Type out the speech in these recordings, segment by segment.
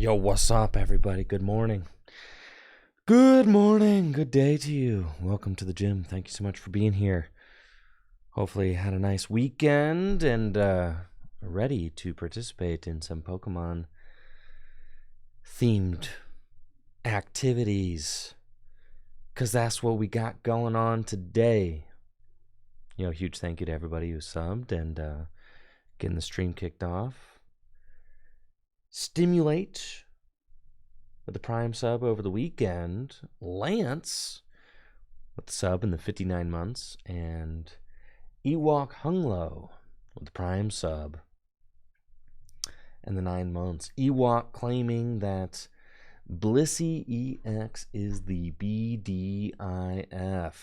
Yo, what's up, everybody? Good morning. Good morning. Good day to you. Welcome to the gym. Thank you so much for being here. Hopefully, you had a nice weekend and ready to participate in some Pokemon themed activities, because that's what we got going on today. Huge thank you to everybody who subbed and getting the stream kicked off. Stimulate with the Prime sub over the weekend. Lance with the sub in the 59 months. And Ewok Hunglo with the Prime sub in the 9 months. Ewok claiming that Blissey EX is the BDIF.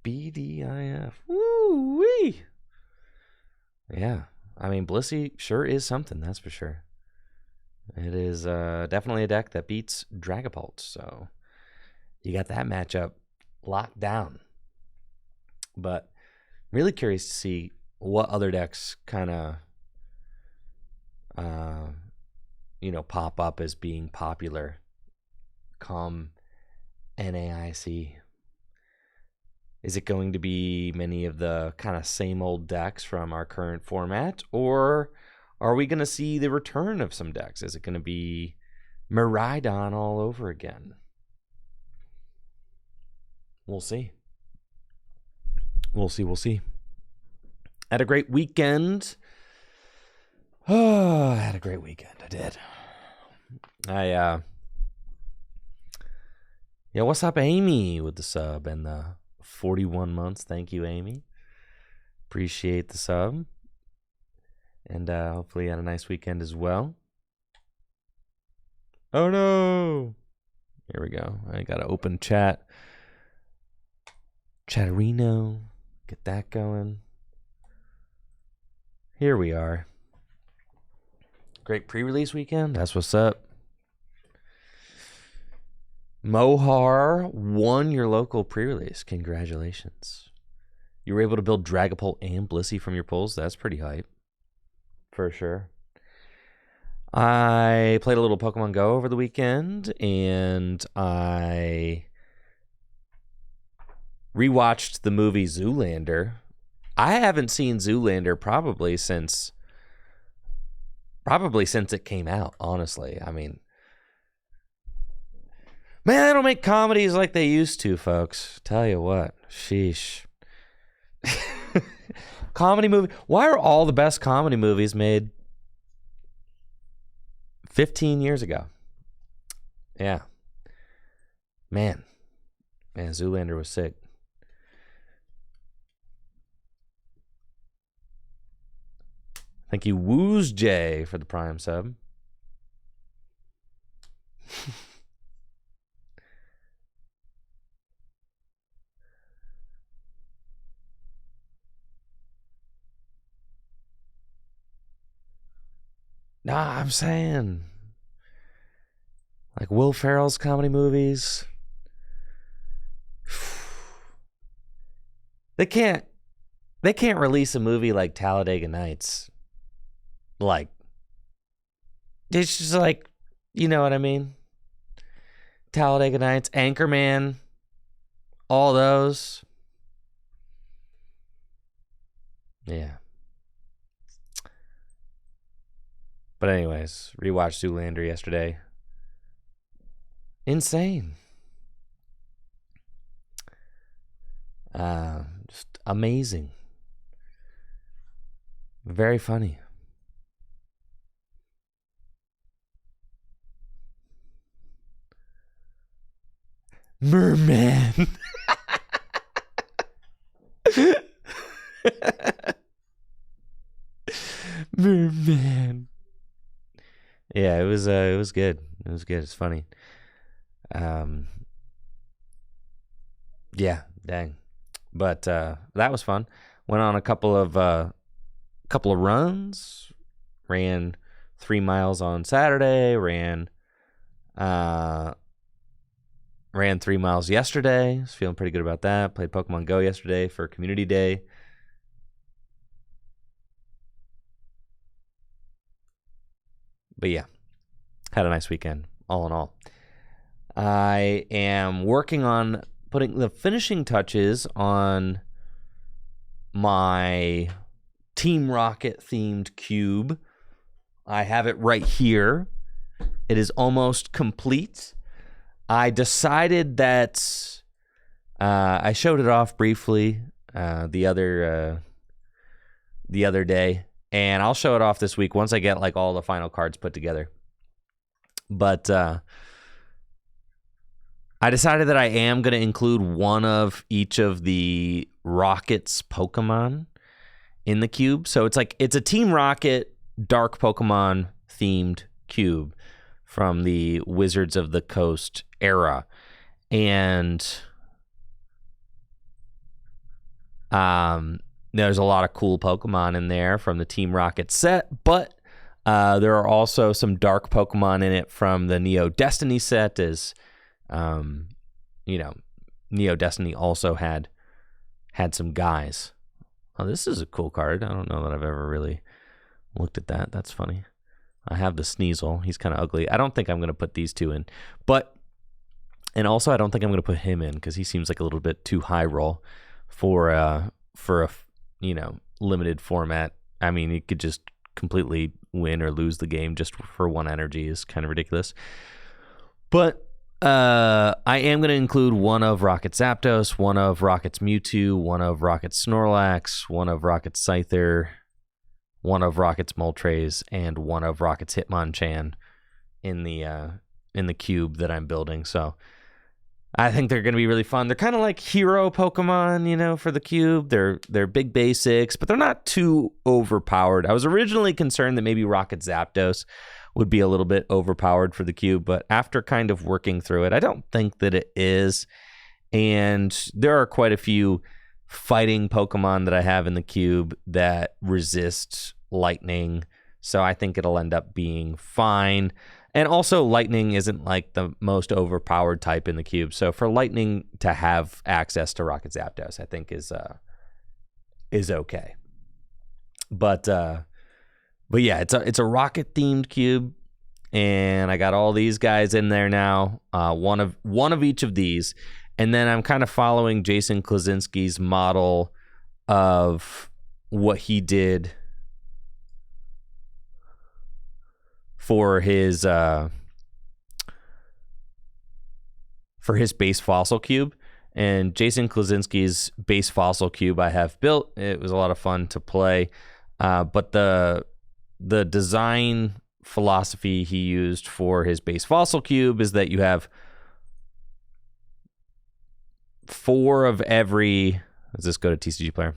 BDIF. Woo-wee! Yeah, I mean, Blissey sure is something, that's for sure. It is definitely a deck that beats Dragapult, so you got that matchup locked down. But really curious to see what other decks kind of, pop up as being popular come NAIC. Is it going to be many of the kind of same old decks from our current format, or are we going to see the return of some decks? Is it going to be Miraidon all over again? We'll see. We'll see. Had a great weekend. Oh, I had a great weekend. I did. What's up, Amy, with the sub and the 41 months. Thank you, Amy. Appreciate the sub. And hopefully you had a nice weekend as well. Oh, no. Here we go. I got to open chat. Chatterino. Get that going. Here we are. Great pre-release weekend. That's what's up. Mohar won your local pre-release. Congratulations. You were able to build Dragapult and Blissey from your pulls. That's pretty hype. For sure. I played a little Pokemon Go over the weekend, and I rewatched the movie Zoolander. I haven't seen Zoolander probably since it came out, honestly. I mean, man, they don't make comedies like they used to, folks. Tell you what. Sheesh. Comedy movie. Why are all the best comedy movies made 15 years ago? Yeah. Man, Zoolander was sick. Thank you, Woos J, for the Prime sub. Nah, I'm saying, like, Will Ferrell's comedy movies, they can't release a movie like Talladega Nights. Like, it's just like, you know what I mean? Talladega Nights, Anchorman, all those. Yeah. But anyways, rewatched Zoolander yesterday. Insane. Just amazing. Very funny. Merman. Merman. Yeah, it was good. It was good. It's funny. Yeah, dang. But that was fun. Went on a couple of runs. Ran 3 miles on Saturday. Ran 3 miles yesterday. Was feeling pretty good about that. Played Pokemon Go yesterday for Community Day. But yeah, Had a nice weekend, all in all. I am working on putting the finishing touches on my Team Rocket themed cube. I have it right here. It is almost complete. I decided that I showed it off briefly the other day, and I'll show it off this week once I get like all the final cards put together. But I decided that I am going to include one of each of the Rocket's Pokemon in the cube. So it's a Team Rocket Dark Pokemon themed cube from the Wizards of the Coast era. And there's a lot of cool Pokemon in there from the Team Rocket set, but there are also some dark Pokemon in it from the Neo Destiny set, as Neo Destiny also had some guys. Oh, this is a cool card. I don't know that I've ever really looked at that. That's funny. I have the Sneasel. He's kind of ugly. I don't think I'm going to put these two in. And also I don't think I'm going to put him in because he seems like a little bit too high roll for a limited format. I mean, he could just completely win or lose the game just for one energy is kind of ridiculous. But I am going to include one of Rocket's Zapdos, one of Rocket's Mewtwo, one of Rocket's Snorlax, one of Rocket's Scyther, one of Rocket's Moltres, and one of Rocket's Hitmonchan in the cube that I'm building. So I think they're going to be really fun. They're kind of like hero Pokemon, for the cube. They're big basics, but they're not too overpowered. I was originally concerned that maybe Rocket Zapdos would be a little bit overpowered for the cube, but after kind of working through it, I don't think that it is. And there are quite a few fighting Pokemon that I have in the cube that resist lightning, so I think it'll end up being fine. And also, lightning isn't like the most overpowered type in the cube, so for lightning to have access to Rocket Zapdos, I think is okay. But yeah, it's a rocket themed cube, and I got all these guys in there now. One of each of these, and then I'm kind of following Jason Klasinski's model of what he did for his base fossil cube. And Jason Klasinski's base fossil cube I have built. It was a lot of fun to play, but the design philosophy he used for his base fossil cube is that you have 4 of every. Does this go to TCG Player?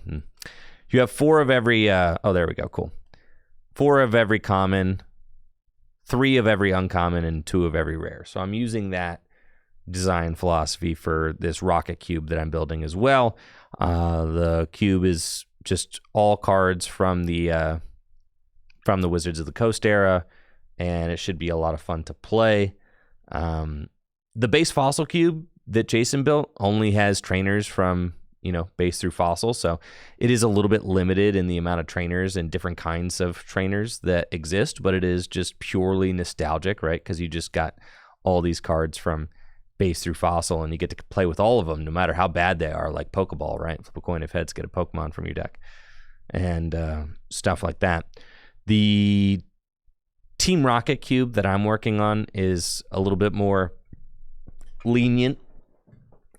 You have 4 of every. There we go. Cool. 4 of every common, 3 of every uncommon, and 2 of every rare. So I'm using that design philosophy for this rocket cube that I'm building as well. The cube is just all cards from the Wizards of the Coast era, and it should be a lot of fun to play. The base fossil cube that Jason built only has trainers from base through fossil, so it is a little bit limited in the amount of trainers and different kinds of trainers that exist, but it is just purely nostalgic, right? Because you just got all these cards from base through fossil, and you get to play with all of them, no matter how bad they are, like Pokeball, right? Flip a coin of heads, get a Pokemon from your deck, and stuff like that. The Team Rocket cube that I'm working on is a little bit more lenient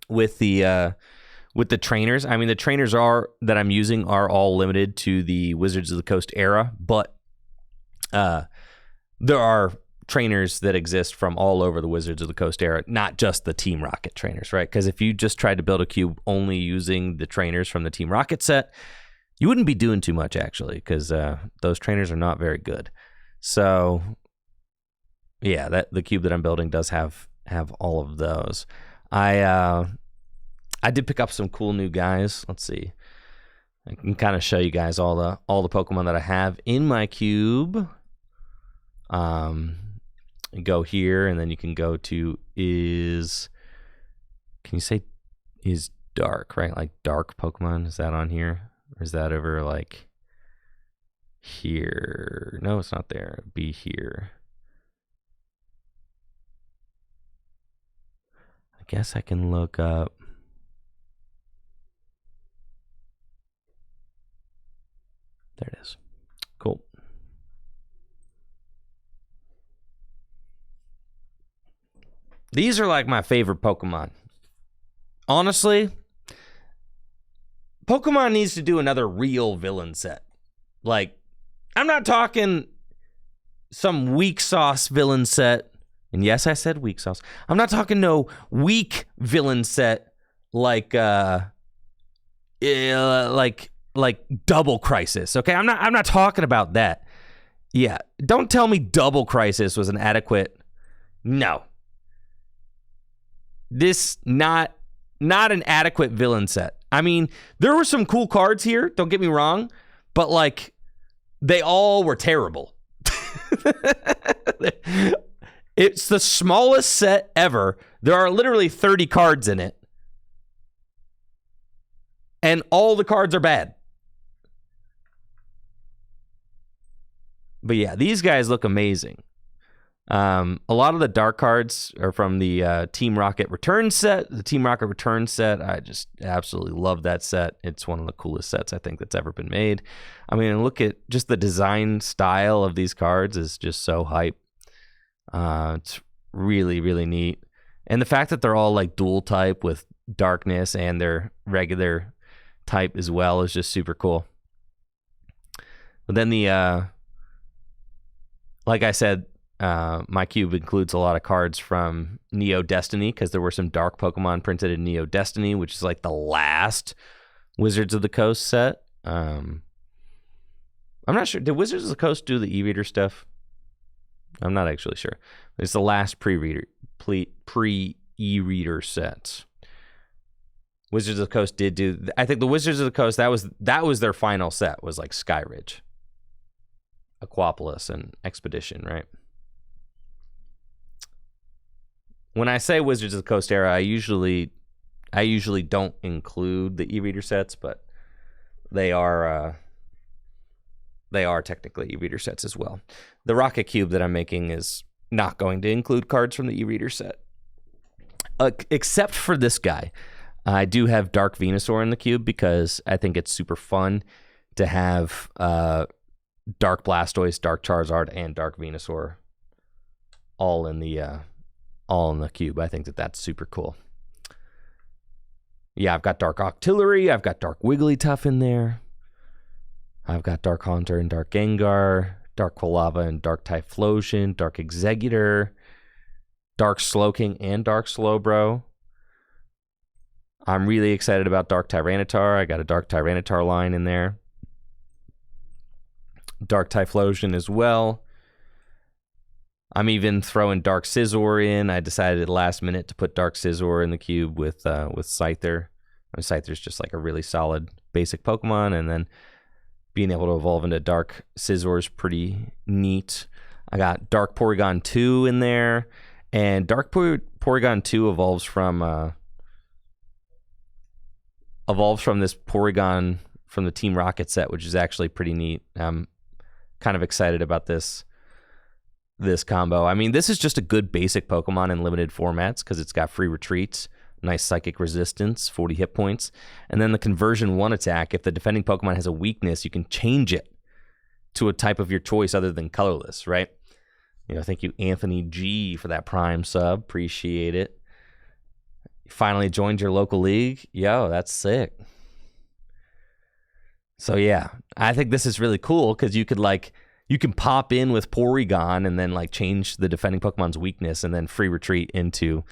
with the trainers. I mean, the trainers that I'm using are all limited to the Wizards of the Coast era, but there are trainers that exist from all over the Wizards of the Coast era, not just the Team Rocket trainers, right? Because if you just tried to build a cube only using the trainers from the Team Rocket set, you wouldn't be doing too much, actually, because those trainers are not very good. So yeah, the cube that I'm building does have all of those. I did pick up some cool new guys. Let's see. I can kind of show you guys all the Pokemon that I have in my cube. Go here, and then you can go to is dark, right? Like dark Pokemon. Is that on here? Or is that over like here? No, it's not there. It'd be here. I guess I can look up. There it is. Cool. These are like my favorite Pokemon. Honestly, Pokemon needs to do another real villain set. Like, I'm not talking some weak sauce villain set. And yes, I said weak sauce. I'm not talking no weak villain set like Double Crisis. Okay, I'm not talking about that. Yeah, don't tell me Double Crisis was an adequate. No. This not an adequate villain set. I mean, there were some cool cards here, don't get me wrong, but like they all were terrible. It's the smallest set ever. There are literally 30 cards in it. And all the cards are bad. But yeah, these guys look amazing. A lot of the dark cards are from the Team Rocket Return set. The Team Rocket Return set, I just absolutely love that set. It's one of the coolest sets I think that's ever been made. I mean, look at just the design style of these cards is just so hype. It's really, really neat. And the fact that they're all like dual type with darkness and their regular type as well is just super cool. But then like I said, my cube includes a lot of cards from Neo Destiny because there were some dark Pokemon printed in Neo Destiny, which is like the last Wizards of the Coast set. I'm not sure. Did Wizards of the Coast do the e-reader stuff? I'm not actually sure. It's the last pre-e-reader set. Wizards of the Coast did do. I think the Wizards of the Coast that was their final set was like Skyridge, Aquapolis, and Expedition, right? When I say Wizards of the Coast era, I usually don't include the e-reader sets, but they are technically e-reader sets as well. The Rocket Cube that I'm making is not going to include cards from the e-reader set, except for this guy. I do have Dark Venusaur in the cube because I think it's super fun to have Dark Blastoise, Dark Charizard, and Dark Venusaur all in the cube. I think that's super cool. Yeah, I've got Dark Octillery, I've got Dark Wigglytuff in there. I've got Dark Haunter and Dark Gengar, Dark Quilava and Dark Typhlosion, Dark Exeggutor, Dark Slowking and Dark Slowbro. I'm really excited about Dark Tyranitar. I got a Dark Tyranitar line in there. Dark Typhlosion as well. I'm even throwing Dark Scizor in. I decided at the last minute to put Dark Scizor in the cube with Scyther. Scyther's just like a really solid basic Pokemon, and then being able to evolve into Dark Scizor is pretty neat. I got Dark Porygon 2 in there, and Dark Porygon 2 evolves from this Porygon from the Team Rocket set, which is actually pretty neat. I'm kind of excited about this combo. I mean, this is just a good basic Pokemon in limited formats because it's got free retreats, nice psychic resistance, 40 hit points, and then the conversion 1 attack. If the defending Pokemon has a weakness, you can change it to a type of your choice other than colorless, right? Thank you, Anthony G, for that Prime sub. Appreciate it. You finally joined your local league. Yo, that's sick. So yeah, I think this is really cool because you can pop in with Porygon and then like change the defending Pokemon's weakness and then free retreat into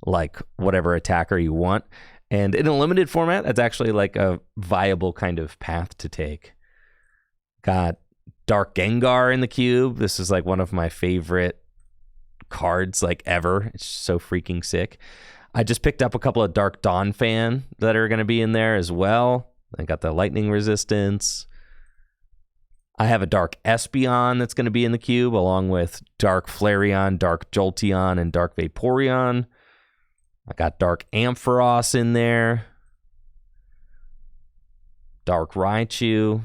like whatever attacker you want. And in a limited format, that's actually like a viable kind of path to take. Got Dark Gengar in the cube. This is like one of my favorite cards like ever. It's so freaking sick. I just picked up a couple of Dark Donphan that are going to be in there as well. I got the lightning resistance. I have a Dark Espeon that's going to be in the cube, along with Dark Flareon, Dark Jolteon, and Dark Vaporeon. I got Dark Ampharos in there. Dark Raichu.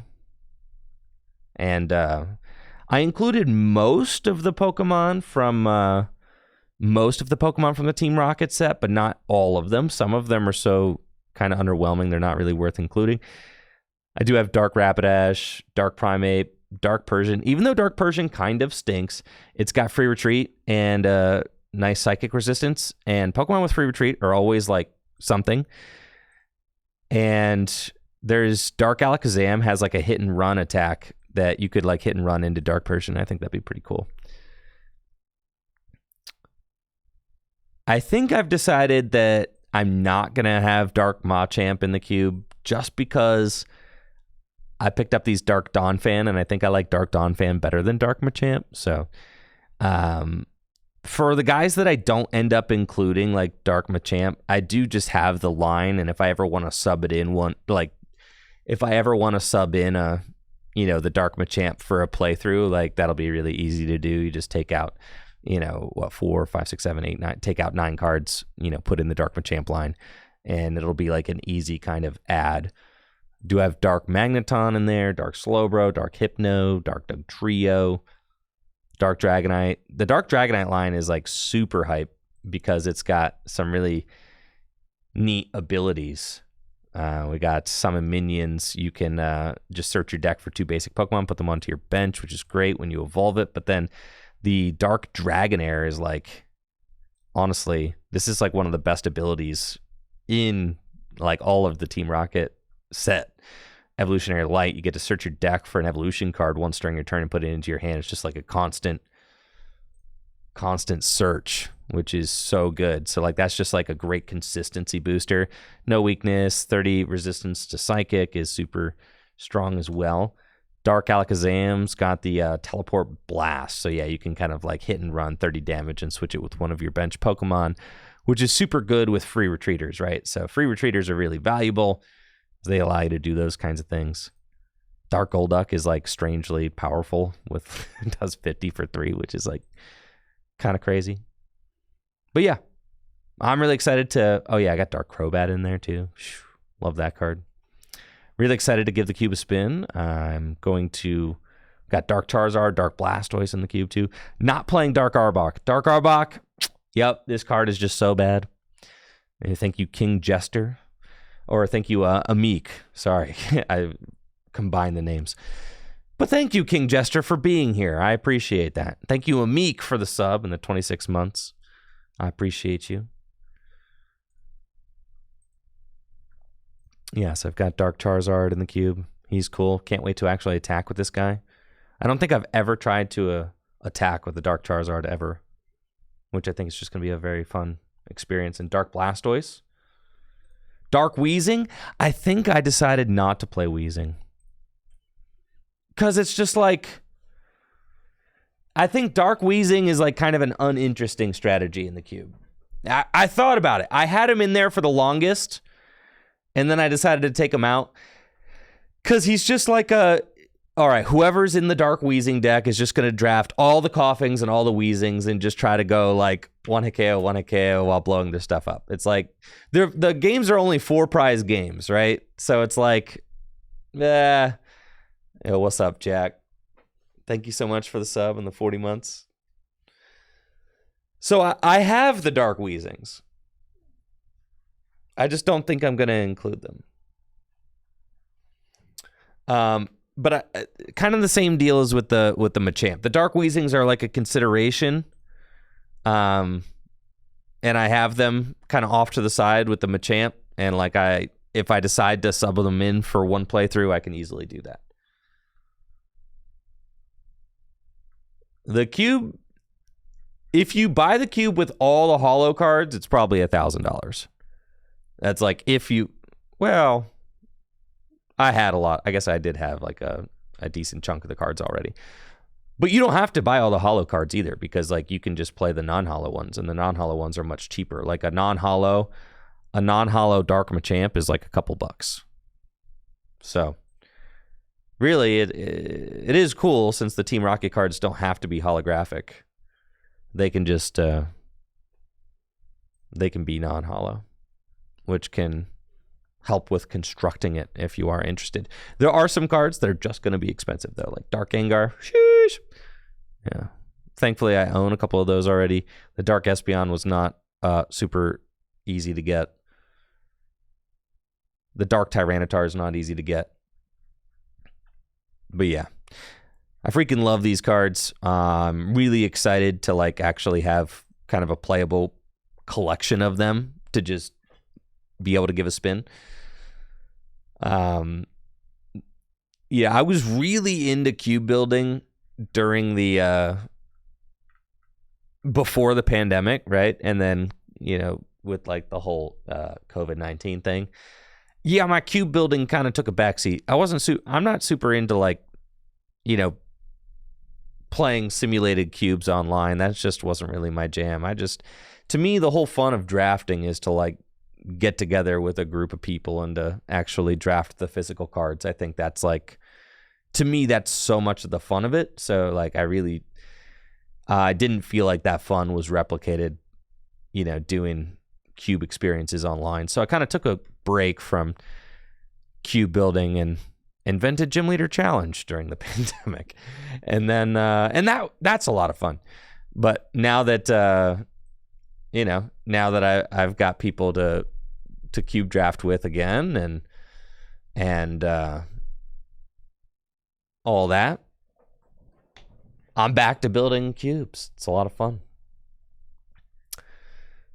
And I included most of the Pokemon from most of the Pokemon from the Team Rocket set, but not all of them. Some of them are so kind of underwhelming, they're not really worth including. I do have Dark Rapidash, Dark Primeape, Dark Persian. Even though Dark Persian kind of stinks, it's got free retreat and nice psychic resistance. And Pokemon with free retreat are always like something. And there's Dark Alakazam has like a hit and run attack that you could like hit and run into Dark Persian. I think that'd be pretty cool. I think I've decided that I'm not going to have Dark Machamp in the cube just because I picked up these Dark Donphan, and I think I like Dark Donphan better than Dark Machamp. So for the guys that I don't end up including, like Dark Machamp, I do just have the line, and if I ever want to sub it in if I ever want to sub in the Dark Machamp for a playthrough, like that'll be really easy to do. You just take out 4, 5, 6, 7, 8, 9, take out 9 cards, put in the Dark Machamp line, and it'll be like an easy kind of add. Do have Dark Magneton in there, Dark Slowbro, Dark Hypno, Dark Dugtrio, Dark Dragonite. The Dark Dragonite line is like super hype because it's got some really neat abilities. We got summon minions. You can just search your deck for 2 basic Pokemon, put them onto your bench, which is great when you evolve it. But then the Dark Dragonair is like, honestly, this is like one of the best abilities in like all of the Team Rocket set. Evolutionary Light, you get to search your deck for an evolution card once during your turn and put it into your hand. It's just like a constant search, which is so good. So like that's just like a great consistency booster. No weakness, 30 resistance to Psychic is super strong as well. Dark Alakazam's got the Teleport Blast. So yeah, you can kind of like hit and run 30 damage and switch it with one of your bench Pokemon, which is super good with free retreaters, right? So free retreaters are really valuable. They allow you to do those kinds of things. Dark Golduck is like strangely powerful with does 50 for 3, which is like kind of crazy. But yeah, I'm really excited to, I got Dark Crobat in there too. Love that card. Really excited to give the cube a spin. I'm going to, got Dark Charizard, Dark Blastoise in the cube too. Not playing Dark Arbok. Dark Arbok, yep, this card is just so bad. And thank you, King Jester. Or thank you, Amik. Sorry, I combined the names. But thank you, King Jester, for being here. I appreciate that. Thank you, Amik, for the sub and the 26 months. I appreciate you. Yes, I've got Dark Charizard in the cube. He's cool. Can't wait to actually attack with this guy. I don't think I've ever tried to attack with the Dark Charizard ever, which I think is just going to be a very fun experience. And Dark Blastoise. Dark Weezing, I think I decided not to play Weezing. Because it's just like, I think Dark Weezing is like kind of an uninteresting strategy in the cube. I thought about it. I had him in there for the longest, and then I decided to take him out. Because he's just like all right, whoever's in the Dark Weezing deck is just going to draft all the Coughings and all the Weezings and just try to go like one Hikeo while blowing their stuff up. It's like, the games are only 4 prize games, right? So it's like, yo, what's up, Jack? Thank you so much for the sub and the 40 months. So I have the Dark Weezings. I just don't think I'm going to include them. But kind of the same deal as with the Machamp. The Dark Weezings are like a consideration. And I have them kind of off to the side with the Machamp. And like if I decide to sub them in for one playthrough, I can easily do that. The cube, if you buy the cube with all the holo cards, it's probably $1,000. That's like I had a lot. I guess I did have like a decent chunk of the cards already. But you don't have to buy all the holo cards either, because like you can just play the non-holo ones, and the non-holo ones are much cheaper. Like a non-holo Dark Machamp is like a couple bucks. So really it is cool, since the Team Rocket cards don't have to be holographic. They can just they can be non-holo, which can help with constructing it if you are interested. There are some cards that are just going to be expensive though, like Dark Gengar. Sheesh. Yeah, Thankfully, I own a couple of those already. The Dark Espeon was not super easy to get. The Dark Tyranitar is not easy to get. But yeah, I freaking love these cards. I'm really excited to like actually have kind of a playable collection of them to just be able to give a spin. Yeah, I was really into cube building during the before the pandemic, right? And then, you know, with like the whole COVID-19 thing. Yeah, my cube building kind of took a backseat. I'm not super into like, you know, playing simulated cubes online. That just wasn't really my jam. To me, the whole fun of drafting is to like get together with a group of people and to actually draft the physical cards. I think that's like, to me, that's so much of the fun of it. So like, I didn't feel like that fun was replicated, you know, doing cube experiences online. So I kind of took a break from cube building and invented Gym Leader Challenge during the pandemic. And then, that's a lot of fun. But now that, you know, now that I've got people to cube draft with again and all that, I'm back to building cubes. It's a lot of fun.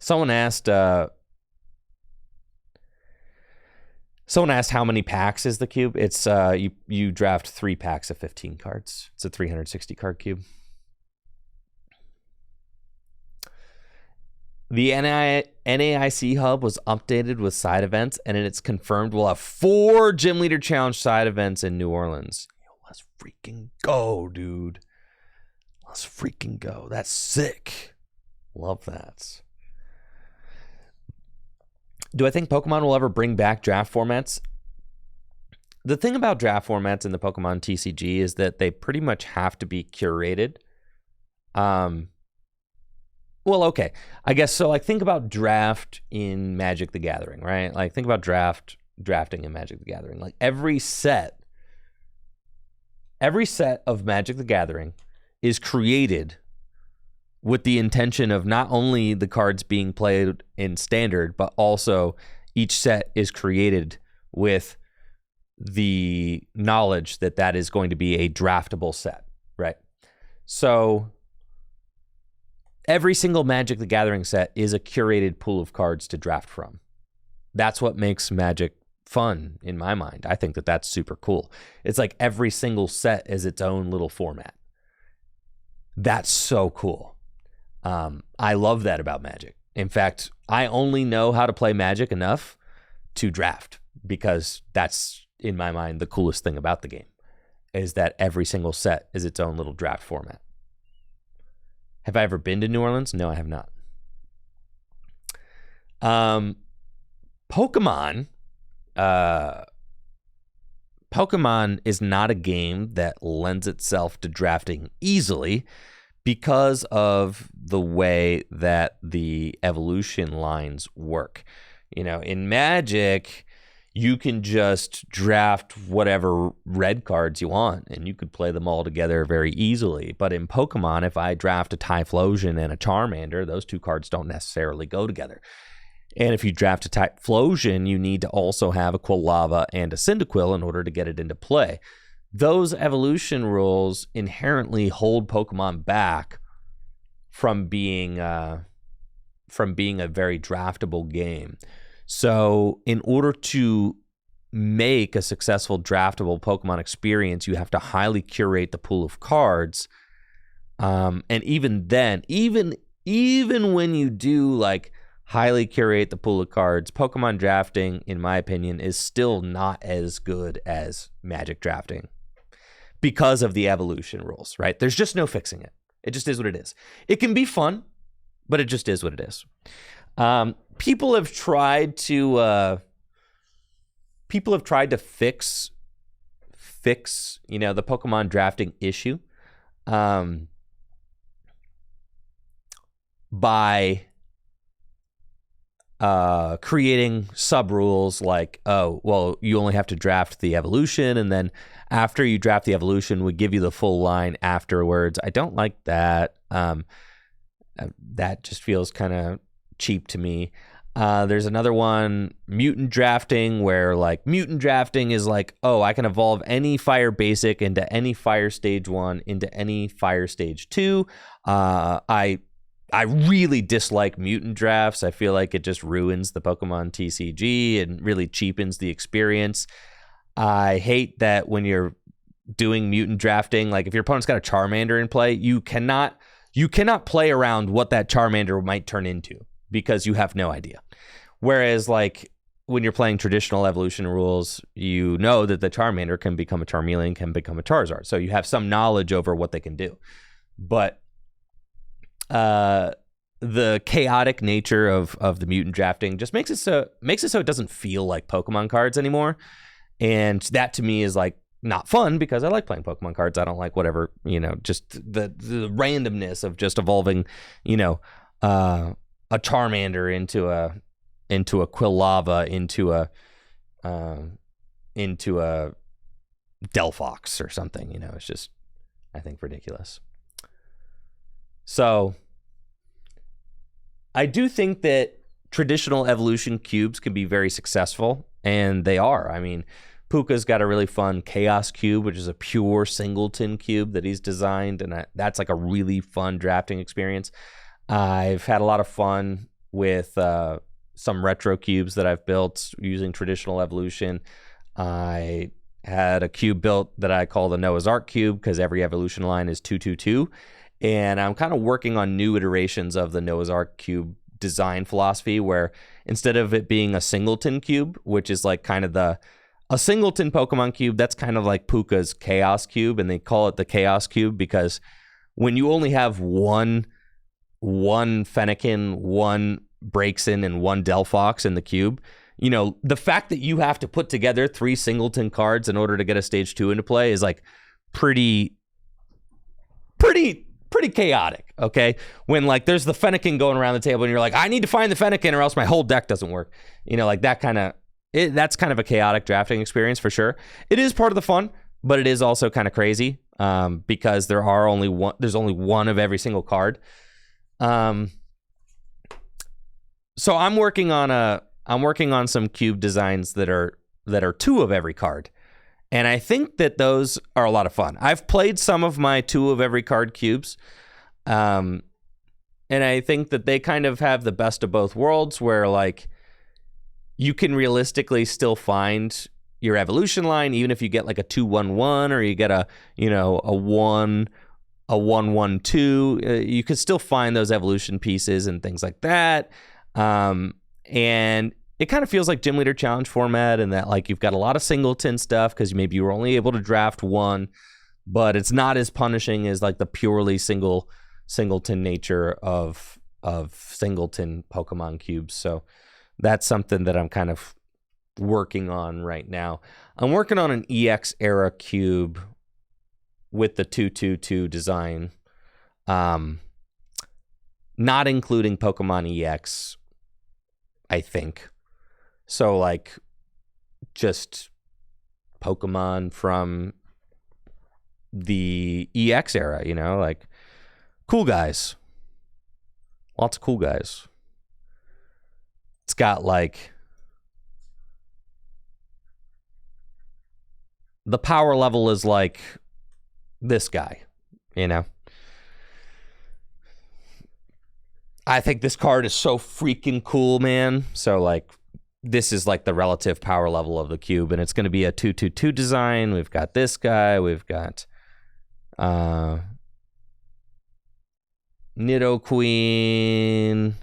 Someone asked how many packs is the cube. It's you draft 3 packs of 15 cards. It's a 360 card cube. The NAIC hub was updated with side events, and it's confirmed we'll have 4 Gym Leader Challenge side events in New Orleans. Yo, let's freaking go, dude. Let's freaking go. That's sick. Love that. Do I think Pokemon will ever bring back draft formats? The thing about draft formats in the Pokemon TCG is that they pretty much have to be curated. Well, okay. I guess so. Like, think about draft in Magic the Gathering, right? Like, think about drafting in Magic the Gathering. Like, every set of Magic the Gathering is created with the intention of not only the cards being played in Standard, but also each set is created with the knowledge that that is going to be a draftable set, right? So every single Magic the Gathering set is a curated pool of cards to draft from. That's what makes Magic fun in my mind. I think that that's super cool. It's like every single set is its own little format. That's so cool. I love that about Magic. In fact, I only know how to play Magic enough to draft because that's, in my mind, the coolest thing about the game is that every single set is its own little draft format. Have I ever been to New Orleans? No, I have not. Pokemon is not a game that lends itself to drafting easily because of the way that the evolution lines work. You know, in Magic, you can just draft whatever red cards you want, and you could play them all together very easily. But in Pokemon, if I draft a Typhlosion and a Charmander, those 2 cards don't necessarily go together. And if you draft a Typhlosion, you need to also have a Quilava and a Cyndaquil in order to get it into play. Those evolution rules inherently hold Pokemon back from being a very draftable game. So in order to make a successful draftable Pokemon experience, you have to highly curate the pool of cards. And even then, even when you do like highly curate the pool of cards, Pokemon drafting, in my opinion, is still not as good as Magic drafting because of the evolution rules, right? There's just no fixing it. It just is what it is. It can be fun, but it just is what it is. People have tried to fix, you know, the Pokemon drafting issue by creating sub rules like, oh, well, you only have to draft the evolution, and then after you draft the evolution, we give you the full line afterwards. I don't like that. That just feels kind of cheap to me. There's another one, mutant drafting, where like mutant drafting is like, oh, I can evolve any fire basic into any fire stage 1 into any fire stage 2. I really dislike mutant drafts. I feel like it just ruins the Pokemon TCG and really cheapens the experience. I hate that when you're doing mutant drafting, like if your opponent's got a Charmander in play, you cannot play around what that Charmander might turn into because you have no idea. Whereas like when you're playing traditional evolution rules, you know that the Charmander can become a Charmeleon, can become a Charizard. So you have some knowledge over what they can do. But the chaotic nature of the mutant drafting just makes it so it doesn't feel like Pokemon cards anymore. And that to me is like not fun because I like playing Pokemon cards. I don't like whatever, just the randomness of just evolving, a Charmander into a Quilava, into a Delphox or something. It's just, I think, ridiculous. So I do think that traditional evolution cubes can be very successful, and they are. I mean, Puka's got a really fun Chaos Cube, which is a pure singleton cube that he's designed, and that's like a really fun drafting experience. I've had a lot of fun with some retro cubes that I've built using traditional evolution. I had a cube built that I call the Noah's Ark cube because every evolution line is 222. And I'm kind of working on new iterations of the Noah's Ark cube design philosophy where instead of it being a singleton cube, which is like kind of a singleton Pokemon cube, that's kind of like Puka's Chaos Cube, and they call it the Chaos Cube because when you only have one Fennekin, one Braixen, and one Delphox in the cube, the fact that you have to put together 3 singleton cards in order to get a stage 2 into play is like pretty chaotic, okay? When like there's the Fennekin going around the table and you're like, I need to find the Fennekin or else my whole deck doesn't work. Like that that's kind of a chaotic drafting experience for sure. It is part of the fun, but it is also kind of crazy because there's only one of every single card. So I'm working on some cube designs that are 2 of every card. And I think that those are a lot of fun. I've played some of my 2 of every card cubes. And I think that they kind of have the best of both worlds where like you can realistically still find your evolution line, even if you get like a 2-1-1 or you get a 1-1-2, you could still find those evolution pieces and things like that. And it kind of feels like Gym Leader Challenge format in that like you've got a lot of singleton stuff because maybe you were only able to draft 1, but it's not as punishing as like the purely singleton nature of singleton Pokemon cubes. So that's something that I'm kind of working on right now. I'm working on an EX era cube with the 222 design, not including Pokemon EX, I think. So like just Pokemon from the EX era, like cool guys. Lots of cool guys. It's got like the power level is like this guy, I think this card is so freaking cool, man. So like this is like the relative power level of the cube, and it's going to be a 222 design. We've got this guy. We've got Nidoqueen.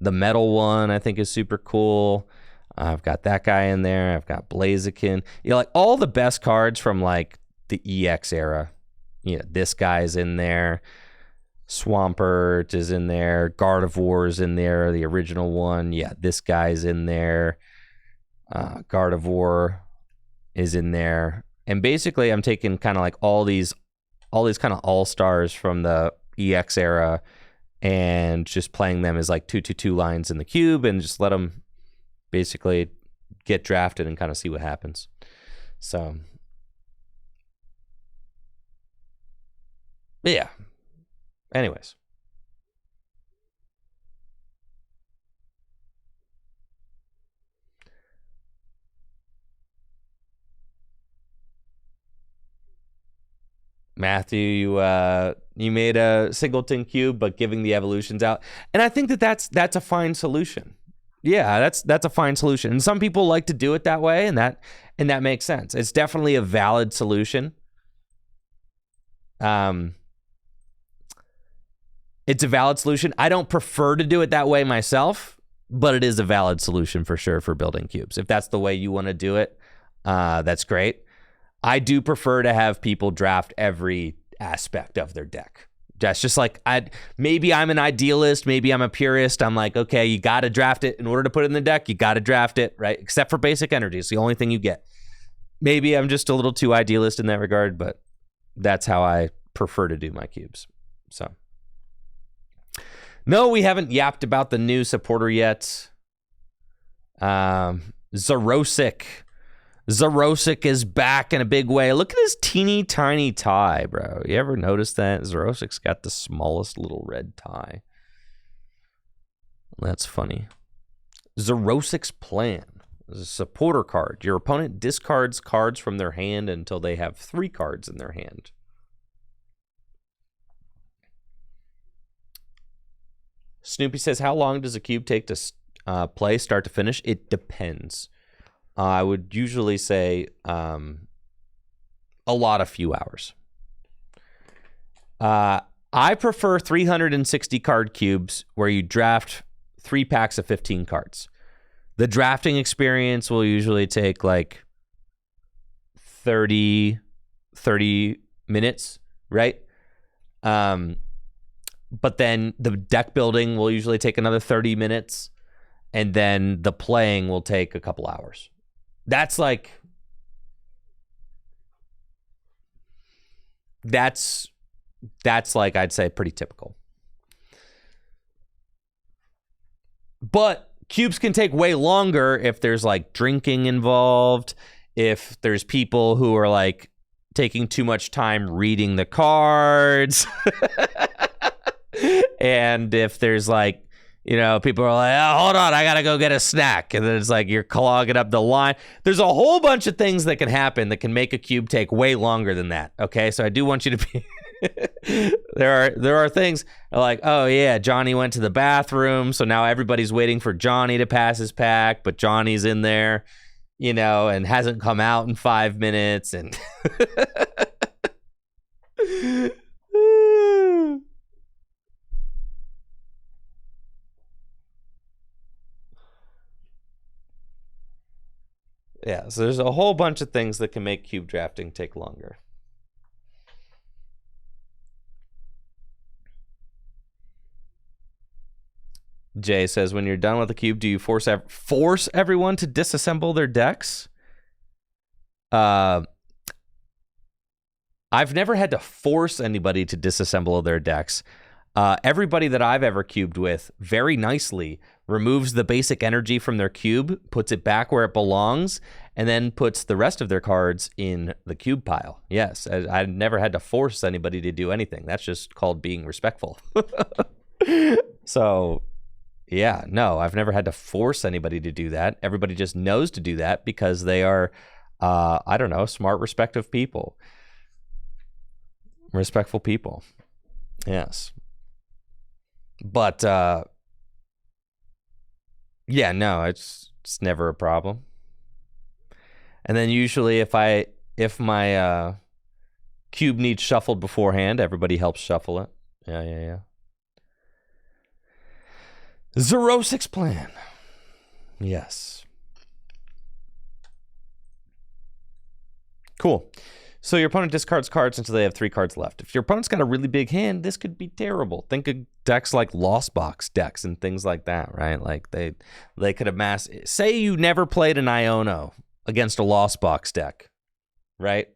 The metal one I think is super cool. I've got that guy in there. I've got Blaziken. Like all the best cards from like the EX era. This guy's in there. Swampert is in there. Gardevoir's in there, the original one. Yeah, this guy's in there. Gardevoir is in there. And basically I'm taking kind of like all these kind of all-stars from the EX era and just playing them as like 2/2 lines in the cube and just let them basically get drafted and kind of see what happens. So, yeah. Anyways. Matthew, you made a singleton cube, but giving the evolutions out, and I think that's a fine solution. Yeah, that's a fine solution, and some people like to do it that way, and that makes sense. It's definitely a valid solution. It's a valid solution. I don't prefer to do it that way myself, but it is a valid solution for sure for building cubes. If that's the way you want to do it, that's great. I do prefer to have people draft every aspect of their deck. That's just like, maybe I'm an idealist, maybe I'm a purist. I'm like, okay, you got to draft it in order to put it in the deck. You got to draft it, right? Except for basic energy. It's the only thing you get. Maybe I'm just a little too idealist in that regard, but that's how I prefer to do my cubes. So, no, we haven't yapped about the new supporter yet. Zarosic is back in a big way. Look at his teeny tiny tie, bro. You ever notice that? Zarosic's got the smallest little red tie. That's funny. Zarosic's plan is a supporter card. Your opponent discards cards from their hand until they have 3 cards in their hand. Snoopy says, how long does a cube take to play start to finish? It depends. I would usually say a few hours. I prefer 360 card cubes where you draft 3 packs of 15 cards. The drafting experience will usually take like 30 minutes, right? But then the deck building will usually take another 30 minutes, and then the playing will take a couple hours. That's like I'd say pretty typical. But cubes can take way longer if there's like drinking involved, if there's people who are like taking too much time reading the cards, and if there's like, you know, people are like, oh, hold on, I got to go get a snack. And then it's like you're clogging up the line. There's a whole bunch of things that can happen that can make a cube take way longer than that. Okay, so I do want you to be... there are things like, oh, yeah, Johnny went to the bathroom, so now everybody's waiting for Johnny to pass his pack, but Johnny's in there, you know, and hasn't come out in 5 minutes. And... yeah, so there's a whole bunch of things that can make cube drafting take longer. Jay says, when you're done with the cube, do you force everyone to disassemble their decks? I've never had to force anybody to disassemble their decks. Everybody that I've ever cubed with very nicely removes the basic energy from their cube, puts it back where it belongs, and then puts the rest of their cards in the cube pile. Yes, I never had to force anybody to do anything. That's just called being respectful. So, yeah, no, I've never had to force anybody to do that. Everybody just knows to do that because they are, I don't know, smart, respectful people. Respectful people. Yes. But, yeah, no, it's never a problem. And then usually if my cube needs shuffled beforehand, everybody helps shuffle it. Yeah. Zarosic's plan. Yes. Cool. So your opponent discards cards until they have 3 cards left. If your opponent's got a really big hand, this could be terrible. Think of decks like Lost Box decks and things like that, right? Like they could amass... Say you never played an Iono against a Lost Box deck, right?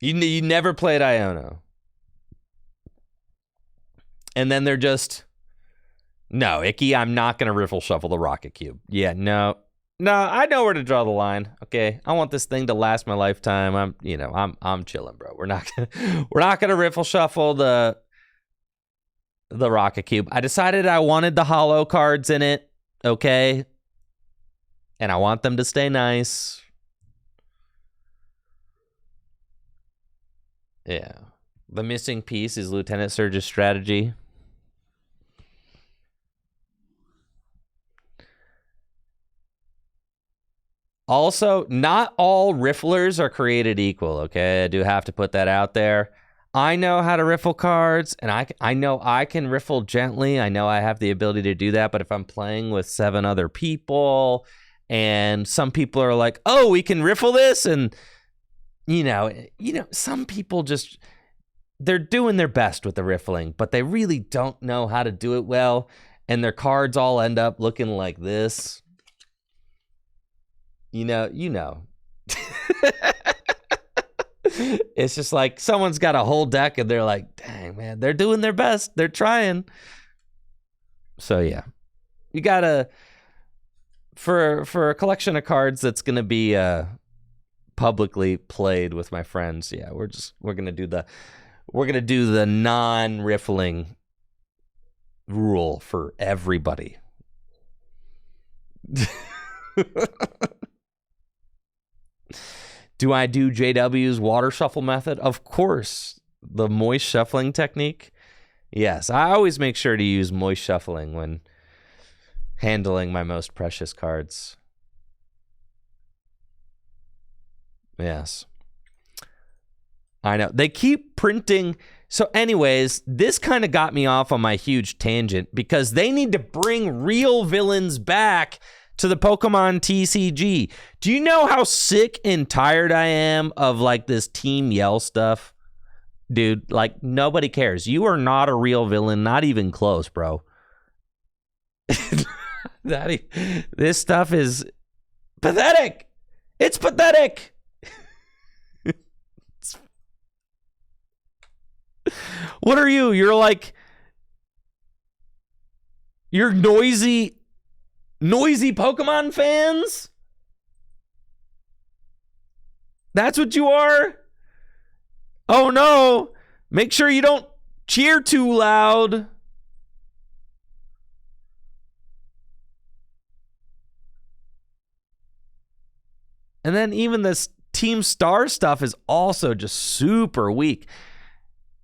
You never played Iono. And then they're just, no, Icky, I'm not going to riffle shuffle the Rocket Cube. Yeah, no, I know where to draw the line. Okay, I want this thing to last my lifetime. I'm chilling, bro. We're not gonna riffle shuffle the Rocket Cube. I decided I wanted the holo cards in it. Okay, and I want them to stay nice. Yeah. The missing piece is Lieutenant Surge's strategy. Also, not all rifflers are created equal, okay? I do have to put that out there. I know how to riffle cards, and I know I can riffle gently. I know I have the ability to do that, but if I'm playing with 7 other people, and some people are like, oh, we can riffle this, and, some people just... they're doing their best with the riffling, but they really don't know how to do it well, and their cards all end up looking like this. You know. It's just like someone's got a whole deck and they're like, dang, man, they're doing their best. They're trying. So, yeah. You gotta, for a collection of cards that's going to be publicly played with my friends, yeah, we're going to do the non-riffling rule for everybody. Do I do JW's water shuffle method? Of course. The moist shuffling technique? Yes, I always make sure to use moist shuffling when handling my most precious cards. Yes. I know. They keep printing. So anyways, this kind of got me off on my huge tangent because they need to bring real villains back to the Pokemon TCG. Do you know how sick and tired I am of like this Team Yell stuff? Dude, like nobody cares. You are not a real villain, not even close, bro. This stuff is pathetic. It's pathetic. What are you? You're noisy Pokemon fans? That's what you are? Oh no. Make sure you don't cheer too loud. And then even this Team Star stuff is also just super weak.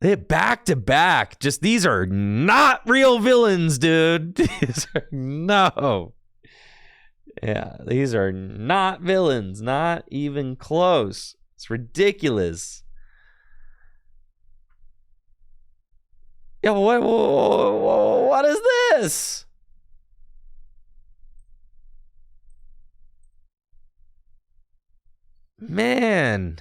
They back to back. Just these are not real villains, dude. No. Yeah, these are not villains. Not even close. It's ridiculous. Yeah, what is this? Man.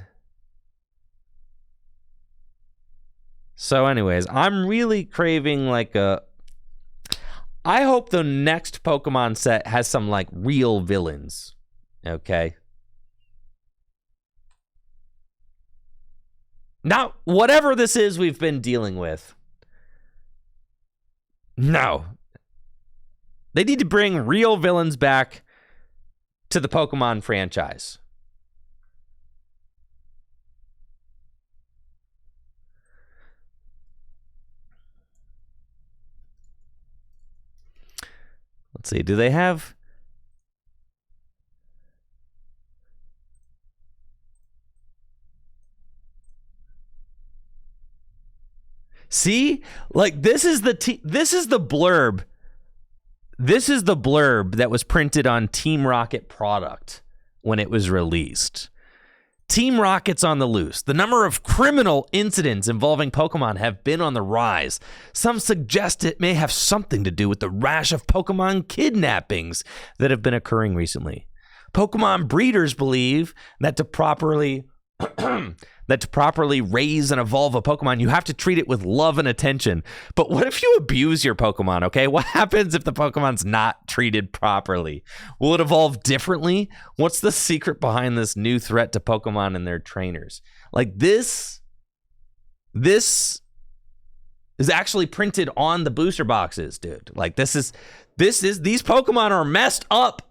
So anyways, I'm really craving like I hope the next Pokemon set has some like real villains. Okay. Now, whatever this is we've been dealing with. No. They need to bring real villains back to the Pokemon franchise. Let's see. Do they have... See? Like this is the blurb. This is the blurb that was printed on Team Rocket product when it was released. Team Rocket's on the loose. The number of criminal incidents involving Pokemon have been on the rise. Some suggest it may have something to do with the rash of Pokemon kidnappings that have been occurring recently. Pokemon breeders believe that to properly raise and evolve a Pokemon, you have to treat it with love and attention. But what if you abuse your Pokemon, okay? What happens if the Pokemon's not treated properly? Will it evolve differently? What's the secret behind this new threat to Pokemon and their trainers? Like this is actually printed on the booster boxes, dude. Like this is these Pokemon are messed up.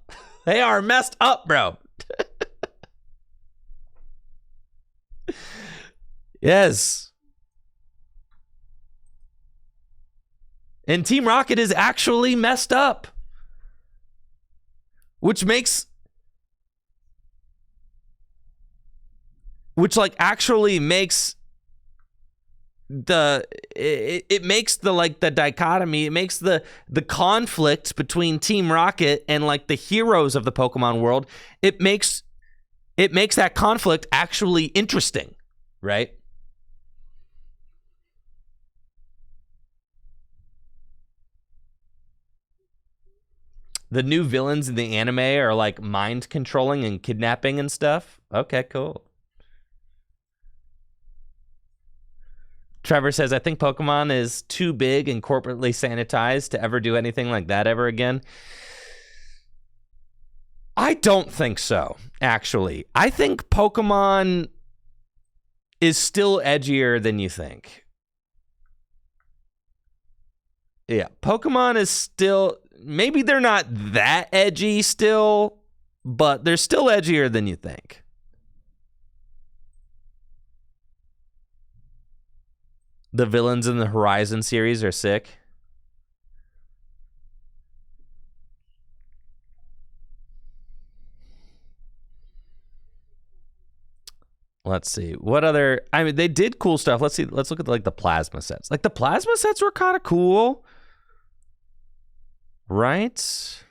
They are messed up, bro. Yes. And Team Rocket is actually messed up. Which actually makes it makes the like the dichotomy, it makes the conflict between Team Rocket and like the heroes of the Pokemon world, it makes that conflict actually interesting, right? The new villains in the anime are like mind controlling and kidnapping and stuff. Okay, cool. Trevor says, I think Pokemon is too big and corporately sanitized to ever do anything like that ever again. I don't think so, actually. I think Pokemon is still edgier than you think. Yeah, Pokemon is still... Maybe they're not that edgy still, but they're still edgier than you think. The villains in the Horizon series are sick. Let's see. What other... I mean, they did cool stuff. Let's see. Let's look at like the plasma sets. Like the plasma sets were kind of cool. Right?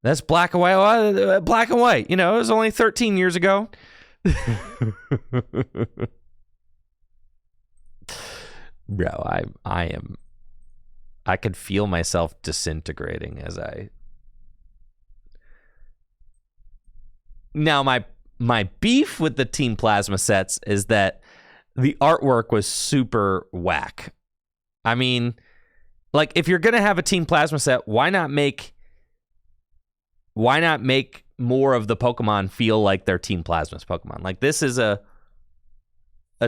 That's black and white. Black and white. You know, it was only 13 years ago. Bro, I could feel myself disintegrating as I... Now, my beef with the Team Plasma sets is that the artwork was super whack. I mean, like, if you're going to have a Team Plasma set, why not make more of the Pokemon feel like they're Team Plasma's Pokemon? Like, this is a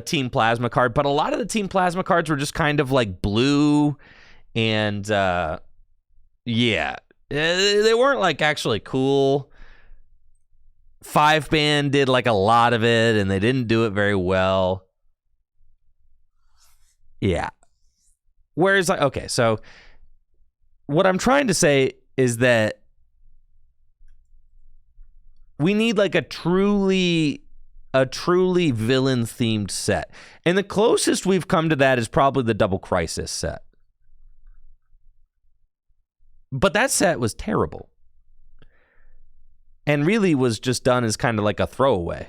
Team Plasma card, but a lot of the Team Plasma cards were just kind of like blue and yeah, they weren't like actually cool. 5-band did like a lot of it and they didn't do it very well. Yeah. Whereas, like, okay, so what I'm trying to say is that we need like a truly villain themed set. And the closest we've come to that is probably the Double Crisis set. But that set was terrible. And really was just done as kind of like a throwaway.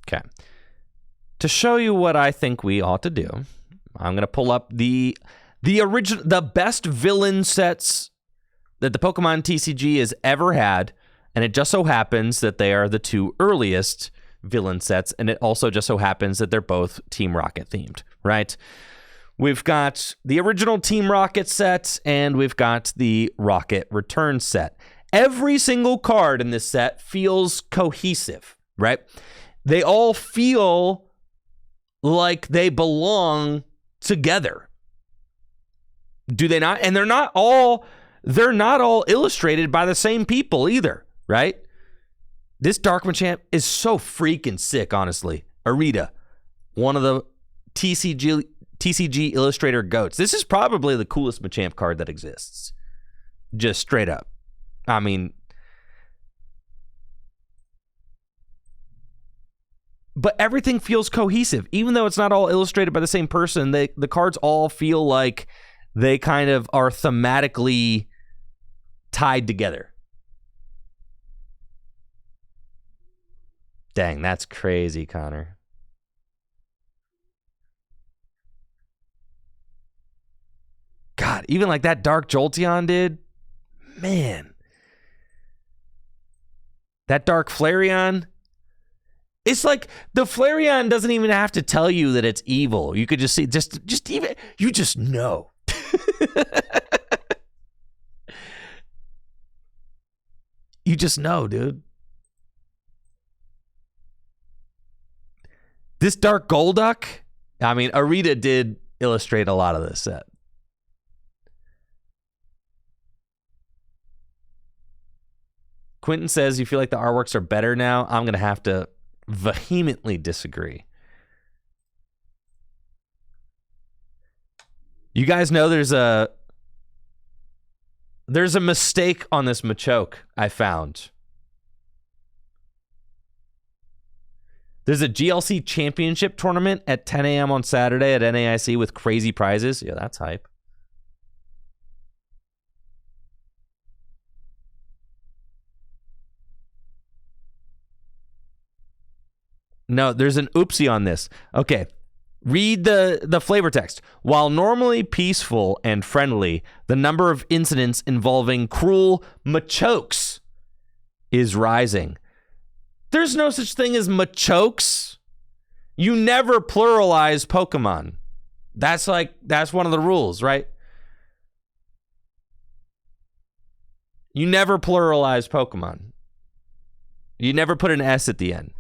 Okay. To show you what I think we ought to do, I'm going to pull up the best villain sets that the Pokemon TCG has ever had, and it just so happens that they are the two earliest villain sets, and it also just so happens that they're both Team Rocket themed, right? We've got the original Team Rocket set, and we've got the Rocket Return set. Every single card in this set feels cohesive, right? They all feel like they belong together. Do they not? And they're not all illustrated by the same people either, right? This Dark Machamp is so freaking sick, honestly. Arita, one of the TCG illustrator goats. This is probably the coolest Machamp card that exists. Just straight up. I mean, but everything feels cohesive. Even though it's not all illustrated by the same person, the cards all feel like they kind of are thematically tied together. Dang, that's crazy, Connor. God, even like that Dark Jolteon did, man. That Dark Flareon, It's like the Flareon doesn't even have to tell you that it's evil. You could just see, just even, you just know. You just know, dude. This Dark Golduck, I mean, Arita did illustrate a lot of this set. Quentin says you feel like the artworks are better now. I'm going to have to vehemently disagree. You guys know there's a mistake on this Machoke I found. There's a GLC championship tournament at 10 a.m. on Saturday at NAIC with crazy prizes. Yeah, that's hype. No, there's an oopsie on this. Okay, read the flavor text. While normally peaceful and friendly, the number of incidents involving cruel Machokes is rising. There's no such thing as Machokes. You never pluralize Pokemon. That's one of the rules, right? You never pluralize Pokemon. You never put an S at the end.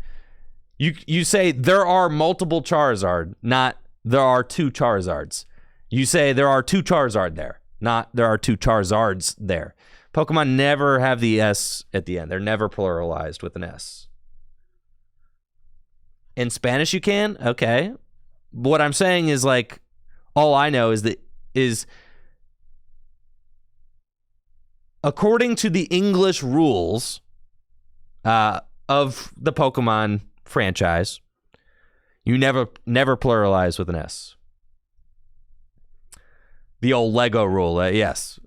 You say there are multiple Charizard, not there are two Charizards. You say there are two Charizard there, not there are two Charizards there. Pokemon never have the S at the end. They're never pluralized with an S. In Spanish you can? Okay. What I'm saying is like, all I know is according to the English rules of the Pokemon franchise, you never pluralize with an S. The old Lego rule, yes.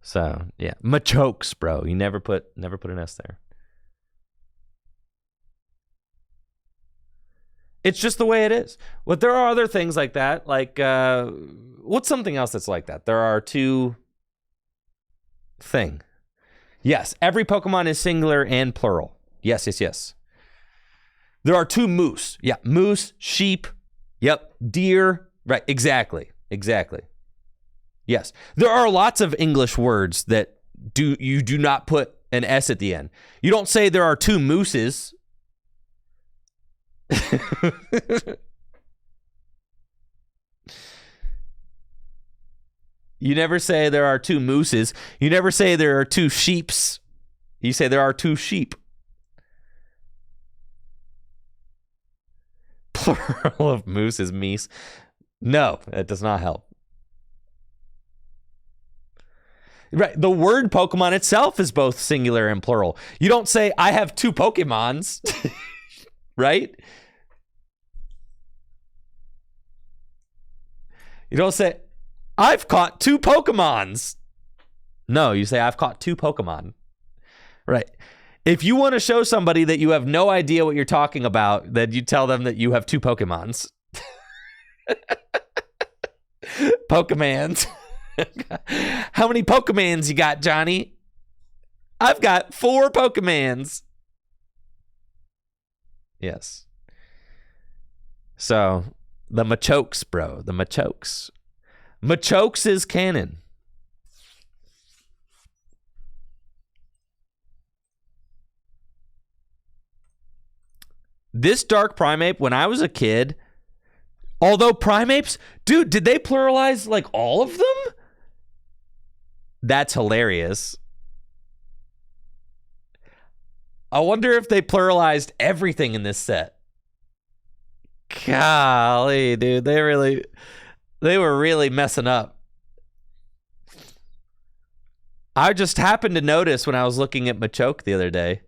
So yeah, Machokes, bro. You never put an S there. It's just the way it is. But there are other things like that. Like what's something else that's like that? There are two thing. Yes, every Pokemon is singular and plural. Yes. There are two moose. Yeah, moose, sheep. Yep, deer. Right, exactly. Yes, there are lots of English words that you do not put an S at the end. You don't say there are two mooses. You never say there are two mooses. You never say there are two sheeps. You say there are two sheep. Plural of moose is meese. No, it does not help. Right. The word Pokemon itself is both singular and plural. You don't say, I have two Pokemons. Right? You don't say, I've caught two Pokemons. No, you say, I've caught two Pokemon. Right. If you want to show somebody that you have no idea what you're talking about, then you tell them that you have two Pokemons. Pokemans. How many Pokemans you got, Johnny? I've got 4 Pokemans. Yes. So, the Machokes, bro. The Machokes. Machokes is canon. This Dark Primeape, when I was a kid, although Primapes, dude, did they pluralize like all of them? That's hilarious. I wonder if they pluralized everything in this set. Golly, dude, they were really messing up. I just happened to notice when I was looking at Machoke the other day.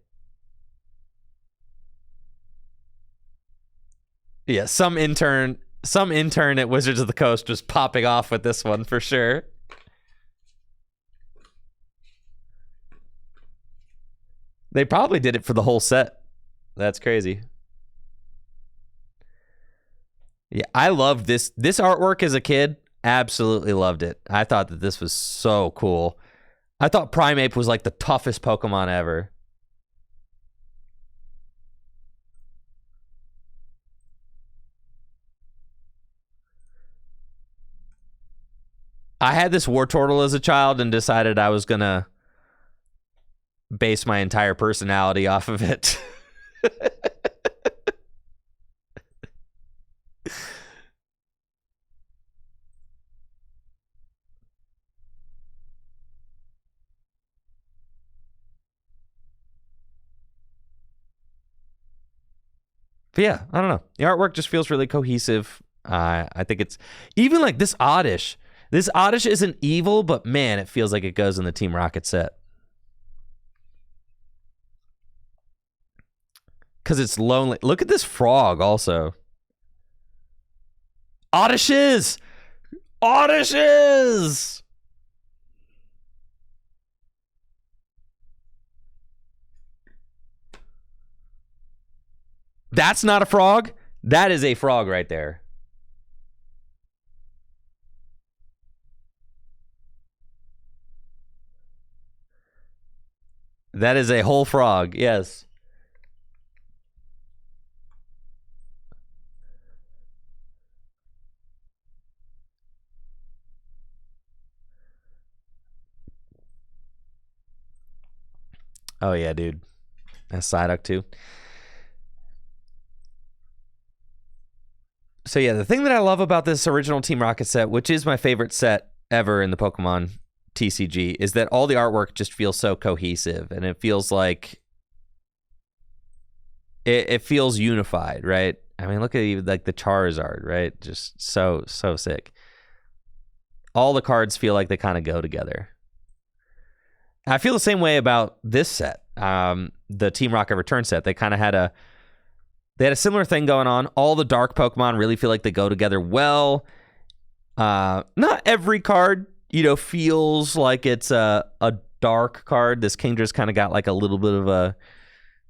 Yeah, some intern at Wizards of the Coast was popping off with this one for sure. They probably did it for the whole set. That's crazy. Yeah, I loved this artwork as a kid. Absolutely loved it. I thought that this was so cool. I thought Primeape was like the toughest Pokemon ever. I had this war turtle as a child and decided I was gonna base my entire personality off of it. But yeah, I don't know. The artwork just feels really cohesive. I think it's even like this Oddish. This Oddish isn't evil, but man, it feels like it goes in the Team Rocket set. Because it's lonely. Look at this frog also. Oddishes! Oddishes! That's not a frog. That is a frog right there. That is a whole frog, yes. Oh yeah, dude. That's Psyduck too. So yeah, the thing that I love about this original Team Rocket set, which is my favorite set ever in the Pokemon TCG, is that all the artwork just feels so cohesive, and it feels like it feels unified, right? I mean, look at even like the Charizard, right? Just so sick. All the cards feel like they kind of go together. I feel the same way about this set, the Team Rocket Return set. They kind of had a similar thing going on. All the dark Pokemon really feel like they go together well. Not every card, feels like it's a dark card. This Kingdra's kind of got like a little bit of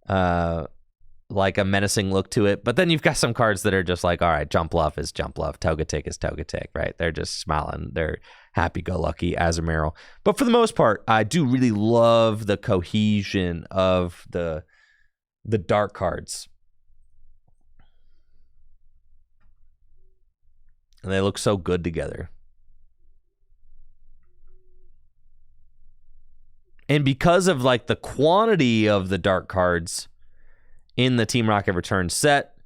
a menacing look to it. But then you've got some cards that are just like, all right, Jumpluff is Jumpluff, Togetic is Togetic, right? They're just smiling. They're happy-go-lucky, Azumarill. But for the most part, I do really love the cohesion of the dark cards. And they look so good together. And because of like the quantity of the dark cards in the Team Rocket Return set,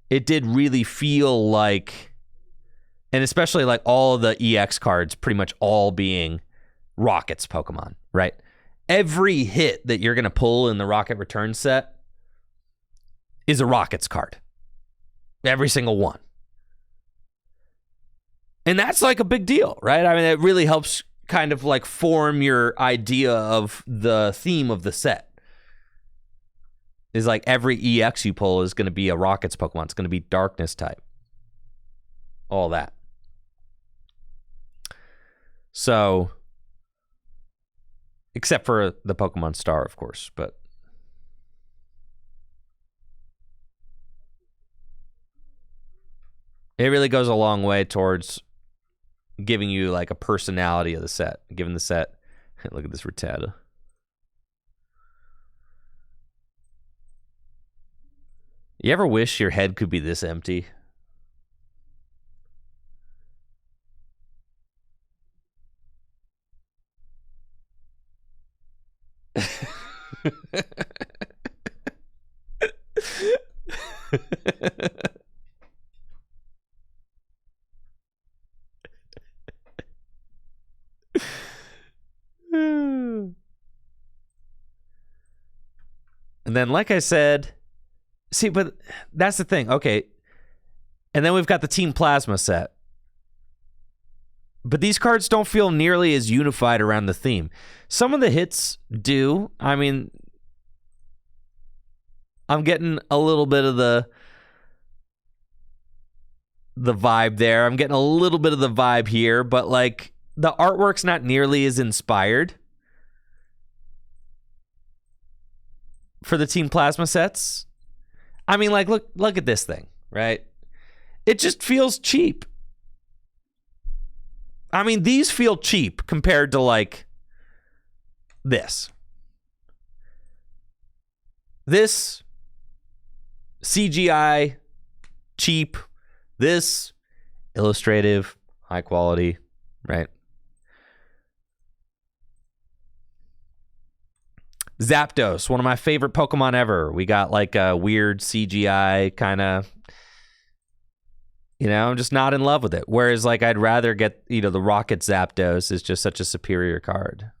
it did really feel like, and especially like all of the EX cards pretty much all being Rocket's Pokemon, right? Every hit that you're going to pull in the Rocket Return set is a Rocket's card. Every single one. And that's like a big deal, right? I mean, it really helps kind of like form your idea of the theme of the set. Is like every EX you pull is going to be a Rocket's Pokemon. It's going to be Darkness type. All that. So, except for the Pokemon Star, of course, but it really goes a long way towards giving you like a personality of the set. Giving the set, look at this Rattata. You ever wish your head could be this empty? And then, like I said, see, but that's the thing. Okay. And then we've got the Team Plasma set. But these cards don't feel nearly as unified around the theme. Some of the hits do. I mean, I'm getting a little bit of the vibe there. I'm getting a little bit of the vibe here, but like the artwork's not nearly as inspired for the Team Plasma sets. I mean, like, look at this thing, right? It just feels cheap. I mean, these feel cheap compared to like this. This CGI, cheap. This illustrative, high quality, right? Zapdos, one of my favorite Pokemon ever. We got like a weird CGI kind of, I'm just not in love with it. Whereas like I'd rather get, the Rocket Zapdos is just such a superior card.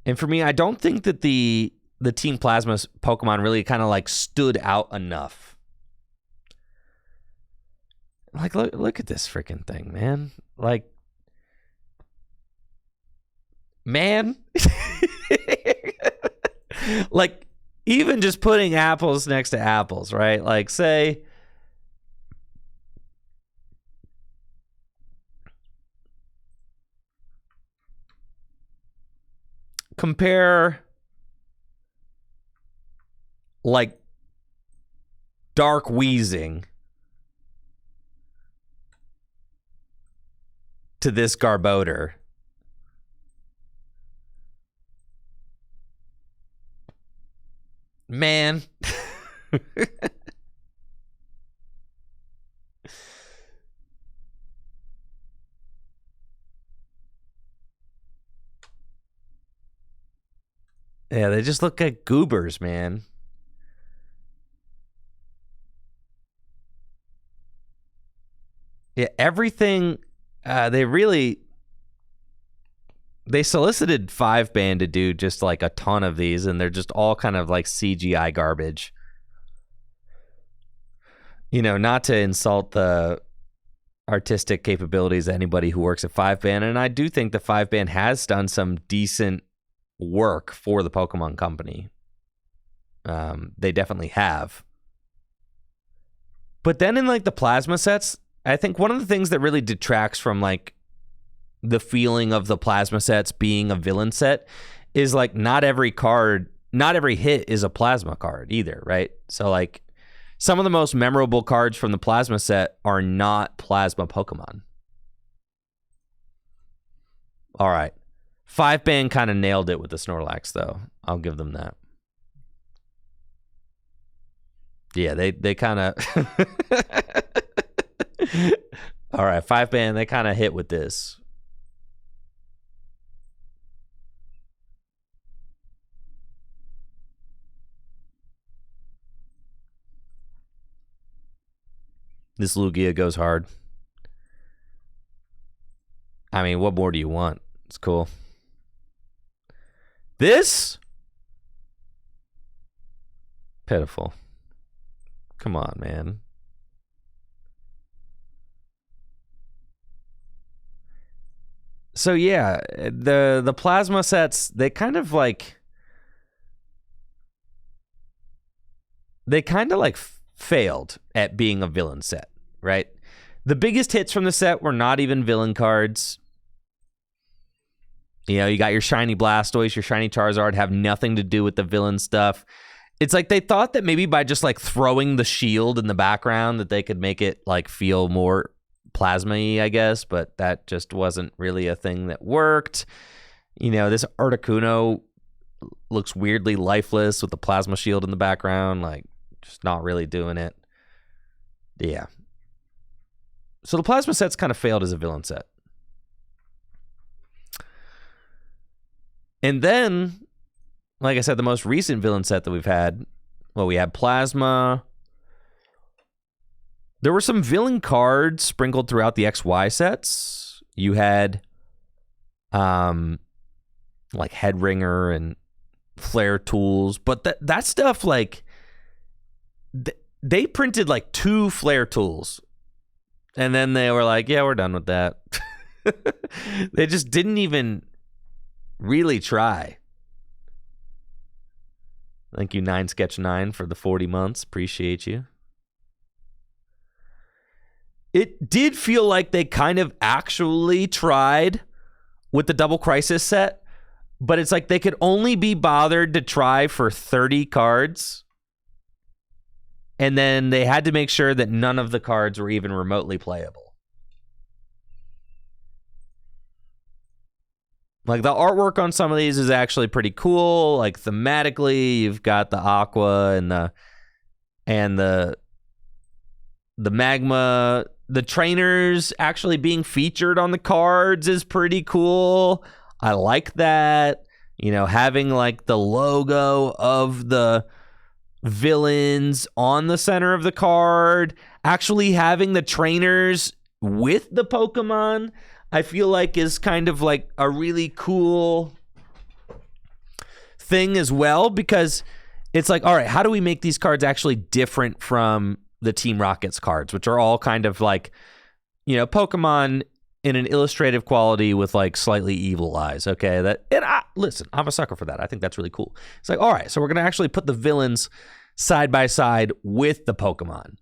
And for me, I don't think that the Team Plasma Pokemon really kind of like stood out enough. Like, look at this freaking thing, man. Like, man. Like, even just putting apples next to apples, right? Like, say, compare, like, Dark Wheezing to this Garbodor. Man. Yeah, they just look like goobers, man. Yeah, everything, they solicited 5-Band to do just like a ton of these, and they're just all kind of like CGI garbage. Not to insult the artistic capabilities of anybody who works at 5-Band, and I do think the 5-Band has done some decent work for the Pokemon Company. They definitely have. But then in like the plasma sets, I think one of the things that really detracts from like the feeling of the plasma sets being a villain set is like not every hit is a plasma card either, right? So like some of the most memorable cards from the plasma set are not plasma Pokemon. All right. 5-Band kind of nailed it with the Snorlax, though. I'll give them that. Yeah, they kind of... All right, 5-Band, they kind of hit with this. This Lugia goes hard. I mean, what more do you want? It's cool. This? Pitiful. Come on, man. So yeah, the plasma sets, they kind of like failed at being a villain set, right? The biggest hits from the set were not even villain cards. You got your shiny Blastoise, your shiny Charizard have nothing to do with the villain stuff. It's like they thought that maybe by just like throwing the shield in the background that they could make it like feel more plasma-y, I guess, but that just wasn't really a thing that worked. This Articuno looks weirdly lifeless with the plasma shield in the background, like just not really doing it. Yeah. So the plasma set's kind of failed as a villain set. And then, like I said, the most recent villain set that we've had, well, we had Plasma. There were some villain cards sprinkled throughout the XY sets. You had like Headringer and Flare Tools, but that stuff, like, they printed like 2 Flare Tools, and then they were like, yeah, we're done with that. They just didn't even really try. Thank you, 9Sketch9, for the 40 months. Appreciate you. It did feel like they kind of actually tried with the Double Crisis set, but it's like they could only be bothered to try for 30 cards, and then they had to make sure that none of the cards were even remotely playable. Like, the artwork on some of these is actually pretty cool. Like, thematically, you've got the aqua and the magma the trainers actually being featured on the cards is pretty cool. I like that. You know, having like the logo of the villains on the center of the card, actually having the trainers with the Pokemon, I feel like is kind of like a really cool thing as well, because it's like, all right, how do we make these cards actually different from the Team Rocket's cards, which are all kind of like, you know, Pokemon in an illustrative quality with like slightly evil eyes. Okay, listen, I'm a sucker for that. I think that's really cool. It's like, all right, so we're gonna actually put the villains side by side with the Pokemon,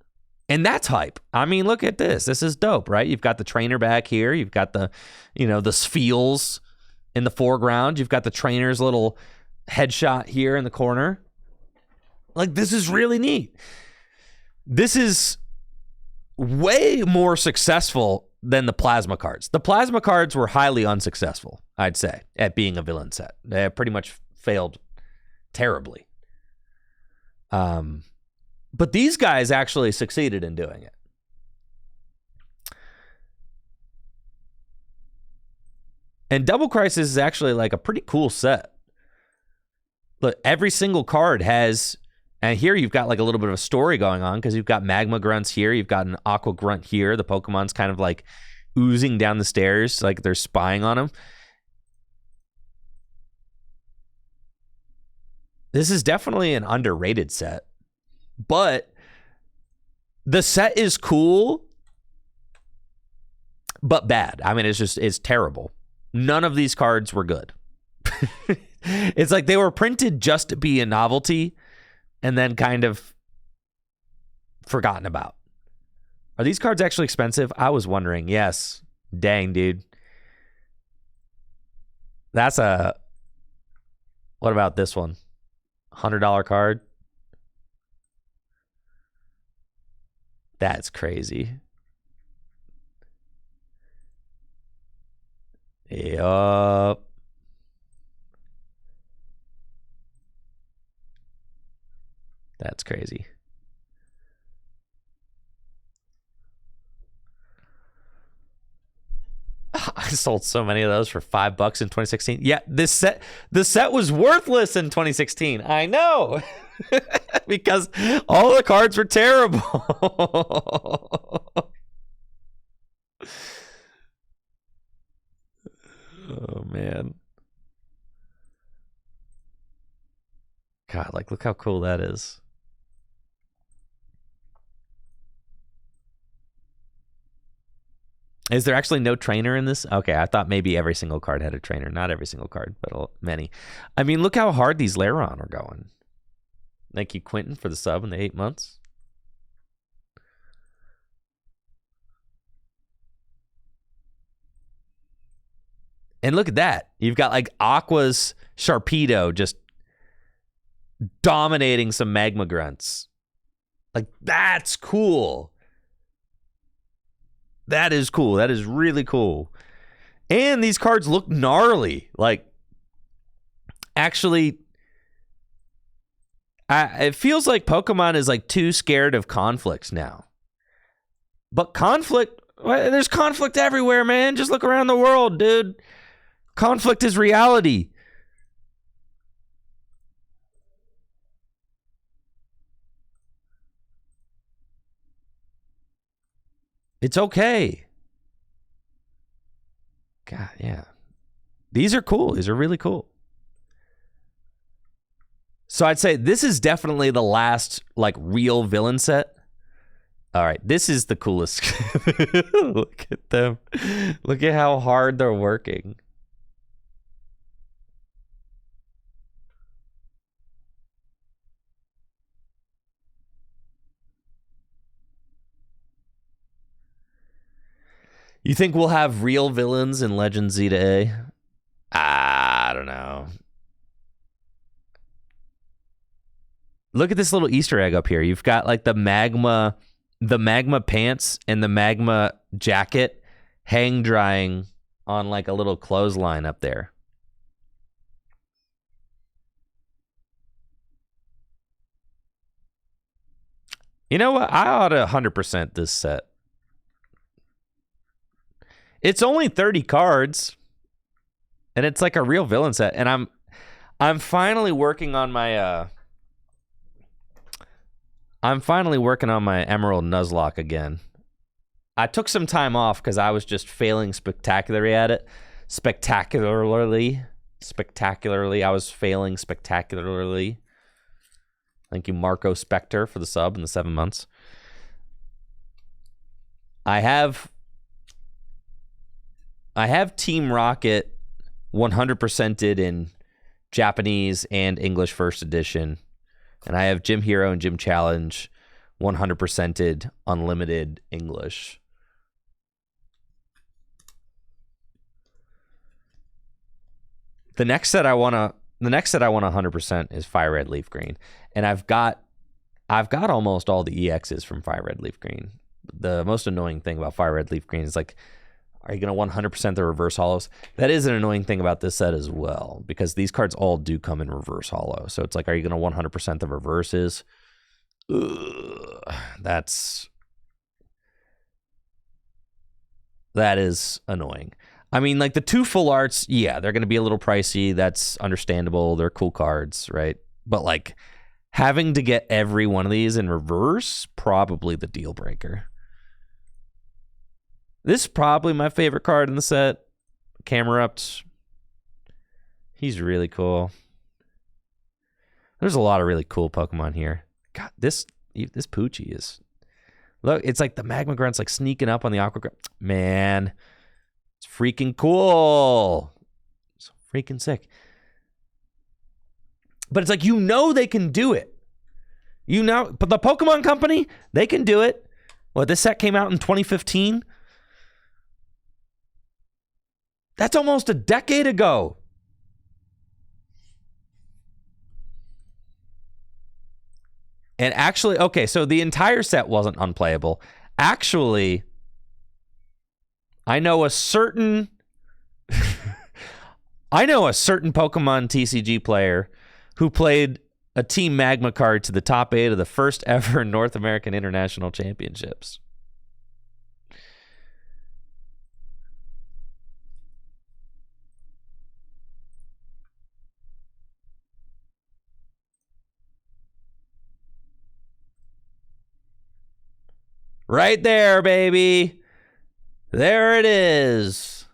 and that's hype. I mean, look at this. This is dope, right? You've got the trainer back here. You've got the, you know, the Spheals in the foreground. You've got the trainer's little headshot here in the corner. Like, this is really neat. This is way more successful than the plasma cards. The plasma cards were highly unsuccessful, I'd say, at being a villain set. They pretty much failed terribly. But these guys actually succeeded in doing it. And Double Crisis is actually like a pretty cool set. Look, every single card has, and here you've got like a little bit of a story going on, because you've got Magma Grunts here, you've got an Aqua Grunt here. The Pokemon's kind of like oozing down the stairs, like they're spying on him. This is definitely an underrated set, but the set is cool, but bad. I mean, it's terrible. None of these cards were good. It's like they were printed just to be a novelty and then kind of forgotten about. Are these cards actually expensive? I was wondering. Yes. Dang, dude. What about this one? $100 card? That's crazy. Yup. That's crazy. I sold so many of those for $5 in 2016. Yeah, the set was worthless in 2016. I know. Because all the cards were terrible. Oh man. God, like, look how cool that is. Is there actually no trainer in this? Okay, I thought maybe every single card had a trainer. Not every single card, but many. I mean, look how hard these Lairon are going. Thank you, Quentin, for the sub in the 8 months. And look at that. You've got like Aqua's Sharpedo just dominating some Magma Grunts. Like, that's cool. That is cool. That is really cool. And these cards look gnarly. Like, actually, it feels like Pokemon is like too scared of conflicts now. But there's conflict everywhere, man. Just look around the world, dude. Conflict is reality. It's okay. God, yeah. These are cool. These are really cool. So I'd say this is definitely the last like real villain set. All right, this is the coolest. Look at them. Look at how hard they're working. You think we'll have real villains in Legend Z to A? I don't know. Look at this little Easter egg up here. You've got like the magma pants and the magma jacket hang drying on like a little clothesline up there. You know what? I ought to 100% this set. It's only 30 cards, and it's like a real villain set. And I'm finally working on my Emerald Nuzlocke again. I took some time off because I was just failing spectacularly at it. Spectacularly. I was failing spectacularly. Thank you, Marco Spector, for the sub in the 7 months. I have Team Rocket 100%ed in Japanese and English first edition. And I have Gym Hero and Gym Challenge 100%ed unlimited English. The next set I want to 100% is Fire Red Leaf Green. And I've got almost all the EXs from Fire Red Leaf Green. The most annoying thing about Fire Red Leaf Green is like, are you going to 100% the reverse holos? That is an annoying thing about this set as well, because these cards all do come in reverse holo. So it's like, are you going to 100% the reverses? Ugh, that is annoying. I mean, like the 2 full arts, yeah, they're going to be a little pricey. That's understandable. They're cool cards, right? But like having to get every one of these in reverse, probably the deal breaker. This is probably my favorite card in the set. Camerupt. He's really cool. There's a lot of really cool Pokemon here. God, this Poochie is... Look, it's like the Magma Grunt's like sneaking up on the Aqua Grunt. Man, it's freaking cool. It's freaking sick. But it's like, you know they can do it. You know, but the Pokemon Company, they can do it. What, this set came out in 2015? That's almost a decade ago. And actually, okay, so the entire set wasn't unplayable. Actually, I know a certain Pokemon TCG player who played a Team Magma card to the top 8 of the first ever North American International Championships. Right there, baby. There it is.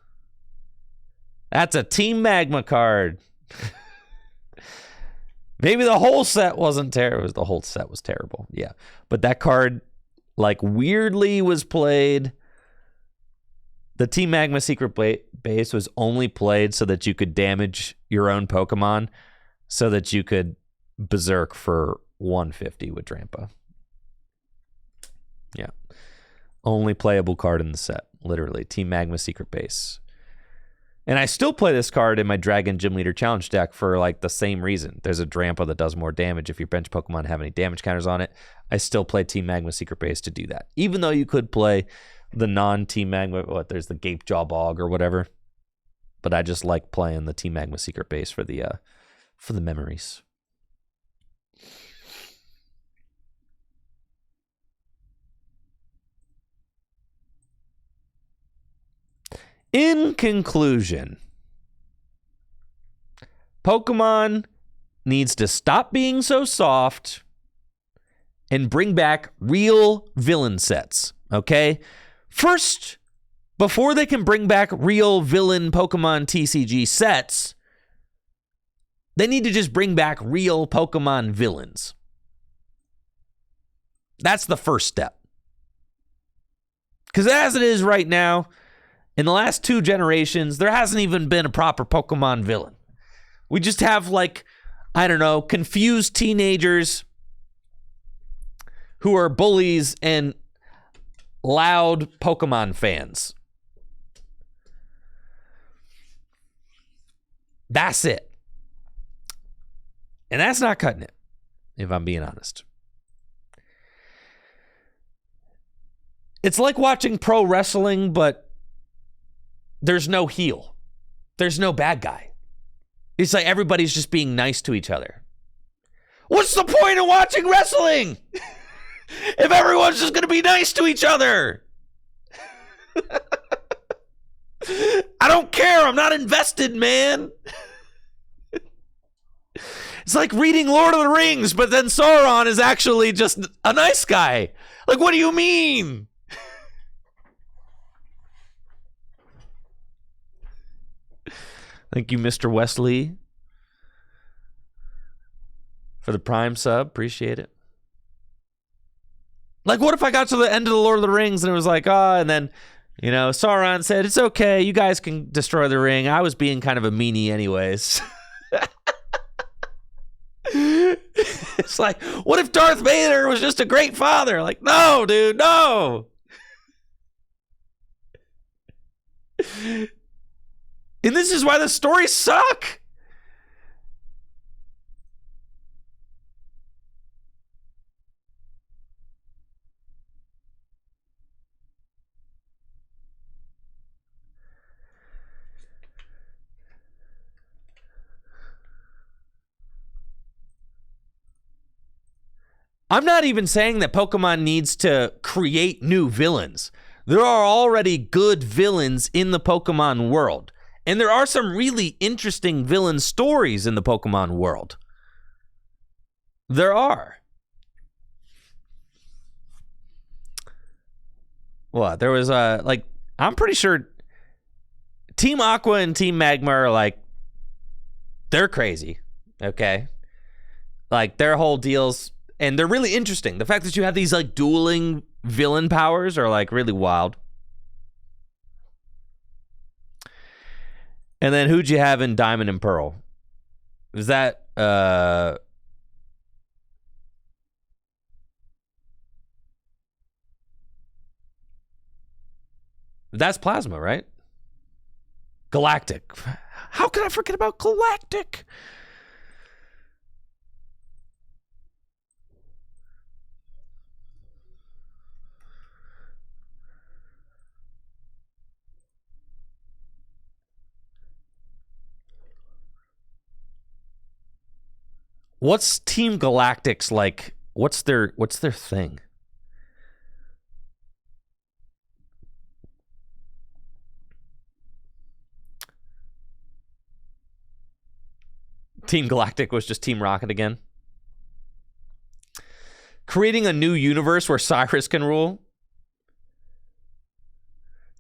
That's a Team Magma card. Maybe the whole set wasn't terrible. The whole set was terrible. Yeah. But that card, like, weirdly was played. The Team Magma secret base was only played so that you could damage your own Pokemon, so that you could Berserk for 150 with Drampa. Yeah. Only playable card in the set. Literally. Team Magma secret base. And I still play this card in my Dragon Gym Leader Challenge deck for like the same reason. There's a Drampa that does more damage if your bench Pokemon have any damage counters on it. I still play Team Magma secret base to do that. Even though you could play the non-Team Magma, there's the Gapejaw Bog or whatever. But I just like playing the Team Magma secret base for the memories. In conclusion, Pokemon needs to stop being so soft and bring back real villain sets, okay? First, before they can bring back real villain Pokemon TCG sets, they need to just bring back real Pokemon villains. That's the first step. Because as it is right now, in the last 2 generations, there hasn't even been a proper Pokemon villain. We just have, like, I don't know, confused teenagers who are bullies and loud Pokemon fans. That's it. And that's not cutting it, if I'm being honest. It's like watching pro wrestling, but there's no heel. There's no bad guy. It's like everybody's just being nice to each other. What's the point of watching wrestling if everyone's just going to be nice to each other? I don't care. I'm not invested, man. It's like reading Lord of the Rings, but then Sauron is actually just a nice guy. Like, what do you mean? Thank you, Mr. Wesley, for the Prime sub. Appreciate it. Like, what if I got to the end of the Lord of the Rings and it was like, and then, you know, Sauron said, it's okay, you guys can destroy the ring. I was being kind of a meanie anyways. It's like, what if Darth Vader was just a great father? Like, no, dude, no. And this is why the stories suck. I'm not even saying that Pokemon needs to create new villains. There are already good villains in the Pokemon world. And there are some really interesting villain stories in the Pokemon world. There are. What? There was I'm pretty sure Team Aqua and Team Magma are like, they're crazy. Okay. Like, their whole deals, and they're really interesting. The fact that you have these like dueling villain powers are like really wild. And then who'd you have in Diamond and Pearl? Is that that's Plasma, right? Galactic. How can I forget about Galactic? What's Team Galactic's like? What's their thing? Team Galactic was just Team Rocket again. Creating a new universe where Cyrus can rule.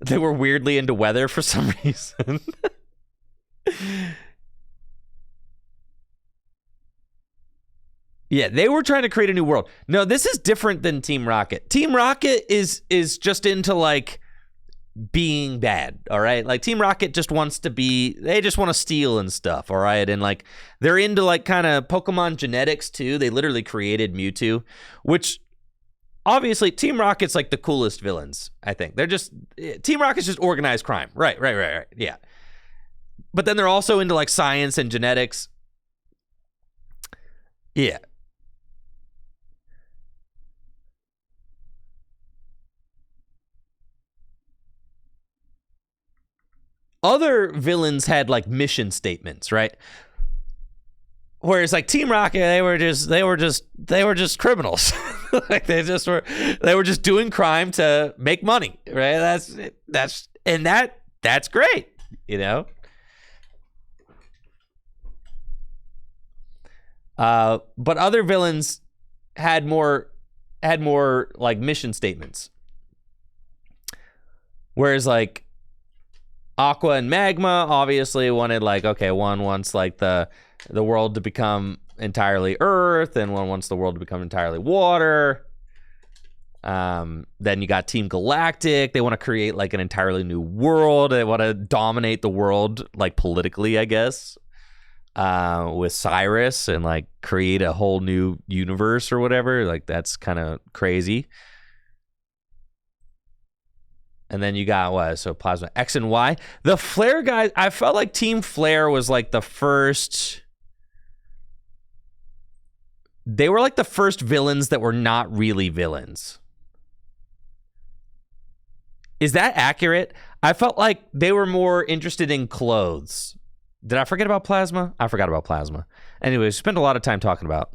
They were weirdly into weather for some reason. Yeah, they were trying to create a new world. No, this is different than Team Rocket. Team Rocket is just into like being bad, all right? Like Team Rocket just wants to be, they just want to steal and stuff, all right? And like they're into like kind of Pokemon genetics too. They literally created Mewtwo, which obviously Team Rocket's like the coolest villains, I think. They're just, Team Rocket's just organized crime. Right. Yeah. But then they're also into like science and genetics. Yeah. Other villains had like mission statements, right? Whereas like Team Rocket, they were just criminals. Like they were just doing crime to make money, right? That's great, you know. But other villains had more like mission statements. Whereas like Aqua and Magma obviously wanted like, okay, one wants like the world to become entirely earth, and one wants the world to become entirely water. Then you got Team Galactic. They want to create like an entirely new world. They want to dominate the world like politically, I guess, with Cyrus, and like create a whole new universe or whatever. Like that's kind of crazy. And then you got what? So Plasma X and Y. The Flare guys, I felt like Team Flare was like the first. They were like the first villains that were not really villains. Is that accurate? I felt like they were more interested in clothes. Did I forget about Plasma? I forgot about Plasma. Anyways, spent a lot of time talking about.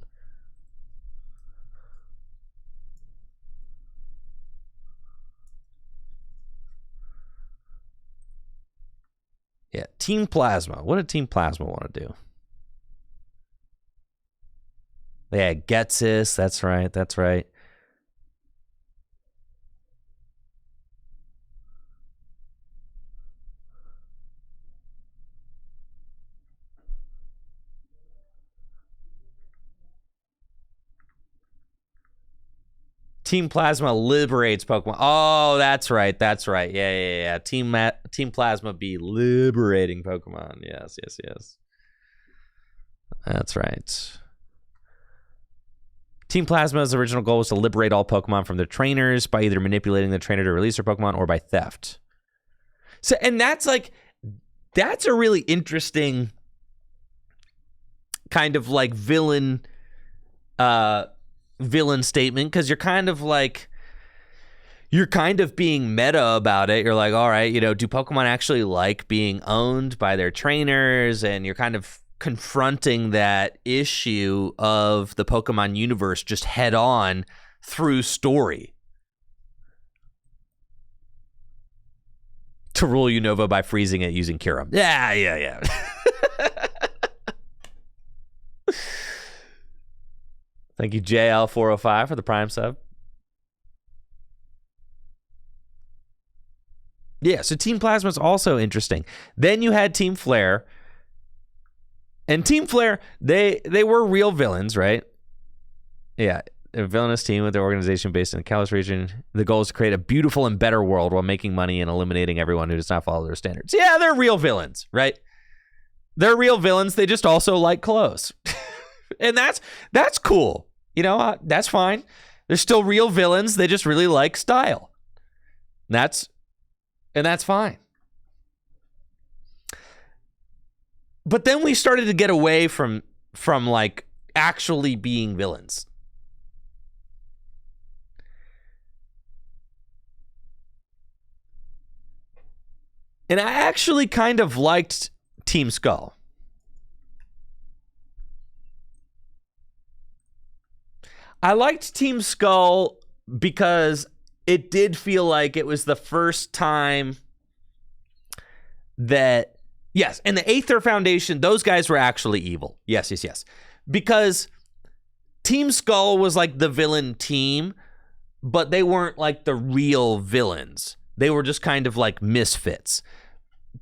Yeah, Team Plasma. What did Team Plasma want to do? Yeah, Getsis. That's right. That's right. Team Plasma liberates Pokemon. Oh, that's right. That's right. Yeah. Team Plasma be liberating Pokemon. Yes. That's right. Team Plasma's original goal was to liberate all Pokemon from their trainers by either manipulating the trainer to release their Pokemon or by theft. So, and that's a really interesting kind of like villain statement, because you're kind of being meta about it. You're like, all right, do Pokemon actually like being owned by their trainers? And you're kind of confronting that issue of the Pokemon universe just head on through story. To rule Unova by freezing it using Kyurem. Yeah. Thank you, JL405, for the Prime sub. Yeah, so Team Plasma is also interesting. Then you had Team Flare. And Team Flare, they were real villains, right? Yeah, a villainous team with their organization based in the Kalos region. The goal is to create a beautiful and better world while making money and eliminating everyone who does not follow their standards. Yeah, they're real villains, right? They're real villains. They just also like clothes. And that's cool. That's fine. They're still real villains. They just really like style. That's fine. But then we started to get away from like actually being villains. And I actually kind of liked Team Skull. I liked Team Skull because it did feel like it was the first time that, yes, and the Aether Foundation, those guys were actually evil. Yes. Because Team Skull was like the villain team, but they weren't like the real villains. They were just kind of like misfits.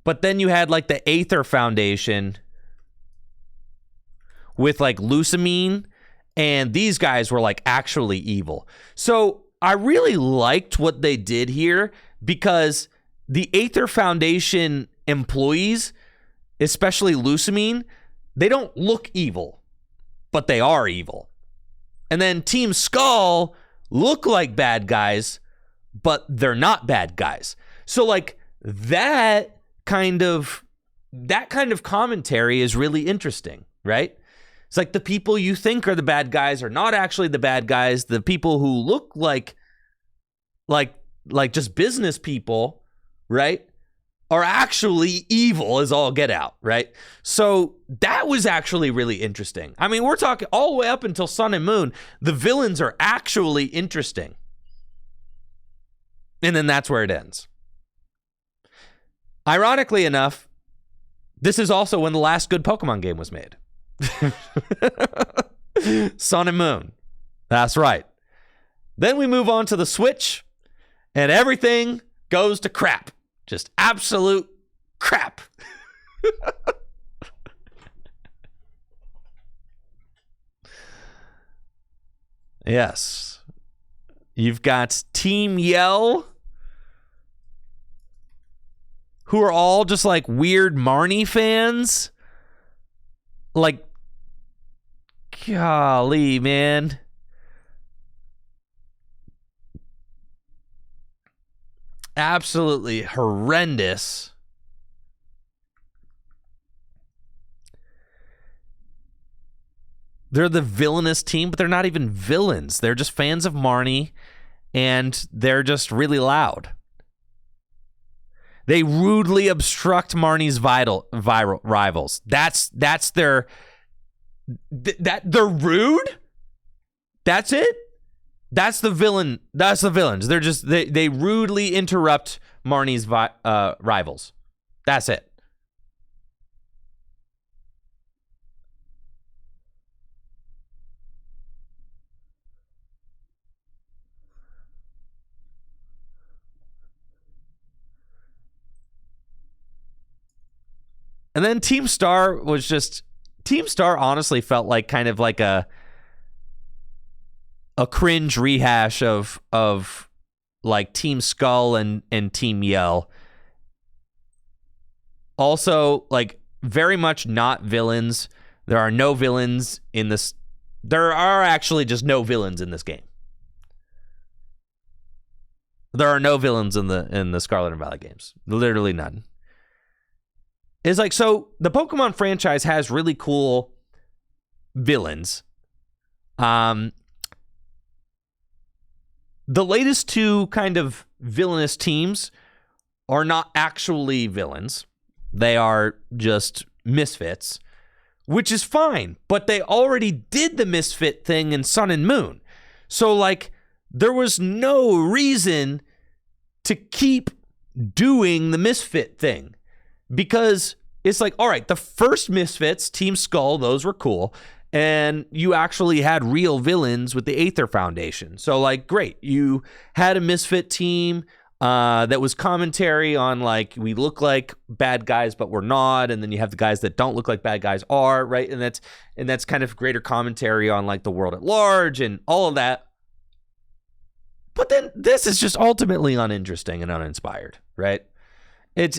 But then you had like the Aether Foundation with like Lusamine, and these guys were like actually evil. So I really liked what they did here, because the Aether Foundation employees, especially Lusamine, they don't look evil, but they are evil. And then Team Skull look like bad guys, but they're not bad guys. So like that kind of commentary is really interesting, right? It's like the people you think are the bad guys are not actually the bad guys. The people who look like just business people, right, are actually evil as all get out, right? So that was actually really interesting. I mean, we're talking all the way up until Sun and Moon. The villains are actually interesting. And then that's where it ends. Ironically enough, this is also when the last good Pokemon game was made. Sun and Moon. That's right. Then we move on to the Switch, and everything goes to crap. Just absolute crap. Yes. You've got Team Yell, who are all just like weird Marnie fans. Like, golly, man. Absolutely horrendous. They're the villainous team, but they're not even villains. They're just fans of Marnie, and they're just really loud. They rudely obstruct Marnie's viral rivals. That's their... they're rude? That's it? That's the villain. That's the villains. They're just they rudely interrupt Marnie's rivals. That's it. And then Team Star honestly felt like kind of like a cringe rehash of like Team Skull and Team Yell. Also, like, very much not villains. There are no villains in this. There are actually just no villains in this game. There are no villains in the Scarlet and Violet games. Literally none. It's like, so the Pokemon franchise has really cool villains. The latest two kind of villainous teams are not actually villains. They are just misfits, which is fine, but they already did the misfit thing in Sun and Moon. So, like, there was no reason to keep doing the misfit thing, because it's like, all right, the first misfits, Team Skull, those were cool, and you actually had real villains with the Aether Foundation. So, like, great. You had a misfit team that was commentary on, like, we look like bad guys, but we're not. And then you have the guys that don't look like bad guys are, right? And that's kind of greater commentary on, like, the world at large and all of that. But then this is just ultimately uninteresting and uninspired, right? It's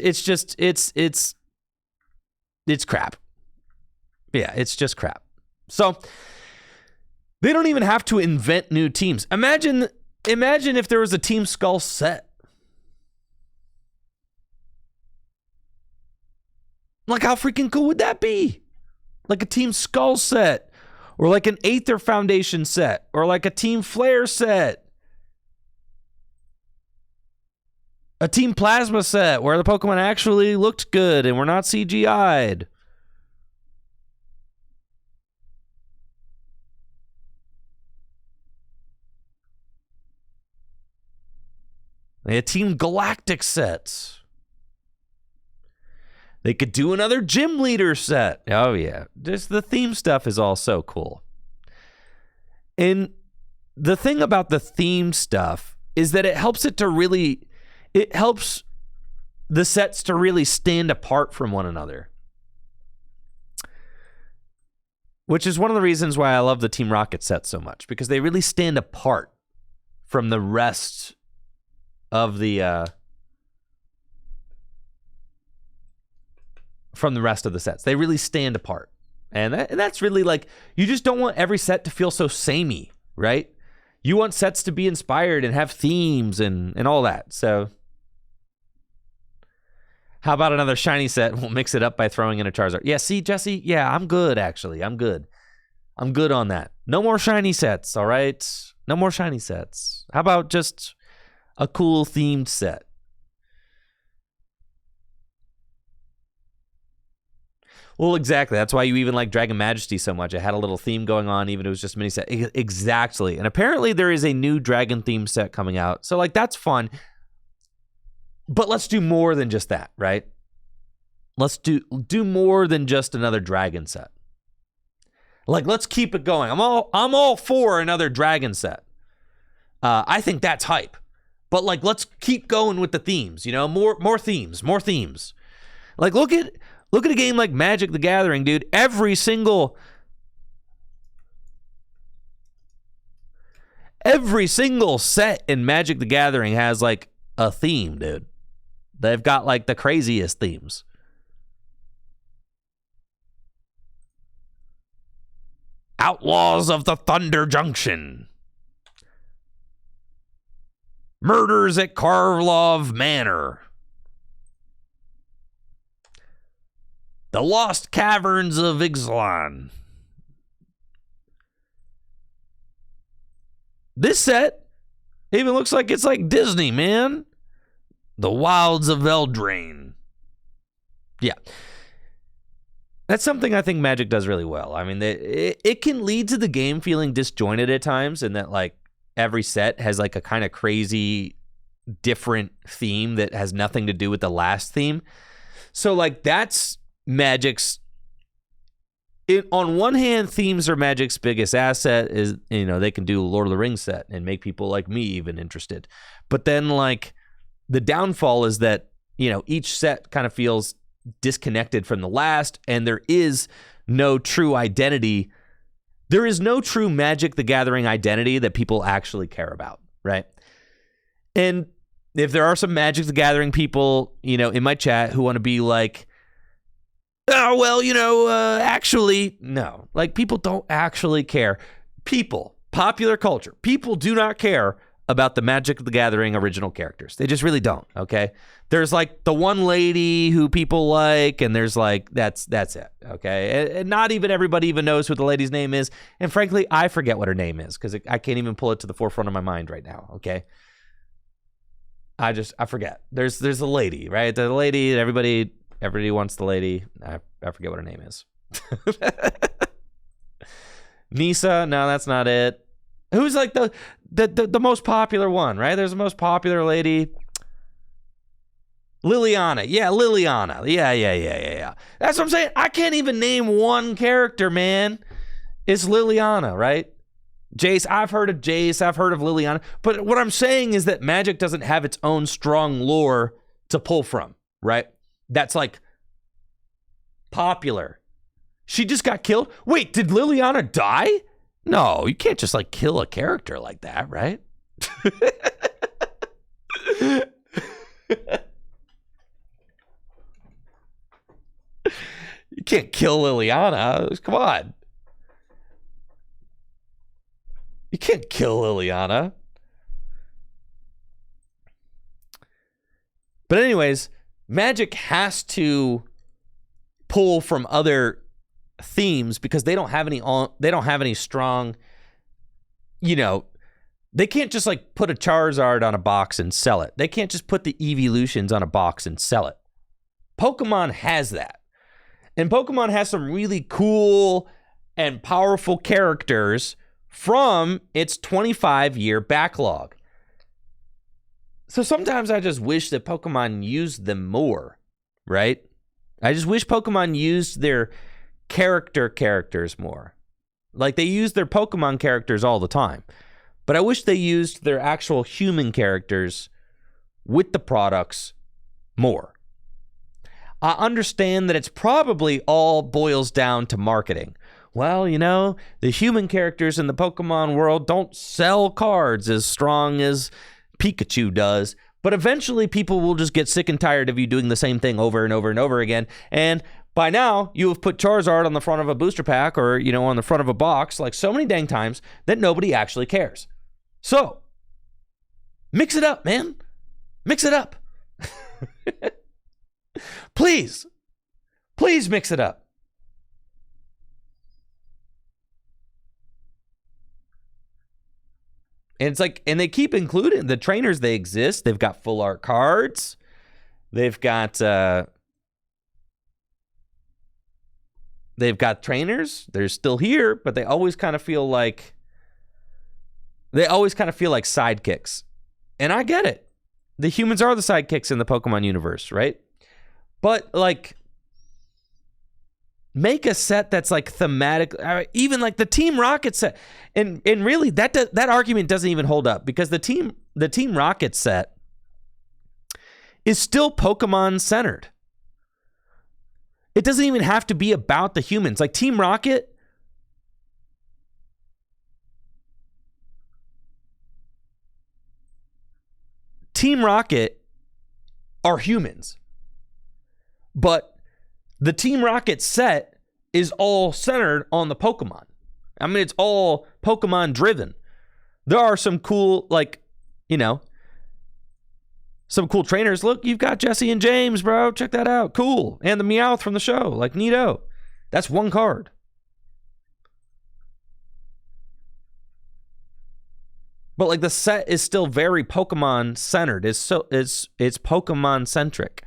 crap. Yeah, it's just crap. So they don't even have to invent new teams. Imagine if there was a Team Skull set. Like, how freaking cool would that be? Like a Team Skull set, or like an Aether Foundation set, or like a Team Flare set, a Team Plasma set where the Pokemon actually looked good and were not CGI'd. They had Team Galactic sets. They could do another Gym Leader set. Oh, yeah. Just the theme stuff is all so cool. And the thing about the theme stuff is that it helps the sets to really stand apart from one another. Which is one of the reasons why I love the Team Rocket set so much, because they really stand apart from the rest of the sets. They really stand apart. And that's really, like, you just don't want every set to feel so samey, right? You want sets to be inspired and have themes and all that. So how about another shiny set? We'll mix it up by throwing in a Charizard. Yeah, see, Jesse? Yeah, I'm good, actually. I'm good on that. No more shiny sets, all right? No more shiny sets. How about just a cool themed set? Well, exactly. That's why you even like Dragon Majesty so much. It had a little theme going on, even if it was just a mini set. Exactly. And apparently there is a new Dragon theme set coming out. So, like, that's fun. But let's do more than just that, right? Let's do more than just another Dragon set. Like, let's keep it going. I'm all for another Dragon set. I think that's hype. But, like, let's keep going with the themes, you know? More themes. Like, look at a game like Magic the Gathering, dude. Every single set in Magic the Gathering has, like, a theme, dude. They've got, like, the craziest themes. Outlaws of the Thunder Junction. Murders at Karlov Manor. The Lost Caverns of Ixalan. This set even looks like it's like Disney, man. The Wilds of Eldraine. Yeah. That's something I think Magic does really well. I mean, it can lead to the game feeling disjointed at times, and that, like, every set has, like, a kind of crazy different theme that has nothing to do with the last theme. So, like, that's Magic's... on one hand, themes are Magic's biggest asset. Is, you know, they can do a Lord of the Rings set and make people like me even interested. But then, like, the downfall is that, you know, each set kind of feels disconnected from the last, and there is no true identity. There is no true Magic the Gathering identity that people actually care about, right? And if there are some Magic the Gathering people, in my chat who want to be like, oh, well, actually, no. Like, people don't actually care. People, popular culture, people do not care about the Magic the Gathering original characters. They just really don't, okay? There's like the one lady who people like, and there's like, that's it, okay? And not even everybody even knows who the lady's name is. And frankly, I forget what her name is because I can't even pull it to the forefront of my mind right now, okay? I forget. There's a lady, right? The lady, everybody wants the lady. I forget what her name is. Nisa, no, that's not it. Who's like the most popular one, right? There's the most popular lady. Liliana. Yeah, Liliana. Yeah. That's what I'm saying. I can't even name one character, man. It's Liliana, right? Jace, I've heard of Jace. I've heard of Liliana. But what I'm saying is that Magic doesn't have its own strong lore to pull from, right? That's like popular. She just got killed. Wait, did Liliana die? No, you can't just like kill a character like that, right? You can't kill Liliana. Come on. You can't kill Liliana. But anyways, Magic has to pull from other themes because they don't have any strong, they can't just like put a Charizard on a box and sell it. They can't just put the Evolutions on a box and sell it. Pokemon has that. And Pokemon has some really cool and powerful characters from its 25-year backlog. So sometimes I just wish that Pokemon used them more, right? I just wish Pokemon used their characters more. Like, they use their Pokemon characters all the time. But I wish they used their actual human characters with the products more. I understand that it's probably all boils down to marketing. Well, the human characters in the Pokemon world don't sell cards as strong as Pikachu does. But eventually people will just get sick and tired of you doing the same thing over and over and over again. And by now, you have put Charizard on the front of a booster pack or, on the front of a box like so many dang times that nobody actually cares. So, mix it up, man. Mix it up. Please mix it up. And it's like, and they keep including the trainers. They exist. They've got full art cards. They've got trainers. They're still here, but they always kind of feel like sidekicks. And I get it. The humans are the sidekicks in the Pokemon universe, right? But like, make a set that's like thematic, even like the Team Rocket set. And really that argument doesn't even hold up because the Team Rocket set is still Pokemon centered. It doesn't even have to be about the humans. Like Team Rocket are humans. But the Team Rocket set is all centered on the Pokemon. I mean, it's all Pokemon driven. There are some cool, some cool trainers. Look, you've got Jesse and James, bro. Check that out. Cool. And the Meowth from the show. Like, neato. That's one card. But like the set is still very Pokemon centered. It's Pokemon centric.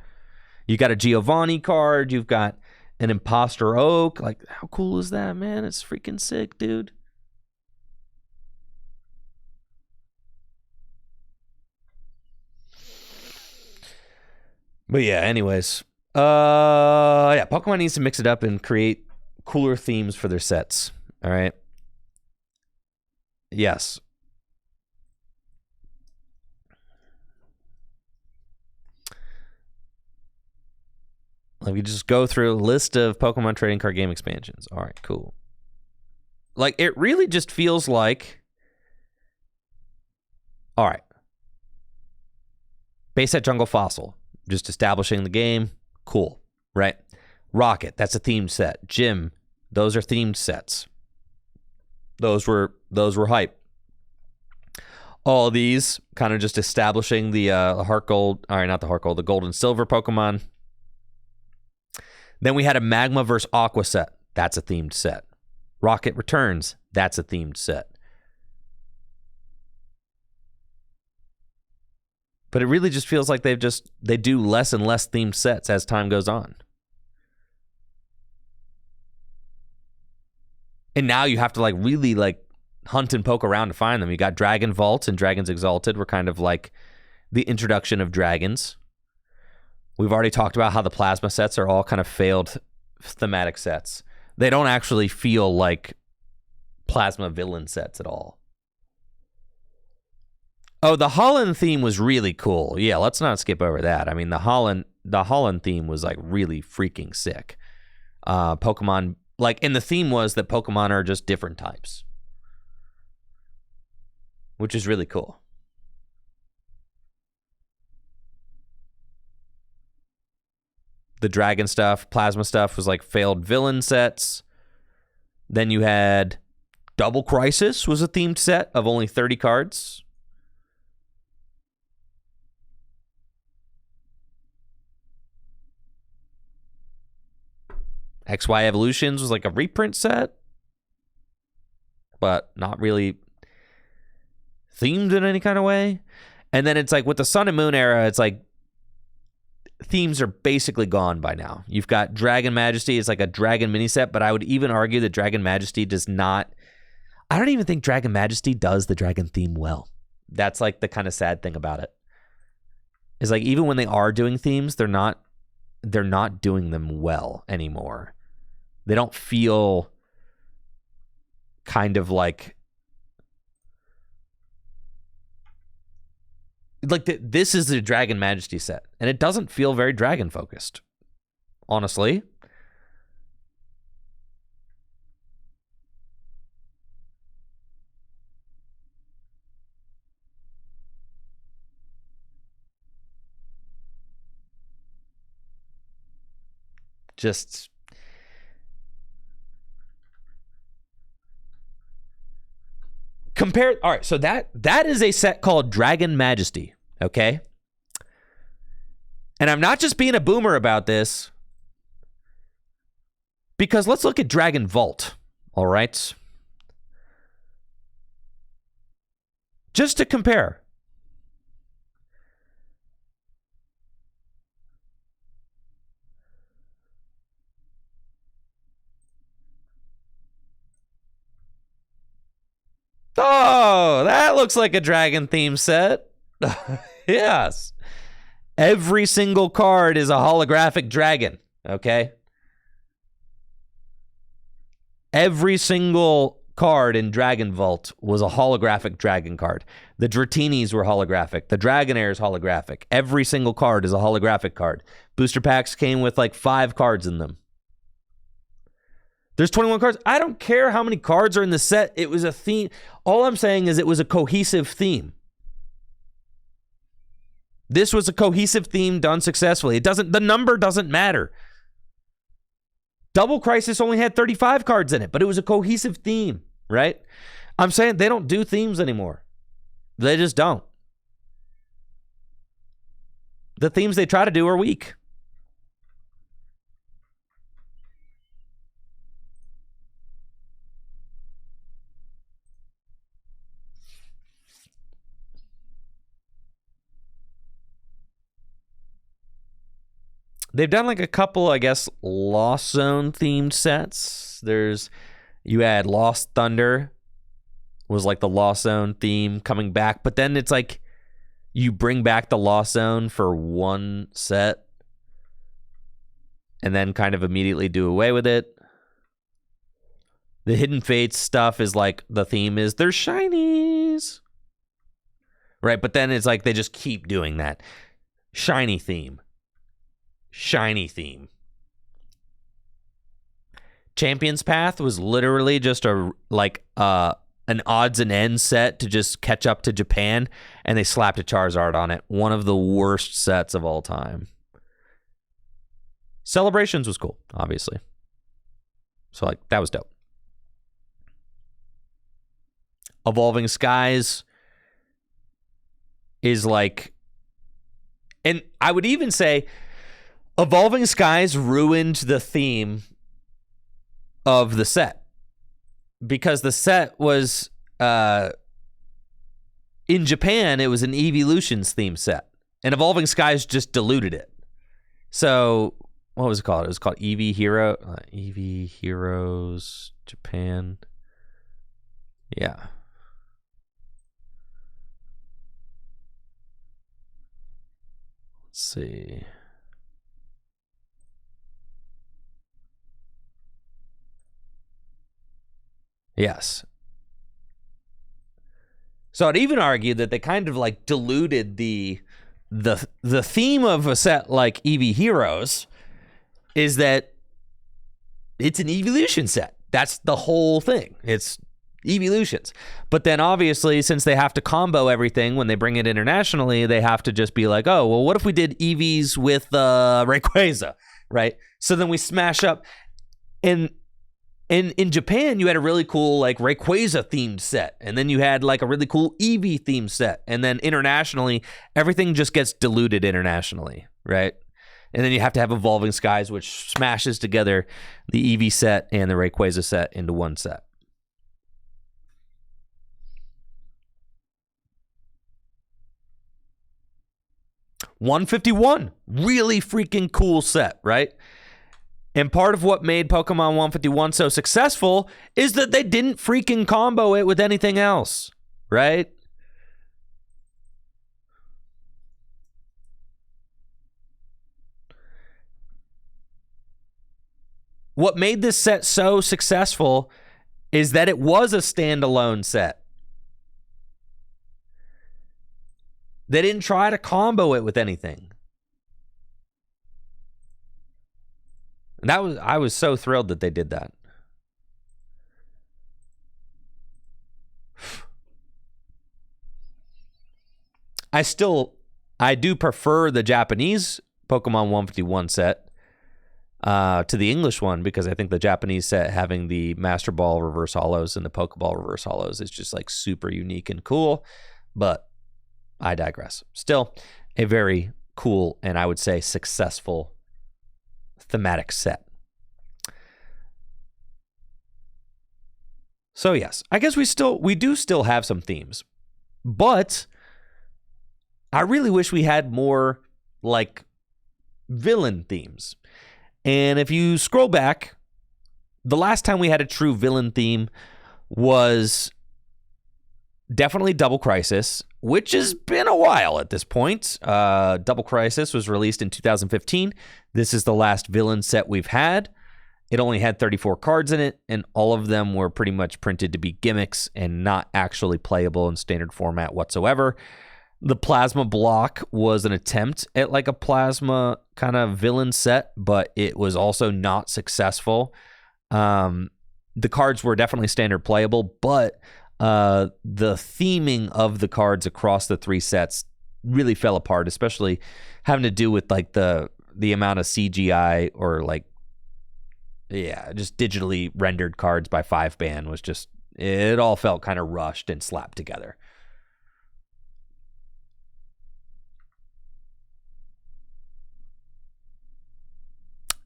You got a Giovanni card. You've got an Imposter Oak. Like, how cool is that, man? It's freaking sick, dude. But yeah, anyways. Pokemon needs to mix it up and create cooler themes for their sets. All right. Yes. Like, we just go through a list of Pokemon trading card game expansions. All right, cool. Like, it really just feels like, all right, base set Jungle Fossil, just establishing the game, cool, right? Rocket, that's a themed set. Gym, those are themed sets. Those were hype. All these kind of just establishing the Heart Gold, all right, not the Heart Gold, the Gold and Silver Pokemon. Then we had a Magma vs. Aqua set. That's a themed set. Rocket Returns. That's a themed set. But it really just feels like they do less and less themed sets as time goes on. And now you have to like really like hunt and poke around to find them. You got Dragon Vault and Dragons Exalted were kind of like the introduction of dragons. We've already talked about how the plasma sets are all kind of failed thematic sets. They don't actually feel like plasma villain sets at all. Oh, the Holland theme was really cool. Yeah, let's not skip over that. I mean, the Holland theme was like really freaking sick. Pokemon, like, and the theme was that Pokemon are just different types, which is really cool. The dragon stuff, plasma stuff was like failed villain sets. Then you had Double Crisis was a themed set of only 30 cards. XY Evolutions was like a reprint set, but not really themed in any kind of way. And then it's like with the Sun and Moon era, it's like themes are basically gone by now. You've got Dragon Majesty. It's like a dragon mini set, but I would even argue that Dragon Majesty does not. I don't even think Dragon Majesty does the dragon theme well. That's like the kind of sad thing about it. Is like even when they are doing themes, they're not doing them well anymore. They don't feel kind of like this is the Dragon Majesty set, and it doesn't feel very dragon focused, honestly. Just compare. All right, so that is a set called Dragon Majesty, okay? And I'm not just being a boomer about this, because let's look at Dragon Vault, all right? Just to compare. Oh, that looks like a dragon theme set. Yes. Every single card is a holographic dragon, okay? Every single card in Dragon Vault was a holographic dragon card. The Dratinis were holographic. The Dragonair is holographic. Every single card is a holographic card. Booster packs came with like 5 cards in them. There's 21 cards. I don't care how many cards are in the set. It was a theme. All I'm saying is it was a cohesive theme. This was a cohesive theme done successfully. The number doesn't matter. Double Crisis only had 35 cards in it, but it was a cohesive theme, right? I'm saying they don't do themes anymore. They just don't. The themes they try to do are weak. They've done like a couple, I guess, Lost Zone themed sets. You had Lost Thunder was like the Lost Zone theme coming back, but then it's like you bring back the Lost Zone for one set and then kind of immediately do away with it. The Hidden Fates stuff is like the theme is they're shinies. Right, but then it's like they just keep doing that. Shiny theme. Champion's Path was literally just an odds and ends set to just catch up to Japan, and they slapped a Charizard on it. One of the worst sets of all time. Celebrations was cool, obviously. So, like, that was dope. Evolving Skies is like... And I would even say Evolving Skies ruined the theme of the set. Because the set was... in Japan, it was an Evolutions theme set. And Evolving Skies just diluted it. So... What was it called? It was called Eevee Heroes Japan. Yeah. Let's see. Yes. So I'd even argue that they kind of like diluted the theme of a set like Eevee Heroes is that it's an evolution set. That's the whole thing. It's evolutions. But then obviously, since they have to combo everything when they bring it internationally, they have to just be like, oh, well, what if we did Eevees with Rayquaza, right? So then we smash up. And in Japan, you had a really cool like Rayquaza themed set. And then you had like a really cool Eevee themed set. And then internationally, everything just gets diluted internationally, right? And then you have to have Evolving Skies, which smashes together the Eevee set and the Rayquaza set into one set. $151, really freaking cool set, right? And part of what made Pokemon 151 so successful is that they didn't freaking combo it with anything else, right? What made this set so successful is that it was a standalone set. They didn't try to combo it with anything. And I was so thrilled that they did that. I do prefer the Japanese Pokemon 151 set to the English one, because I think the Japanese set having the Master Ball reverse hollows and the Pokeball reverse hollows is just like super unique and cool. But I digress. Still a very cool and I would say successful thematic set. So yes, I guess we do still have some themes, but I really wish we had more like villain themes. And if you scroll back, the last time we had a true villain theme was definitely Double Crisis, which has been a while at this point. Double Crisis was released in 2015. This is the last villain set we've had. It only had 34 cards in it, and all of them were pretty much printed to be gimmicks and not actually playable in standard format whatsoever. The Plasma Block was an attempt at like a Plasma kind of villain set, but it was also not successful. The cards were definitely standard playable, but the theming of the cards across the three sets really fell apart, especially having to do with like the amount of CGI or like, yeah, just digitally rendered cards by 5-Ban was just, it all felt kind of rushed and slapped together.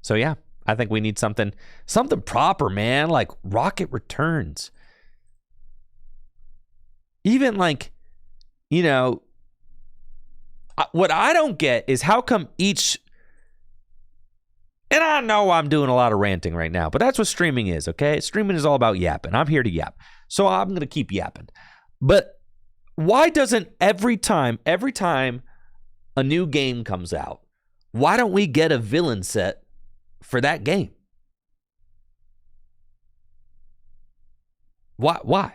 So yeah, I think we need something proper, man, like Rocket Returns. Even like, you know, what I don't get is how come each, and I know I'm doing a lot of ranting right now, but that's what streaming is, okay? Streaming is all about yapping. I'm here to yap. So I'm going to keep yapping. But why doesn't every time a new game comes out, why don't we get a villain set for that game? Why?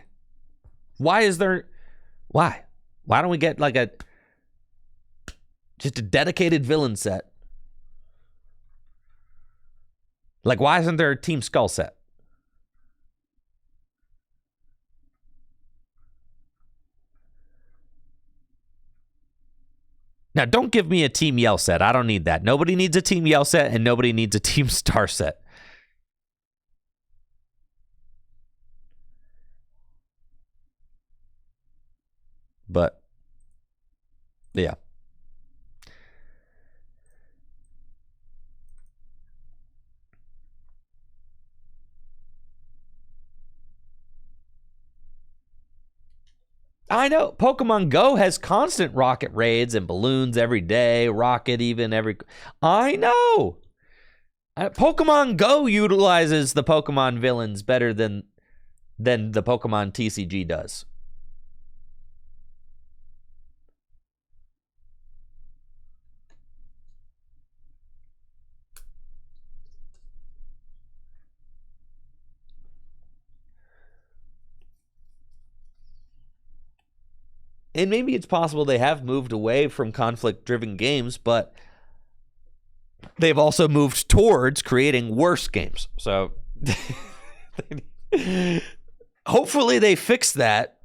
Why is there... Why? Why don't we get like just a dedicated villain set? Like, why isn't there a Team Skull set? Now, don't give me a Team Yell set. I don't need that. Nobody needs a Team Yell set, and nobody needs a Team Star set. But, yeah. I know. Pokemon Go has constant rocket raids and balloons every day. Rocket even every... I know. Pokemon Go utilizes the Pokemon villains better than the Pokemon TCG does. And maybe it's possible they have moved away from conflict-driven games, but they've also moved towards creating worse games. So hopefully they fix that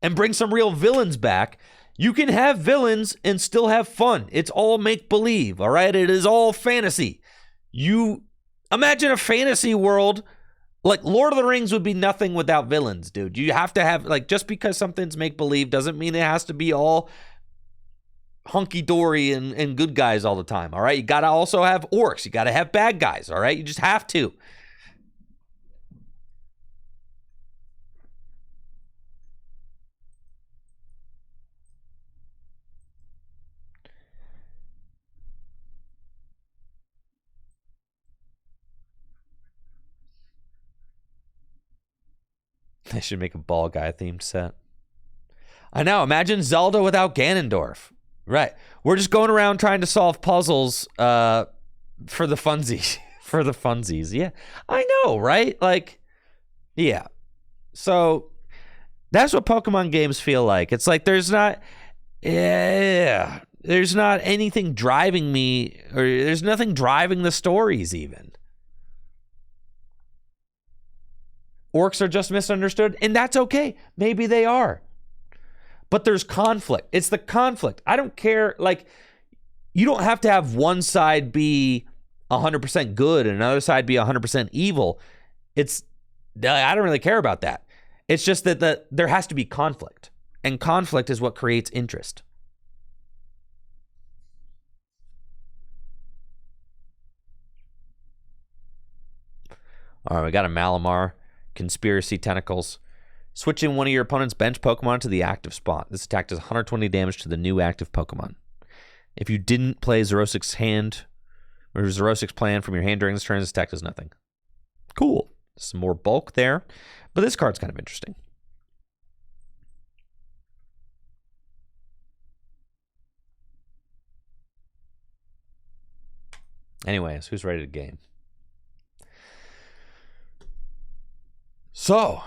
and bring some real villains back. You can have villains and still have fun. It's all make-believe, all right? It is all fantasy. You imagine a fantasy world. Like, Lord of the Rings would be nothing without villains, dude. You have to have, like, just because something's make-believe doesn't mean it has to be all hunky-dory and good guys all the time, all right? You got to also have orcs. You got to have bad guys, all right? You just have to. They should make a ball guy themed set. I know. Imagine Zelda without Ganondorf. Right. We're just going around trying to solve puzzles for the funsies. For the funsies. Yeah. I know, right? Like, yeah. So that's what Pokemon games feel like. It's like there's not anything driving me, or there's nothing driving the stories even. Orcs are just misunderstood, and that's okay. Maybe they are. But there's conflict. It's the conflict. I don't care. Like, you don't have to have one side be 100% good and another side be 100% evil. I don't really care about that. It's just that there has to be conflict. And conflict is what creates interest. All right, we got a Malamar. Conspiracy Tentacles. Switching one of your opponent's bench Pokemon to the active spot. This attack does 120 damage to the new active Pokemon. If you didn't play Xeroxic's hand or Xeroxic's plan from your hand during this turn, this attack does nothing. Cool. Some more bulk there. But this card's kind of interesting. Anyways, who's ready to game? So,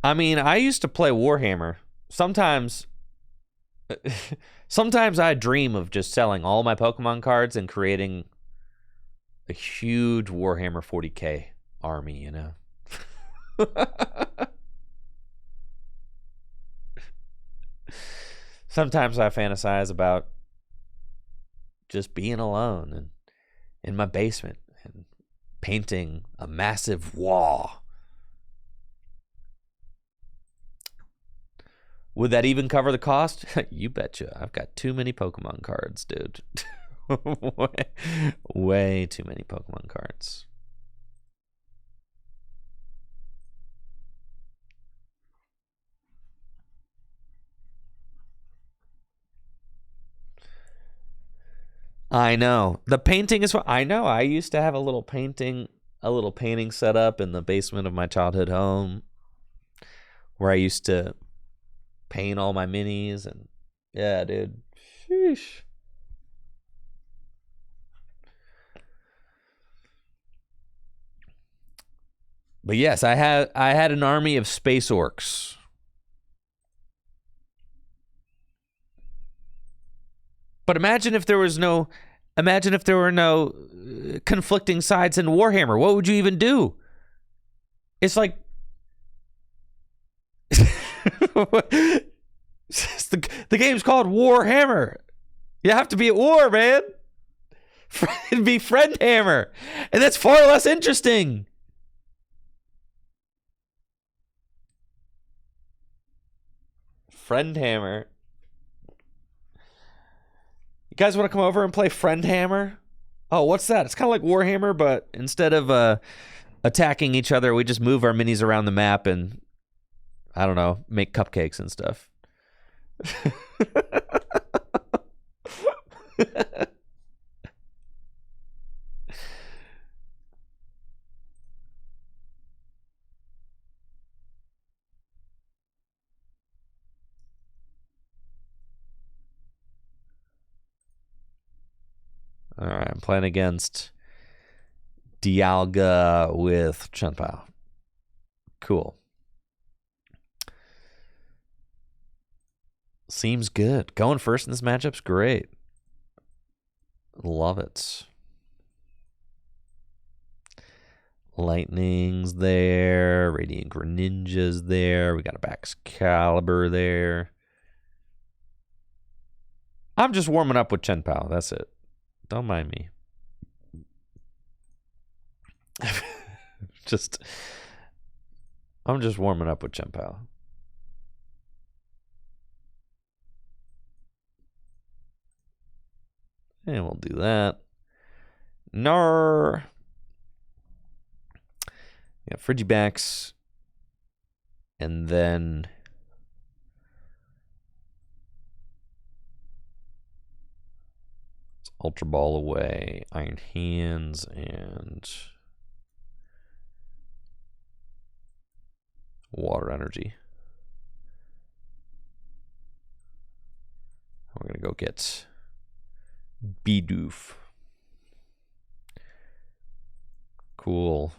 I mean, I used to play Warhammer. Sometimes I dream of just selling all my Pokemon cards and creating a huge Warhammer 40K army, you know? Sometimes I fantasize about just being alone and in my basement and painting a massive wall. Would that even cover the cost? You betcha. I've got too many Pokemon cards, dude. way too many Pokemon cards. I know. The painting is what I know. I used to have a little painting set up in the basement of my childhood home where I used to paint all my minis, and yeah, dude. Sheesh. But yes, I had an army of space orcs. But imagine if there were no conflicting sides in Warhammer. What would you even do? It's like The game's called Warhammer. You have to be at war, man. It'd be Friend Hammer, and that's far less interesting. Friend Hammer. You guys want to come over and play Friend Hammer? Oh, what's that? It's kind of like Warhammer, but instead of attacking each other, we just move our minis around the map and, I don't know, make cupcakes and stuff. All right, I'm playing against Dialga with Chien Pao. Cool. Seems good. Going first in this matchup's great. Love it. Lightning's there. Radiant Greninja's there. We got a Baxcalibur there. I'm just warming up with Chien Pao. That's it. Don't mind me. I'm just warming up with Chien Pao. And we'll do that. Nar. Yeah, Frigibax. And then Ultra Ball away, Iron Hands, and Water Energy. We're going to go get Bidoof. Cool.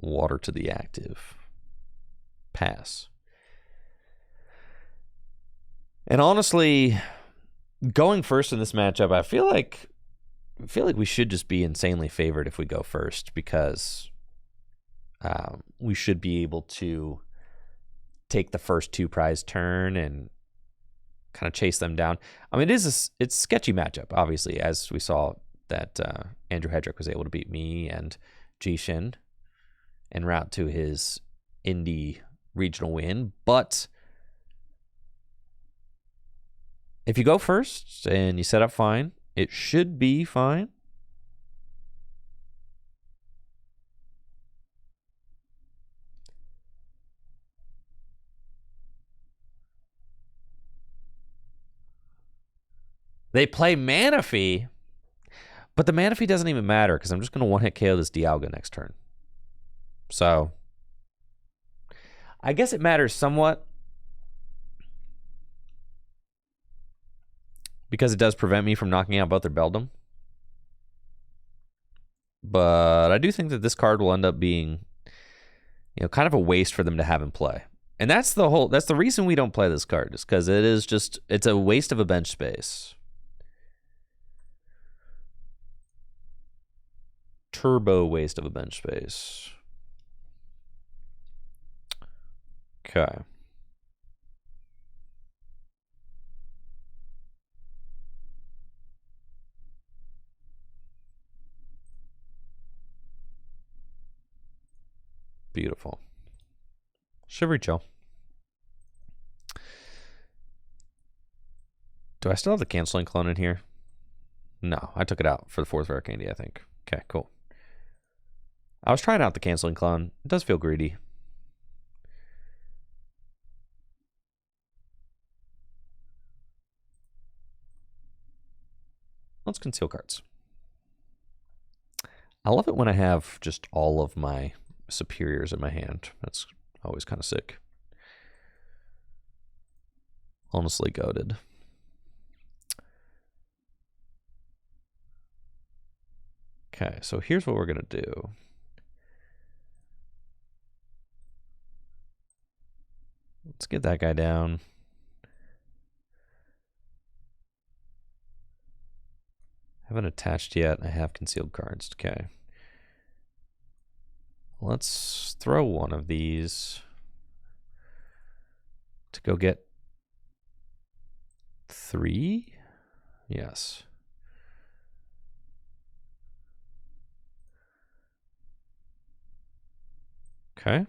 Water to the active. Pass. And honestly, going first in this matchup, I feel like we should just be insanely favored if we go first, because we should be able to take the first two prize turn and kind of chase them down. I mean, it's a sketchy matchup, obviously, as we saw that Andrew Hedrick was able to beat me and Jishin en route to his Indy regional win. But if you go first and you set up fine, it should be fine. They play Manaphy, but the Manaphy doesn't even matter because I'm just going to one-hit KO this Dialga next turn. So I guess it matters somewhat because it does prevent me from knocking out both their Beldum. But I do think that this card will end up being, kind of a waste for them to have in play. And that's the reason we don't play this card, is because it's a waste of a bench space. Turbo waste of a bench space. Okay. Beautiful. Shivery Chill. Do I still have the canceling clone in here? No, I took it out for the fourth rare candy, I think. Okay, cool. I was trying out the canceling clone. It does feel greedy. Let's conceal cards. I love it when I have just all of my superiors in my hand. That's always kind of sick. Honestly goated. Okay, so here's what we're going to do. Let's get that guy down. Haven't attached yet. I have concealed cards. Okay. Let's throw one of these to go get 3? Yes. Okay.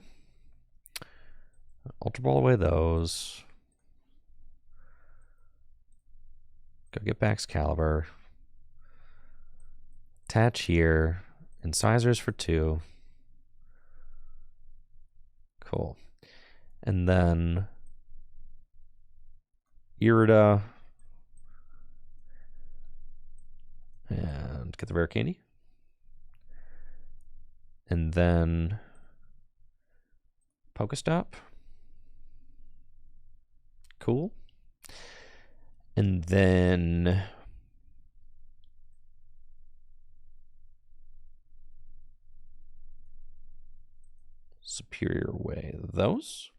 Ultra Ball away those. Go get back Excalibur. Attach here. Incisors for 2. Cool. And then Irida. And get the rare candy. And then Pokestop. Cool. And then Superior Way those.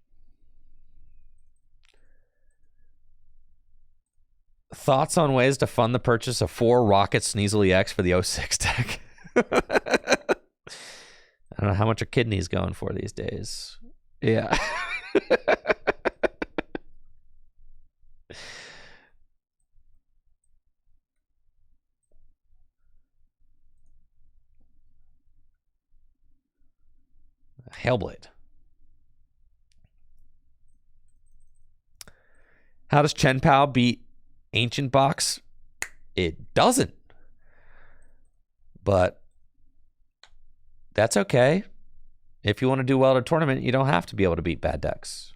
Thoughts on ways to fund the purchase of 4 Rocket Sneasel EX for the 06 deck? I don't know how much a kidney's going for these days. Yeah. Hellblade. How does Chien Pao beat Ancient Box? It doesn't. But that's okay. If you want to do well at a tournament, you don't have to be able to beat bad decks.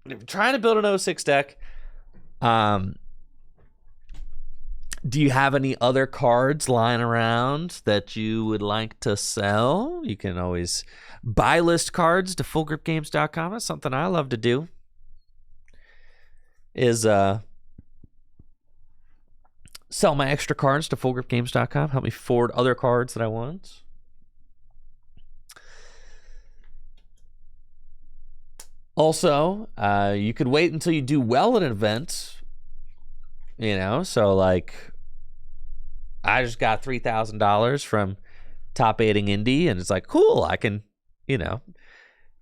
If you're trying to build an 06 deck, do you have any other cards lying around that you would like to sell? You can always buy list cards to fullgripgames.com. That's something I love to do. Is sell my extra cards to fullgripgames.com. Help me forward other cards that I want. Also, you could wait until you do well at an event. You know, so like I just got $3,000 from top 8ing Indy, and it's like, cool, I can, you know,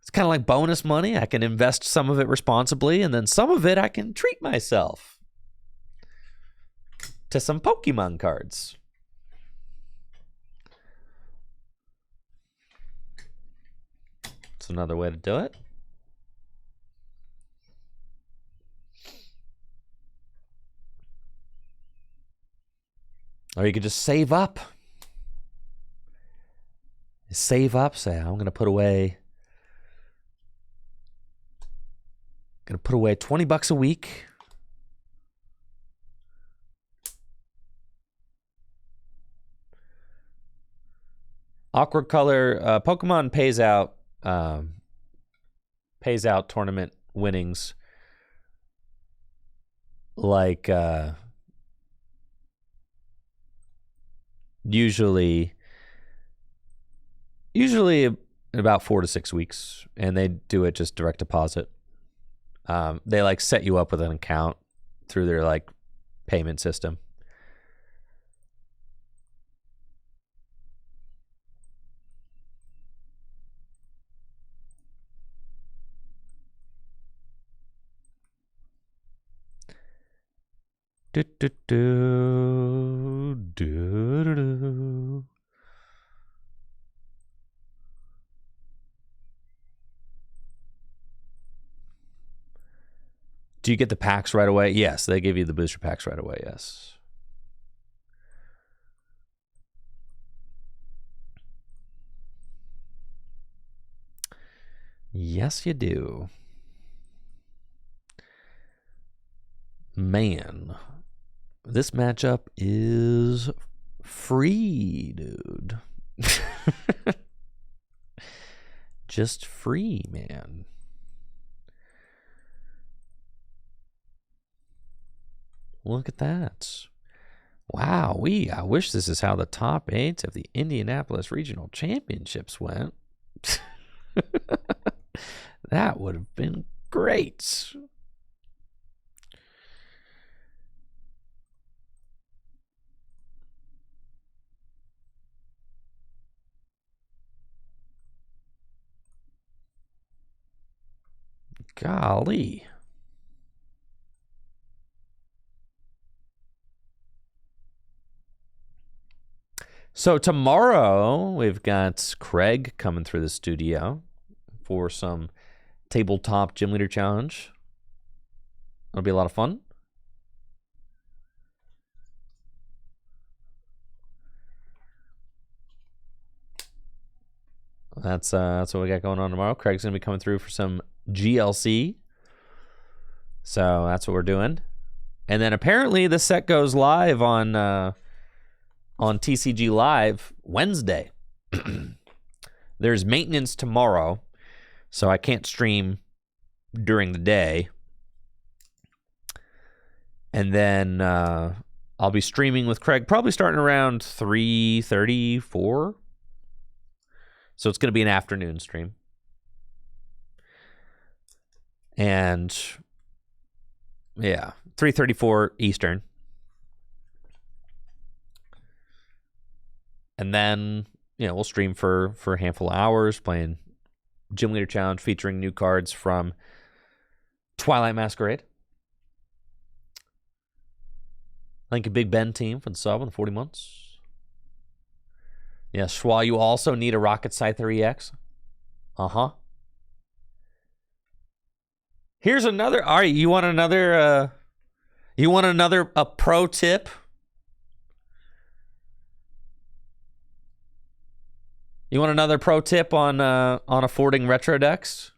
it's kind of like bonus money. I can invest some of it responsibly, and then some of it I can treat myself to some Pokemon cards. It's another way to do it. Or you could just save up. Save up, say, I'm going to put away $20 a week. Awkward Color, Pokemon pays out tournament winnings like usually in about 4 to 6 weeks, and they do it just direct deposit. They like set you up with an account through their like payment system. Do, do, do, do, do, do. Do you get the packs right away? Yes, they give you the booster packs right away, yes. Yes, you do. Man, this matchup is free, dude. Just free, man. Look at that. Wow, I wish this is how the top 8 of the Indianapolis Regional Championships went. That would have been great. Golly. So tomorrow we've got Craig coming through the studio for some tabletop gym leader challenge. It'll be a lot of fun. That's what we got going on tomorrow. Craig's gonna be coming through for some GLC. So that's what we're doing. And then apparently the set goes live on TCG Live Wednesday. There's maintenance tomorrow, so I can't stream during the day. And then I'll be streaming with Craig probably starting around 3:30, 4. So it's going to be an afternoon stream. And yeah, 3:34 Eastern. And then, we'll stream for a handful of hours playing Gym Leader Challenge featuring new cards from Twilight Masquerade. Thank you, Big Ben team, for the sub on the 40 months. Yes, Schwa, you also need a Rocket Scyther EX. Uh-huh. Here's another. All right, you want another a pro tip? You want another pro tip on affording retro decks?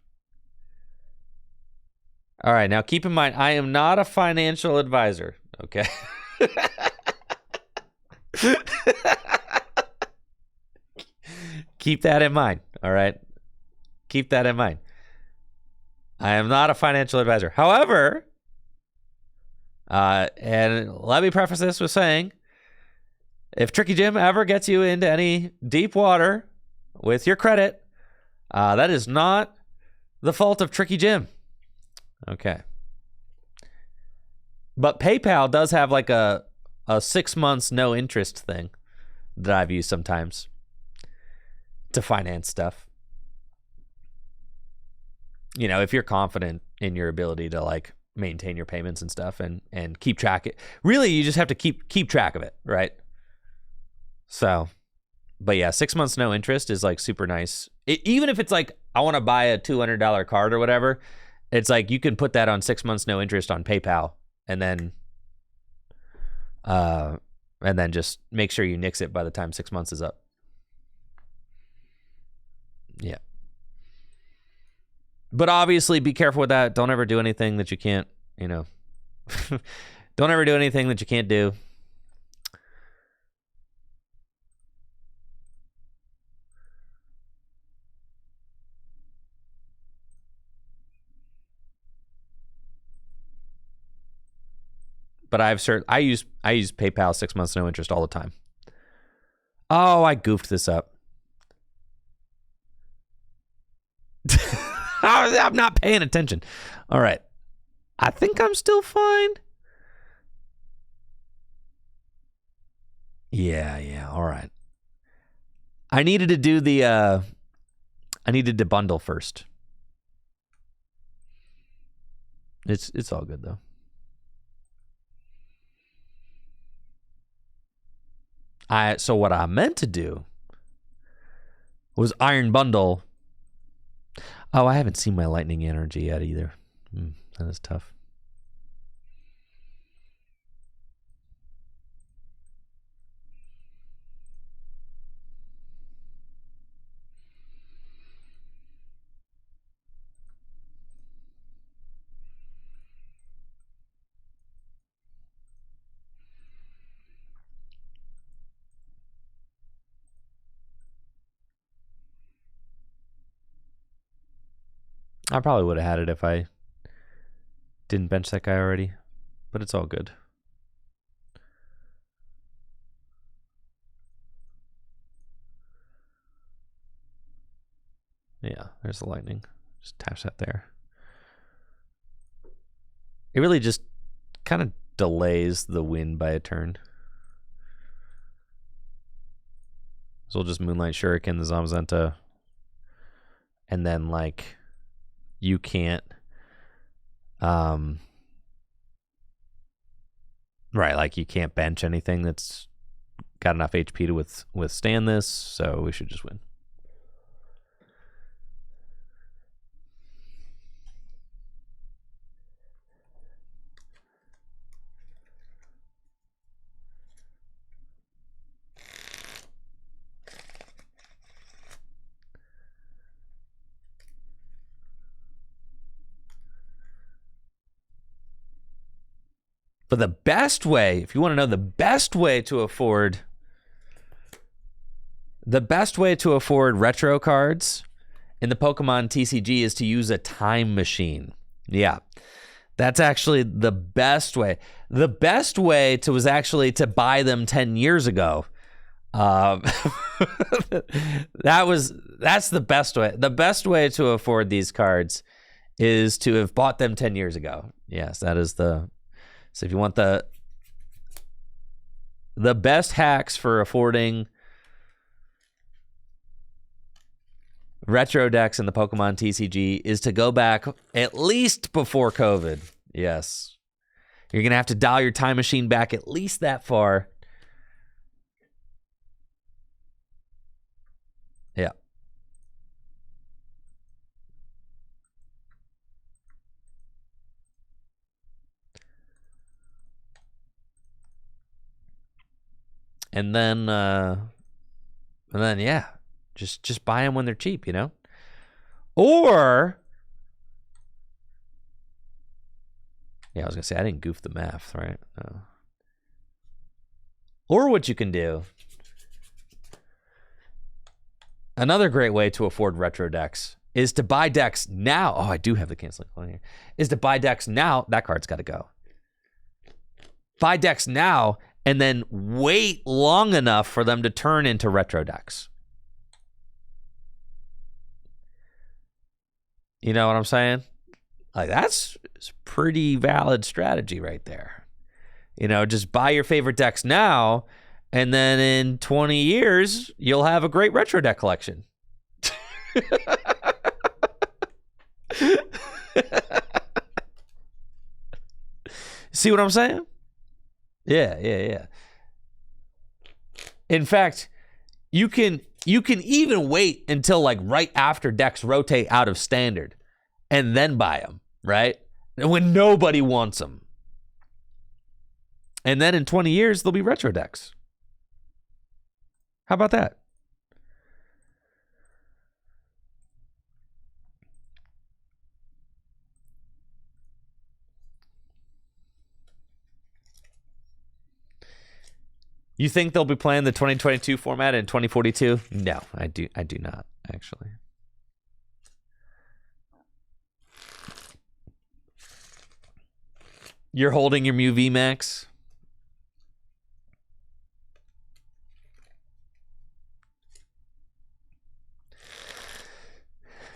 All right, now keep in mind, I am not a financial advisor, okay? Keep that in mind, all right? Keep that in mind. I am not a financial advisor. However, and let me preface this with saying, if Tricky Jim ever gets you into any deep water with your credit, that is not the fault of Tricky Jim. Okay. But PayPal does have like a 6 months no interest thing that I've used sometimes to finance stuff. If you're confident in your ability to like maintain your payments and stuff and keep track of it. Really, you just have to keep track of it, right? So, but yeah, 6 months no interest is like super nice. Even if it's like, I want to buy a $200 card or whatever, it's like you can put that on 6 months no interest on PayPal and then just make sure you nix it by the time 6 months is up. Yeah. But obviously be careful with that. Don't ever do anything that you can't, don't ever do anything that you can't do. But I use PayPal 6 months no interest all the time. Oh, I goofed this up. I'm not paying attention. All right. I think I'm still fine. Yeah. All right. I needed to do I needed to bundle first. It's all good though. So what I meant to do was Iron Bundle. Oh, I haven't seen my Lightning Energy yet either. That is tough. I probably would have had it if I didn't bench that guy already, but it's all good. Yeah, there's the lightning. Just attach that there. It really just kind of delays the win by a turn. So we'll just Moonlight Shuriken the Zamazenta, and then like you can't Right, like you can't bench anything that's got enough HP to withstand this, so we should just win. But the best way, if you want to know the best way to afford retro cards in the Pokemon TCG is to use a time machine. Yeah. That's actually the best way. The best way was actually to buy them 10 years ago. That's the best way. The best way to afford these cards is to have bought them 10 years ago. Yes, that is the... So if you want the best hacks for affording retro decks in the Pokemon TCG is to go back at least before COVID. Yes. You're going to have to dial your time machine back at least that far. Yeah. And then yeah, just buy them when they're cheap, you know? Or, yeah, I was going to say, I didn't goof the math, right? No. Or what you can do, another great way to afford retro decks is to buy decks now. Oh, I do have the canceling on here. Is to buy decks now. That card's got to go. Buy decks now and then wait long enough for them to turn into retro decks. You know what I'm saying? Like, that's a pretty valid strategy right there. You know, just buy your favorite decks now, and then in 20 years, you'll have a great retro deck collection. See what I'm saying? Yeah. In fact, you can even wait until like right after decks rotate out of standard and then buy them, right? And when nobody wants them. And then in 20 years, they'll be retro decks. How about that? You think they'll be playing the 2022 format in 2042? No, I do not, actually. You're holding your Mew VMAX?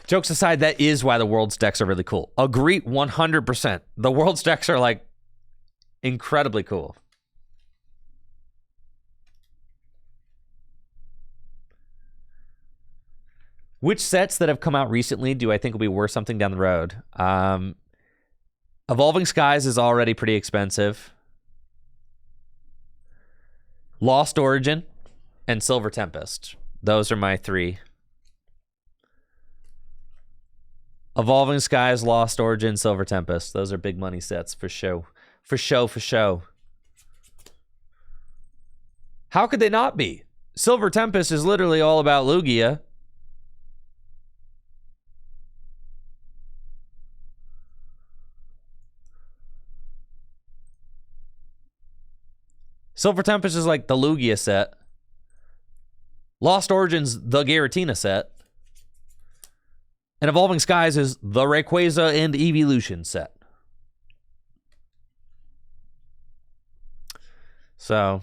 Jokes aside, that is why the World's decks are really cool. Agree 100%. The World's decks are like incredibly cool. Which sets that have come out recently do I think will be worth something down the road? Evolving Skies is already pretty expensive. Lost Origin and Silver Tempest. Those are my three. Evolving Skies, Lost Origin, Silver Tempest. Those are big money sets for show. For show. How could they not be? Silver Tempest is literally all about Lugia. Silver Tempest is like the Lugia set. Lost Origins, the Giratina set. And Evolving Skies is the Rayquaza and Evolution set. So,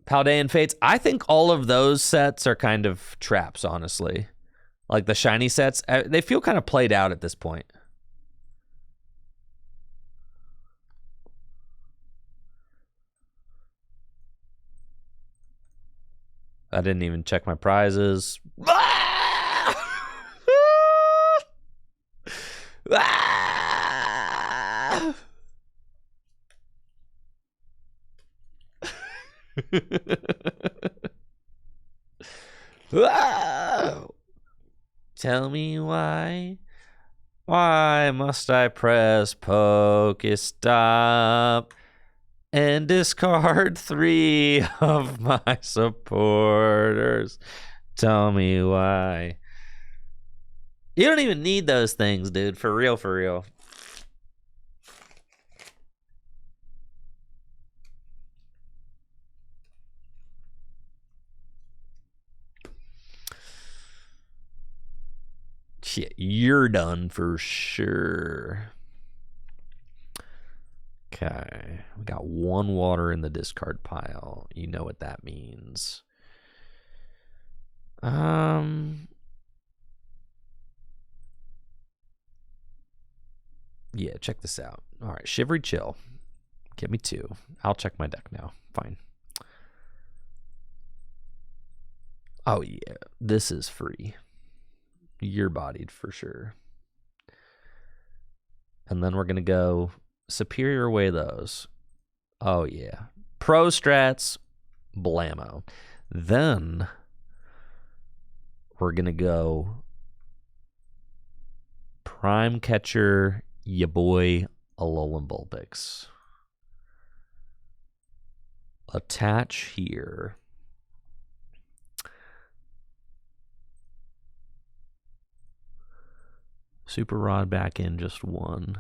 Paldean Fates, I think all of those sets are kind of traps, honestly. Like the shiny sets, they feel kind of played out at this point. I didn't even check my prizes. Whoa! Tell me why. Why must I press Pokestop and discard 3 of my supporters? Tell me why. You don't even need those things, dude. For real, for real. Shit, you're done for sure. Okay. We got 1 water in the discard pile. You know what that means. Yeah, check this out. All right, Shivery Chill. Get me 2. I'll check my deck now. Fine. Oh, yeah. This is free. You're bodied for sure. And then we're going to go Superior Way those. Oh, yeah. Pro Strats, blammo. Then we're going to go Prime Catcher, ya boy, Alolan Vulpix. Attach here. Super Rod back in just 1.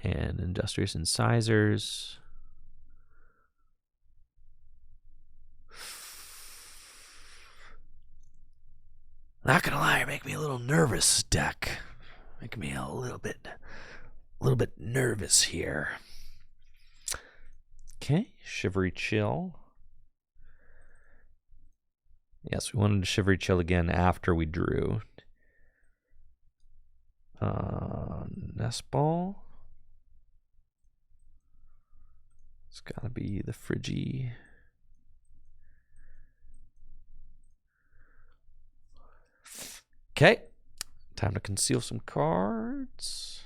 And Industrious Incisors. Not gonna lie, make me a little nervous, deck. Make me a little bit nervous here. Okay, Shivery Chill. Yes, we wanted to Shivery Chill again after we drew. Nest Ball. It's gotta be the Friggy. Okay, time to conceal some cards.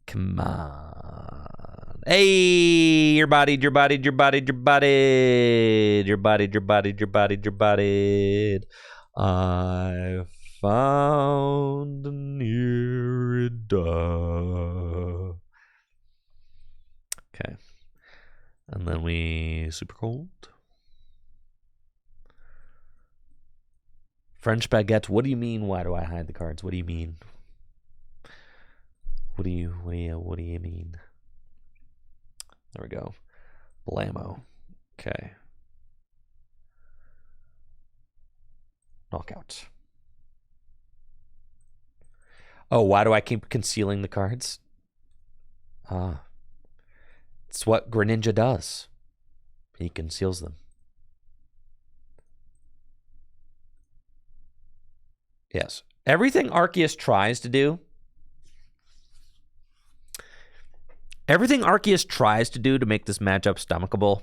Come on. Hey, you're bodied, you're bodied, you're bodied, you're bodied. You're bodied, you're bodied, you're bodied, you're bodied. I found an Irida. Okay. And then we super cold. French baguette. What do you mean? Why do I hide the cards? What do you mean? What do you mean? There we go. Blammo. Okay. Knockout. Oh, why do I keep concealing the cards? It's what Greninja does. He conceals them. Yes. Everything Arceus tries to do, to make this matchup stomachable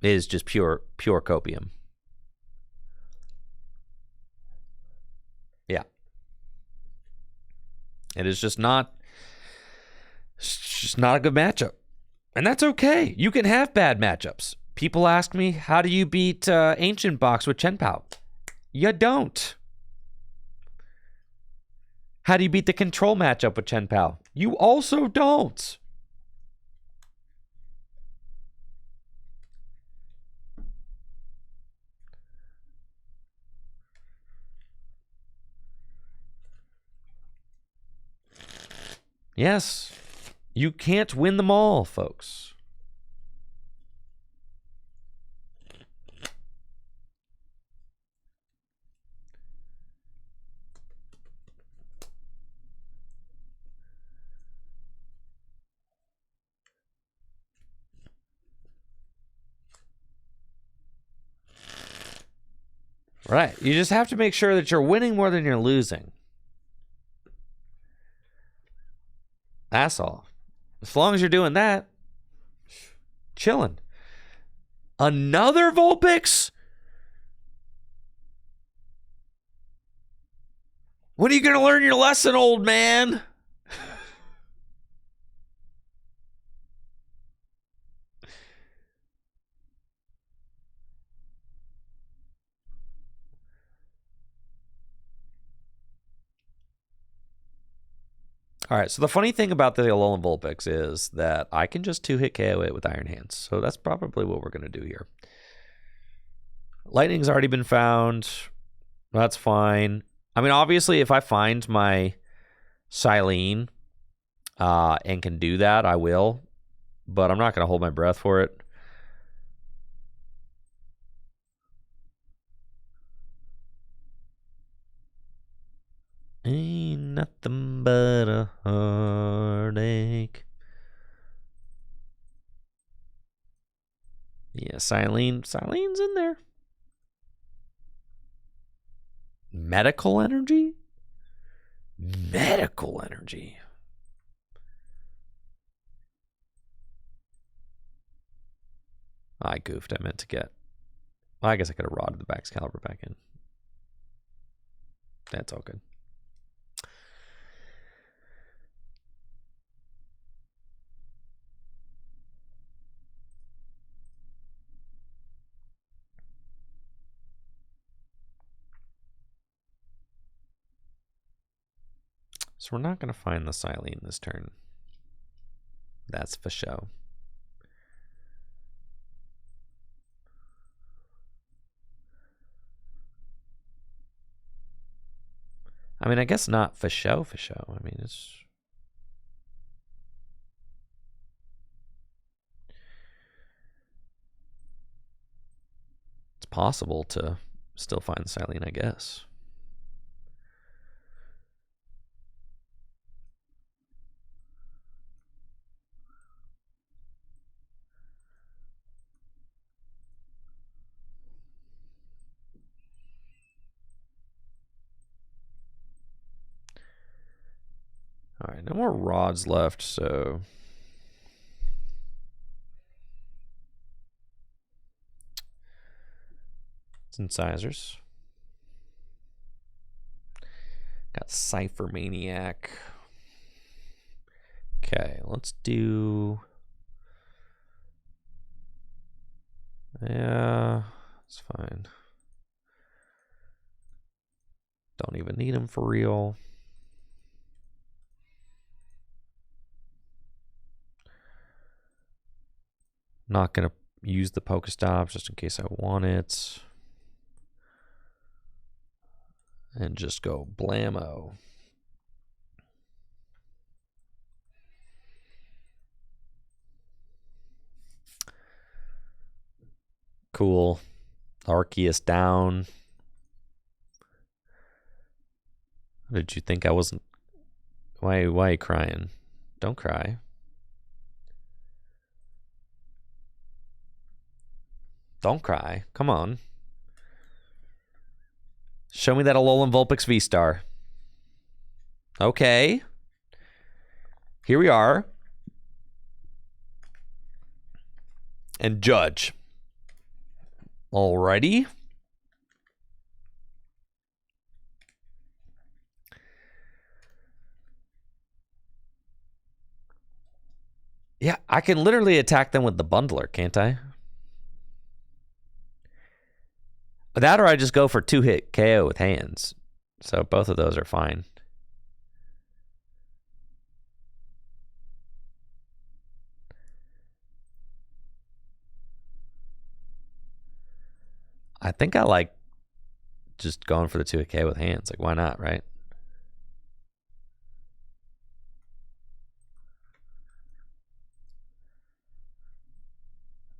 is just pure copium. Yeah. It is just not a good matchup. And that's okay. You can have bad matchups. People ask me, how do you beat Ancient Box with Chien Pao? You don't. How do you beat the control matchup with Chien Pao? You also don't. Yes. You can't win them all, folks. Right. You just have to make sure that you're winning more than you're losing. That's all. As long as you're doing that, chilling. Another Vulpix? When are you going to learn your lesson, old man? All right, so the funny thing about the Alolan Vulpix is that I can just 2-hit KO it with Iron Hands. So that's probably what we're going to do here. Lightning's already been found. That's fine. I mean, obviously, if I find my Silene and can do that, I will. But I'm not going to hold my breath for it. Ain't nothing but a heartache. Yeah, Silene's in there. Medical energy? Medical energy. I goofed. I meant to get... Well, I guess I could have rotted the Baxcalibur back in. That's all good. So we're not going to find the Silene this turn. That's for show. I mean, I guess not for show. I mean, it's possible to still find the Silene, I guess. All right, no more rods left, so... Incisors. Got Cypher Maniac. Okay, let's do... Yeah, it's fine. Don't even need him for real. Not going to use the Pokestops just in case I want it. And just go blammo. Cool. Arceus down. Did you think I wasn't... Why are you crying? Don't cry. Don't cry. Come on. Show me that Alolan Vulpix V-Star. Okay. Here we are. And judge. Alrighty. Yeah, I can literally attack them with the bundler, can't I? That or I just go for 2-hit KO with hands. So both of those are fine. I think I like just going for the 2-hit KO with hands. Like, why not, right?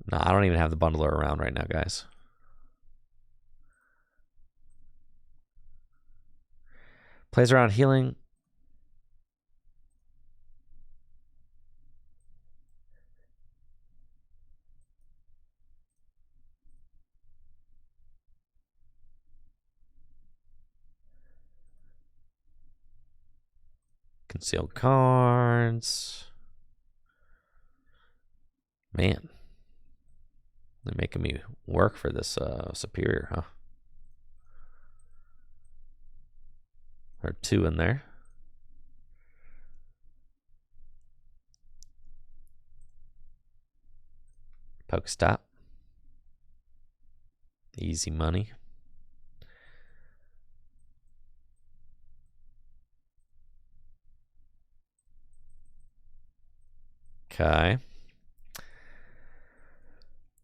No, I don't even have the bundler around right now, guys. Plays around healing. Concealed cards. Man. They're making me work for this superior, huh? There are 2 in there. Pokestop. Easy money. Okay.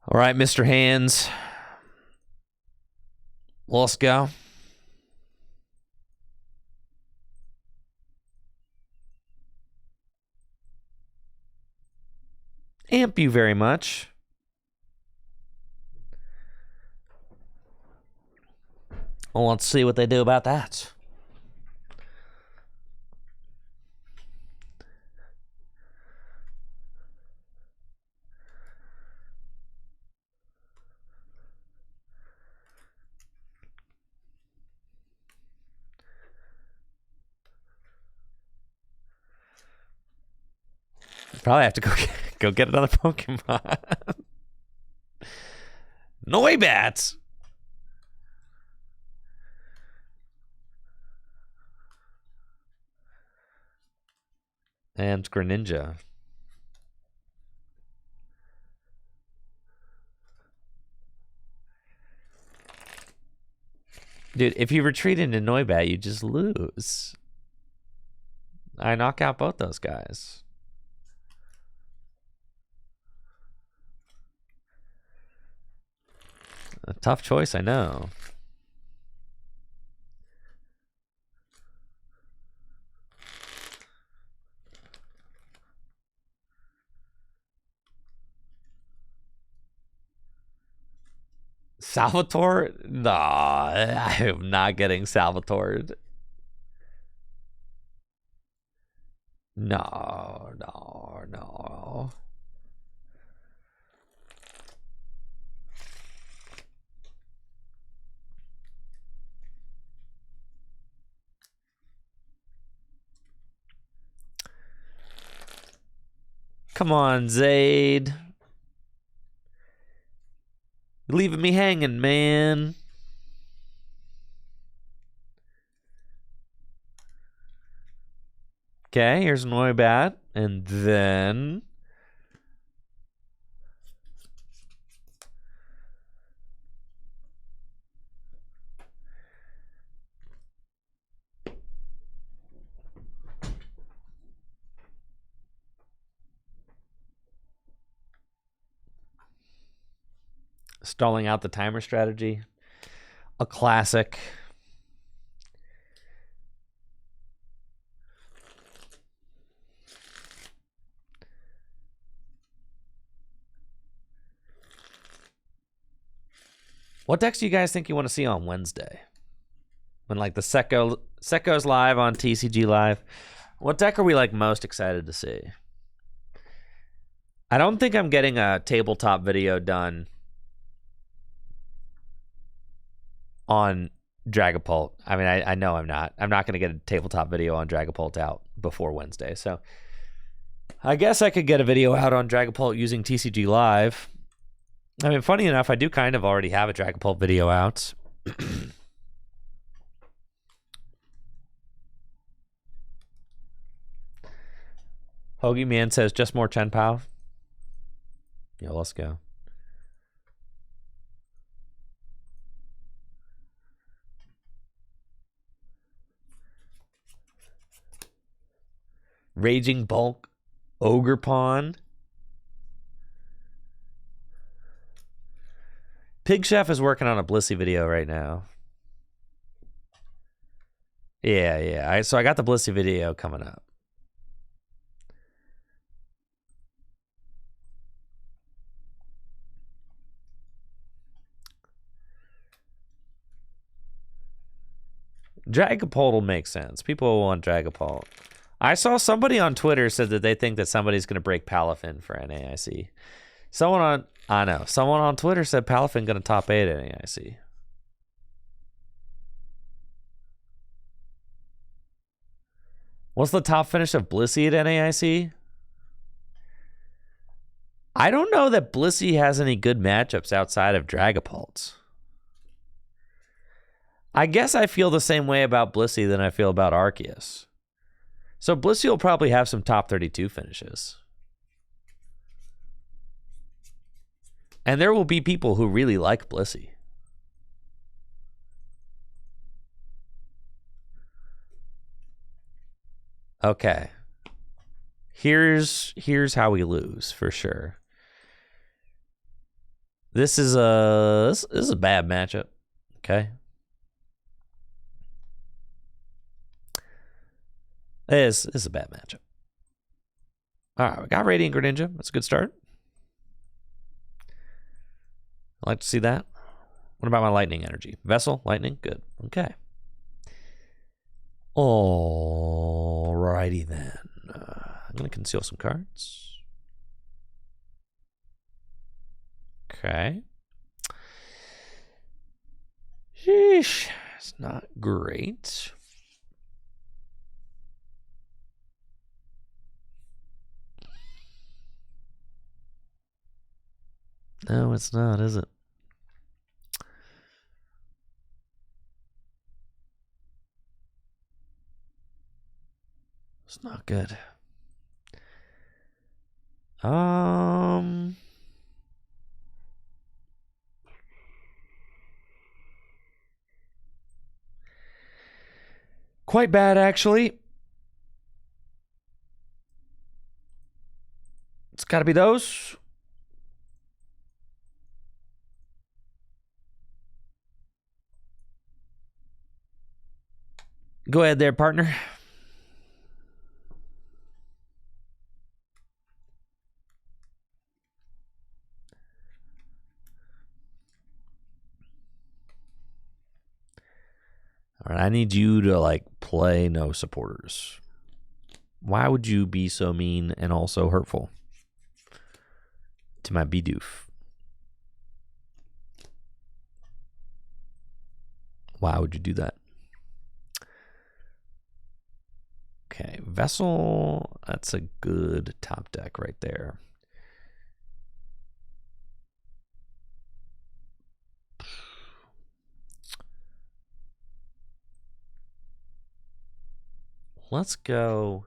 All right, Mr. Hands. Let's go. Amp you very much. Well, let's see what they do about that. Probably have to go get another Pokemon. Noibats. And Greninja. Dude, if you retreat into Noibat, you just lose. I knock out both those guys. A tough choice, I know. Salvatore? No, I am not getting Salvatore. No, no, no. Come on, Zaid. You're leaving me hanging, man. Okay, here's Noibat. And then... stalling out the timer strategy. A classic. What decks do you guys think you want to see on Wednesday? When like the Secco's live on TCG Live. What deck are we like most excited to see? I don't think I'm getting a tabletop video done on Dragapult. I mean, I know I'm not. I'm not going to get a tabletop video on Dragapult out before Wednesday. So I guess I could get a video out on Dragapult using TCG Live. I mean, funny enough, I do kind of already have a Dragapult video out. Hoagie Man says, just more Chien Pao. Yeah, let's go. Raging Bulk, Ogre Pawn. Pig Chef is working on a Blissey video right now. Yeah. So I got the Blissey video coming up. Dragapult will make sense. People will want Dragapult. I saw somebody on Twitter said that they think that somebody's going to break Palafin for NAIC. Someone on Twitter said Palafin going to top 8 at NAIC. What's the top finish of Blissey at NAIC? I don't know that Blissey has any good matchups outside of Dragapults. I guess I feel the same way about Blissey than I feel about Arceus. So Blissey will probably have some top 32 finishes. And there will be people who really like Blissey. Okay. Here's how we lose for sure. This is a bad matchup. Okay. This is a bad matchup. All right, we got Radiant Greninja. That's a good start. I like to see that. What about my Lightning Energy? Vessel, Lightning, good. Okay. Alrighty then. I'm going to conceal some cards. Okay. Sheesh. It's not great. No, it's not, is it? It's not good. Quite bad, actually. It's got to be those. Go ahead there, partner. All right, I need you to, like, play no supporters. Why would you be so mean and also hurtful to my Bidoof? Why would you do that? Okay, Vessel, that's a good top deck right there. Let's go.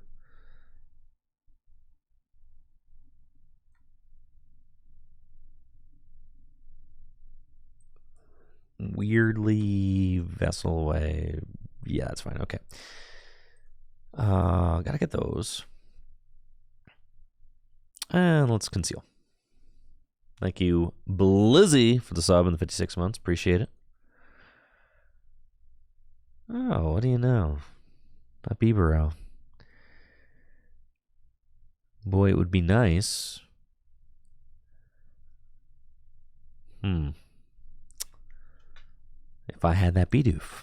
Weirdly Vessel away. Yeah, that's fine. Okay. Gotta get those. And let's conceal. Thank you, Blizzy, for the sub in the 56 months. Appreciate it. Oh, what do you know? That Bibero. Boy, it would be nice. If I had that Bidoof.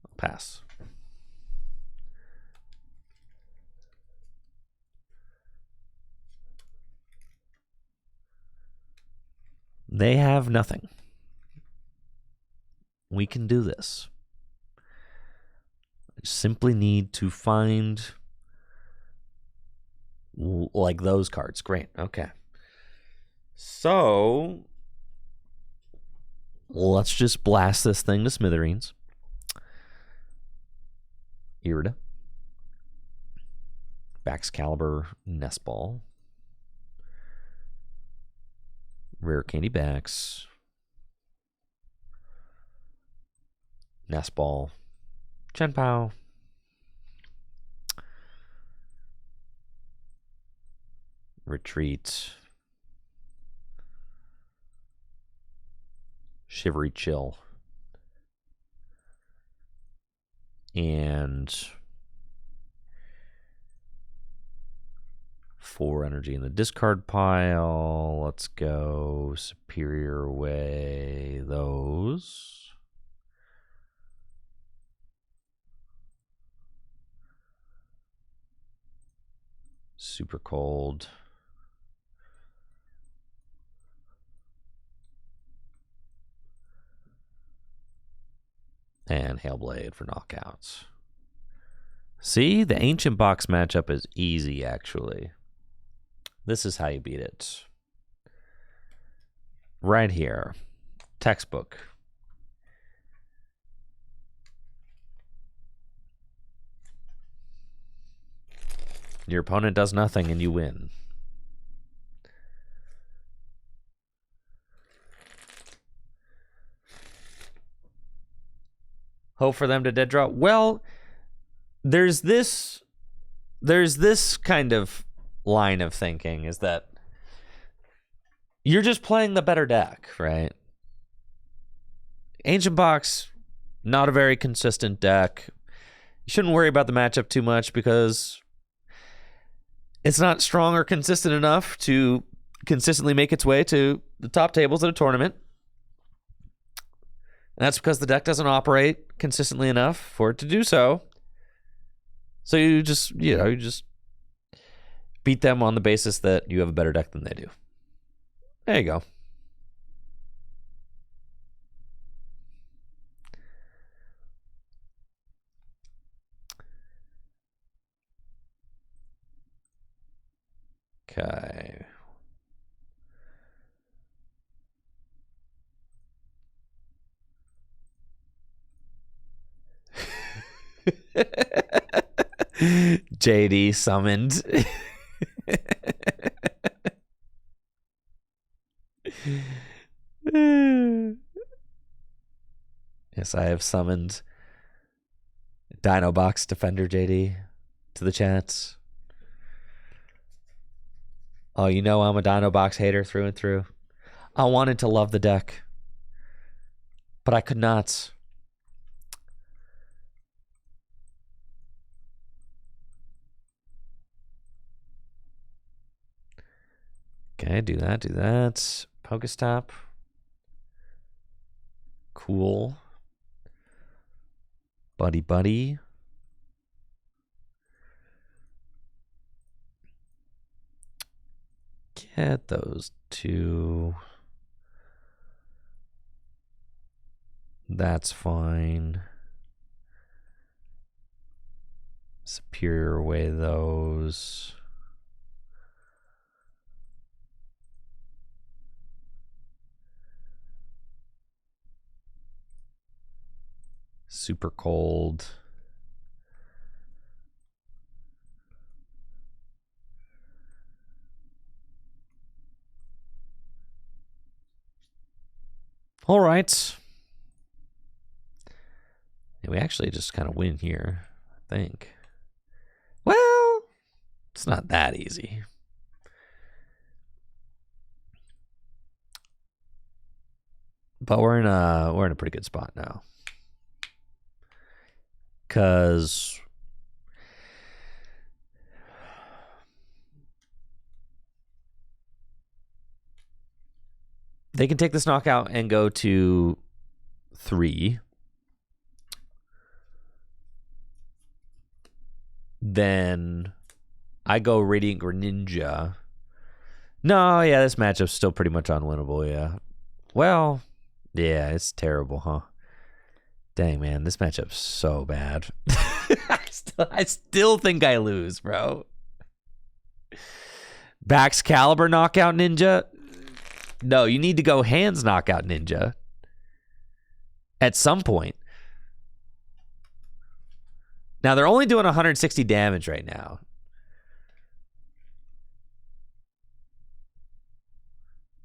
I'll pass. They have nothing. We can do this. I simply need to find, like, those cards. Great. Okay. So let's just blast this thing to smithereens. Irida. Baxcalibur, Nestball. Rare Candy Bax. Nestball. Chien Pao. Retreat. Shivery Chill. And 4 energy in the discard pile. Let's go Superior away those. Super Cold. And Hailblade for knockouts. See, the Ancient Box matchup is easy, actually. This is how you beat it. Right here. Textbook. Your opponent does nothing and you win. Hope for them to dead draw. Well, there's this kind of line of thinking is that you're just playing the better deck, right? Ancient Box, not a very consistent deck. You shouldn't worry about the matchup too much because it's not strong or consistent enough to consistently make its way to the top tables at a tournament. And that's because the deck doesn't operate consistently enough for it to do so. So you just beat them on the basis that you have a better deck than they do. There you go. Okay. JD summoned. Yes, I have summoned Dino Box Defender JD to the chats. Oh, you know I'm a Dino Box hater through and through. I wanted to love the deck, but I could not. Okay, do that. Pokestop. Cool. Buddy. Get those two. That's fine. Superior away those. Super cold. All right. Yeah, we actually just kind of win here, I think. Well, it's not that easy. But we're in a pretty good spot now. Cause they can take this knockout and go to 3. Then I go Radiant Greninja. No, yeah, this matchup's still pretty much unwinnable, yeah. Well, yeah, it's terrible, huh? Dang, man, this matchup's so bad. I still think I lose, bro. Bax Caliber Knockout Ninja? No, you need to go Hands Knockout Ninja. At some point. Now, they're only doing 160 damage right now.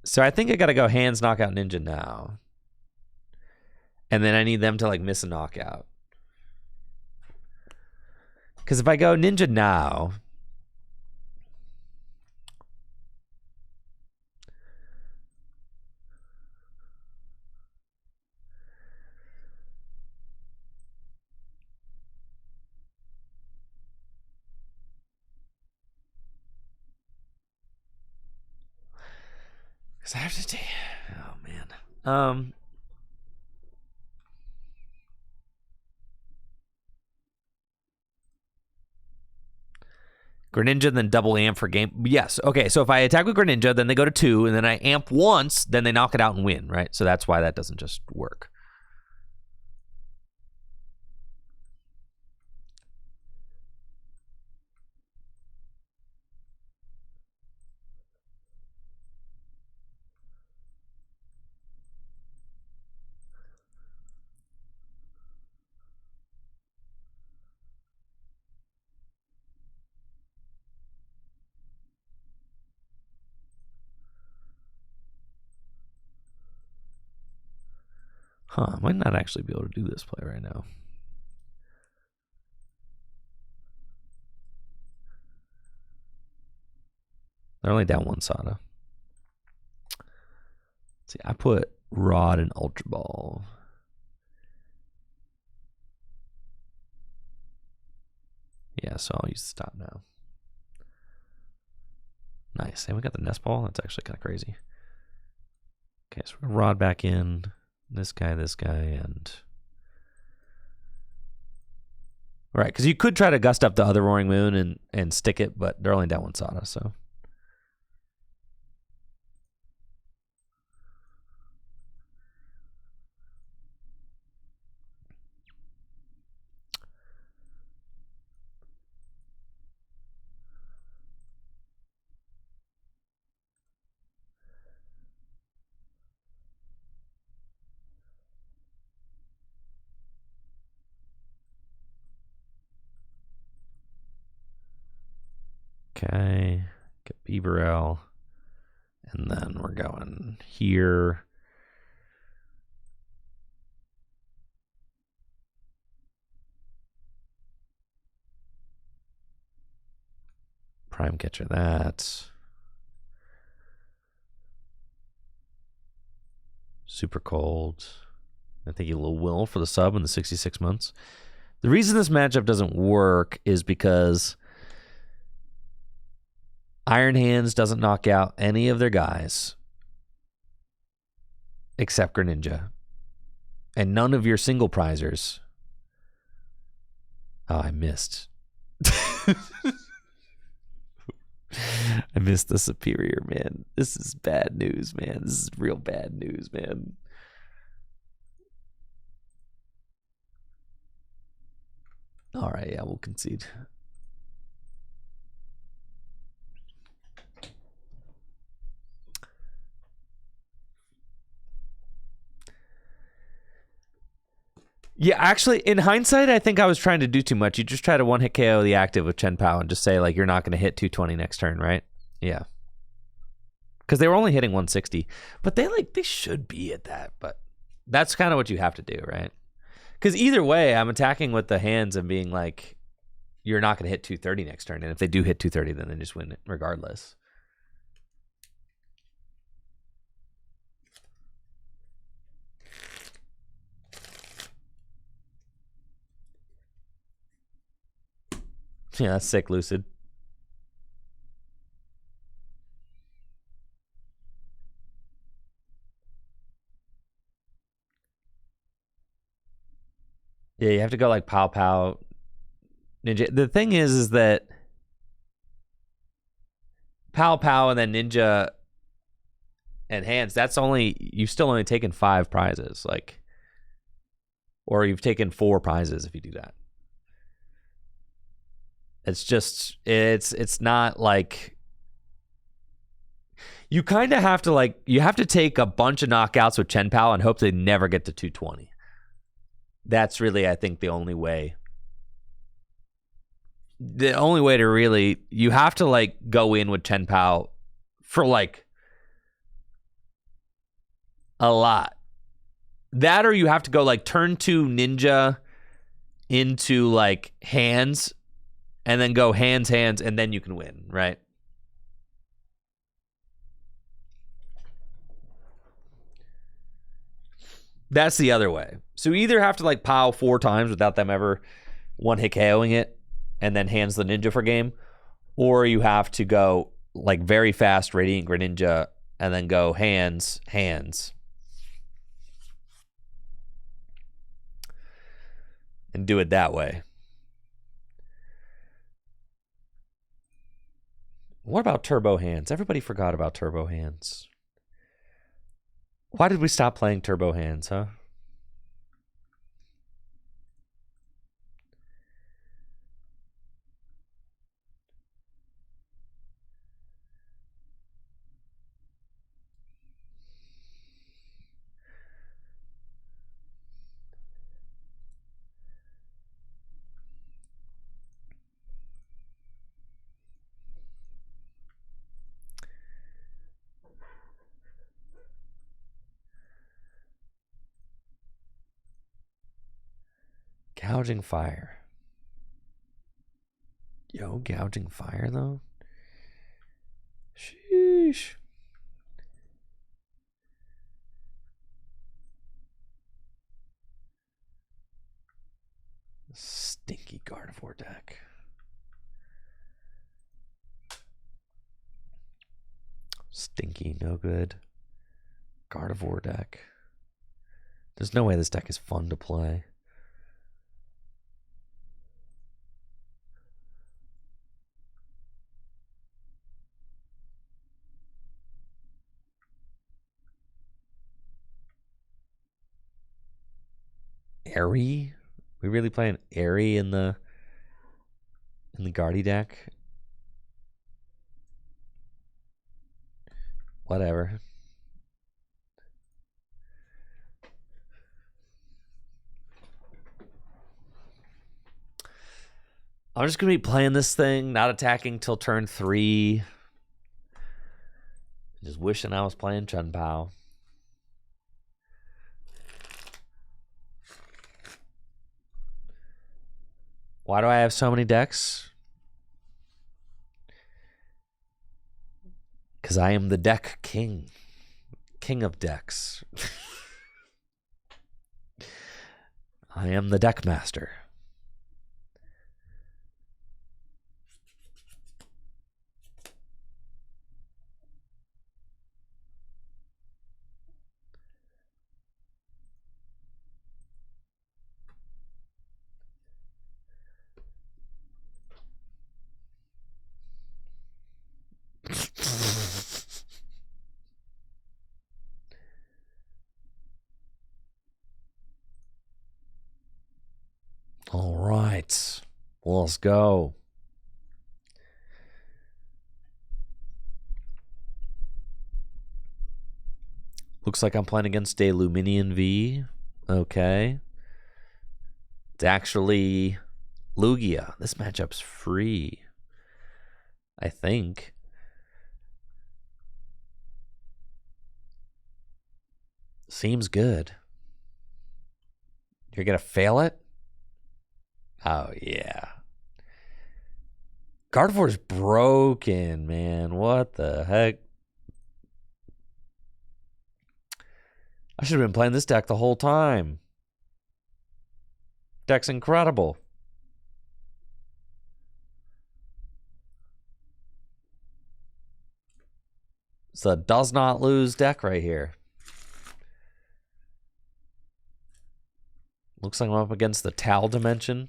So I think I got to go Hands Knockout Ninja now. And then I need them to, like, miss a knockout. Because if I go Ninja now... Because I have to take... Oh, man. Greninja, then double amp for game. Yes. Okay, so if I attack with Greninja, then they go to 2, and then I amp once, then they knock it out and win, right? So that's why that doesn't just work. I might not actually be able to do this play right now. They're only down 1 Sada. See, I put Rod and Ultra Ball. Yeah, so I'll use the stop now. Nice. And we got the Nest Ball. That's actually kind of crazy. Okay, so we're going to Rod back in. This guy, and... Right, because you could try to gust up the other Roaring Moon and stick it, but they're only down 1 Sada, so... Okay, get Beaverell, and then we're going here. Prime Catcher that. Super Cold. I think a little Will for the sub in the 66 months. The reason this matchup doesn't work is because Iron Hands doesn't knock out any of their guys except Greninja. And none of your single prizers. Oh, I missed. I missed the Superior, man. This is bad news, man. This is real bad news, man. All right, yeah, we'll concede. Yeah, actually, in hindsight, I think I was trying to do too much. You just try to one-hit KO the active with Chien Pao and just say, like, you're not going to hit 220 next turn, right? Yeah. Because they were only hitting 160. But they should be at that. But that's kind of what you have to do, right? Because either way, I'm attacking with the hands and being like, you're not going to hit 230 next turn. And if they do hit 230, then they just win it regardless. Yeah, that's sick, Lucid. Yeah, you have to go like Pow Pow Ninja. The thing is that Pow Pow and then Ninja and Hands, that's only, you've still only taken 5 prizes, like, or you've taken 4 prizes if you do that. It's just, it's not like, you kind of have to like, you have to take a bunch of knockouts with Chien Pao and hope they never get to 220. That's really, I think, the only way. The only way to really, you have to like go in with Chien Pao for like a lot. That, or you have to go like turn 2 Ninja into like Hands and then go hands, and then you can win, right? That's the other way. So you either have to like Pow 4 times without them ever one-hit KOing it and then Hands the Ninja for game, or you have to go like very fast Radiant Greninja and then go hands, and do it that way. What about Turbo Hands? Everybody forgot about Turbo Hands. Why did we stop playing Turbo Hands, huh? Gouging Fire. Yo, Gouging Fire, though? Sheesh. Stinky Gardevoir deck. Stinky, no good. Gardevoir deck. There's no way this deck is fun to play. Airy? We really playing Airy in the Guardy deck? Whatever. I'm just gonna be playing this thing, not attacking till turn 3. Just wishing I was playing Chien Pao. Why do I have so many decks? Because I am the deck king. King of decks. I am the deck master. All right, let's go. Looks like I'm playing against a Luminian V. Okay. It's actually Lugia. This matchup's free, I think. Seems good. You're going to fail it? Oh, yeah. Gardevoir's broken, man. What the heck? I should have been playing this deck the whole time. Deck's incredible. It's a does not lose deck right here. Looks like I'm up against the Tal Dimension.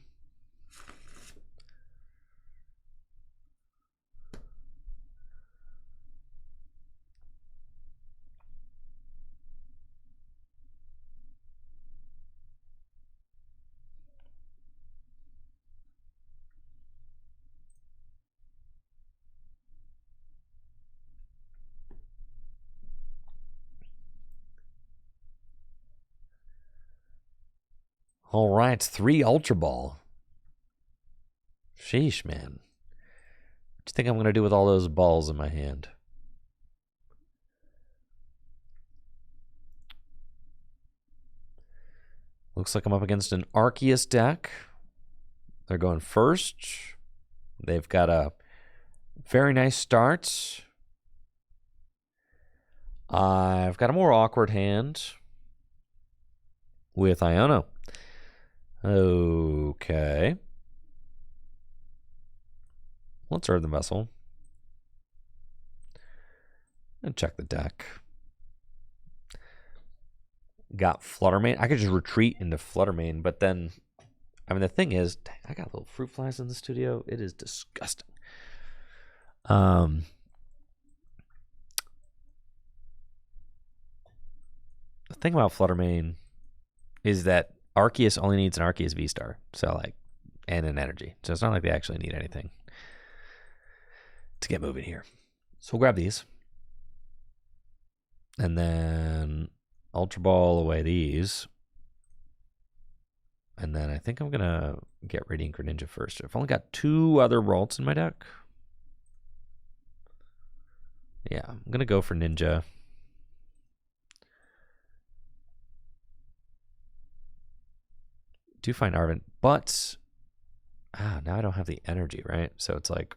All right, 3 Ultra Ball. Sheesh, man. What do you think I'm going to do with all those balls in my hand? Looks like I'm up against an Arceus deck. They're going first. They've got a very nice start. I've got a more awkward hand with Iono. Okay. Let's earn the vessel. And check the deck. Got Fluttermane. I could just retreat into Fluttermane, but then, I mean, the thing is, dang, I got little fruit flies in the studio. It is disgusting. The thing about Fluttermane is that Arceus only needs an Arceus V-Star, so like, and an energy. So it's not like they actually need anything to get moving here. So we'll grab these. And then Ultra Ball away these. And then I think I'm going to get Radiant Greninja first. I've only got 2 other Ralts in my deck. Yeah, I'm going to go for Ninja. do find Arven, but now I don't have the energy, right? So it's like,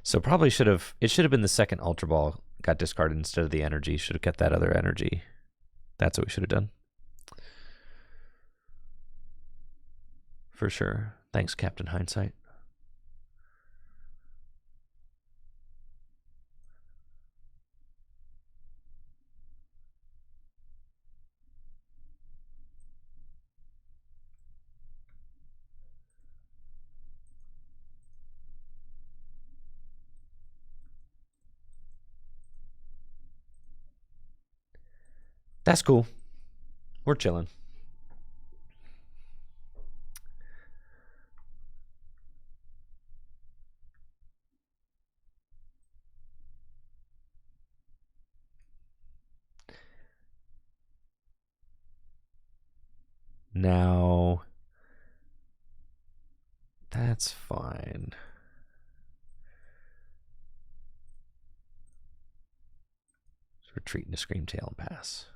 so probably should have been the second Ultra Ball got discarded instead of the energy. Should have kept that other energy. That's what we should have done. For sure. Thanks, Captain Hindsight. That's cool. We're chilling. Now, that's fine. Let's retreat into Screamtail and pass.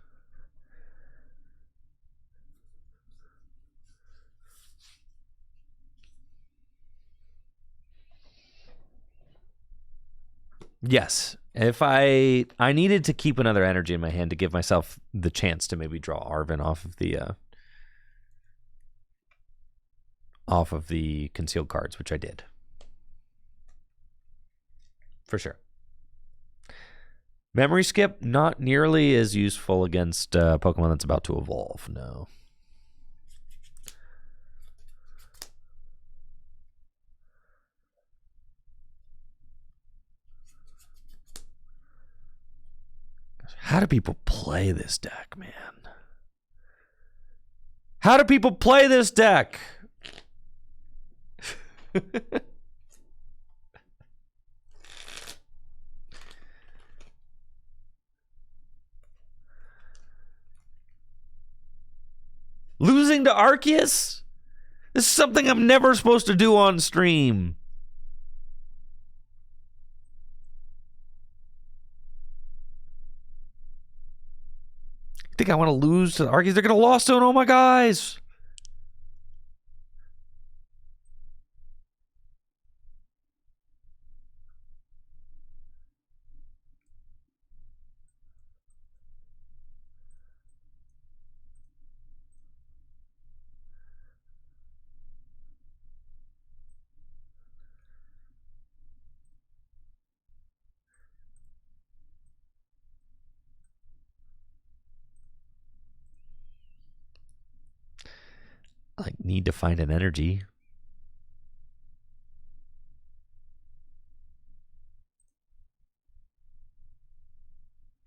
Yes. If I needed to keep another energy in my hand to give myself the chance to maybe draw Arven off of the concealed cards, which I did. For sure. Memory skip, not nearly as useful against Pokemon that's about to evolve, no. How do people play this deck, man? How do people play this deck? Losing to Arceus? This is something I'm never supposed to do on stream. I think I want to lose to the Arceus. They're going to lost to all my guys. I need to find an energy.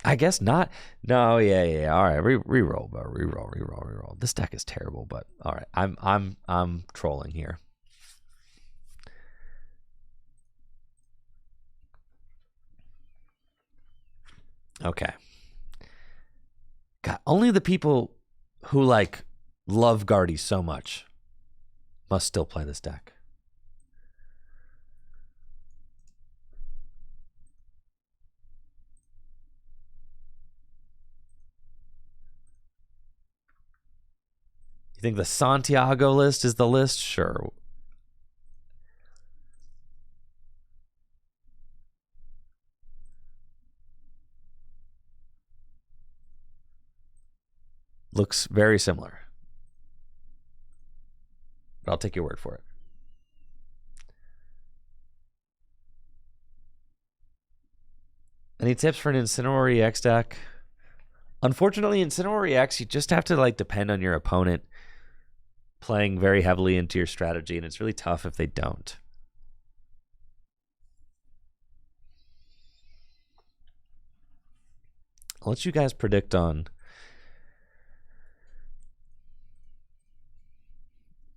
I guess not. No, yeah. All right, reroll, bro. Reroll. This deck is terrible, but all right. I'm trolling here. Okay. God, only the people who like love Guardy so much must still play this deck. You think the Santiago list is the list? Sure. Looks very similar. But I'll take your word for it. Any tips for an Incineroar EX deck? Unfortunately, Incineroar EX, you just have to like depend on your opponent playing very heavily into your strategy, and it's really tough if they don't. I'll let you guys predict on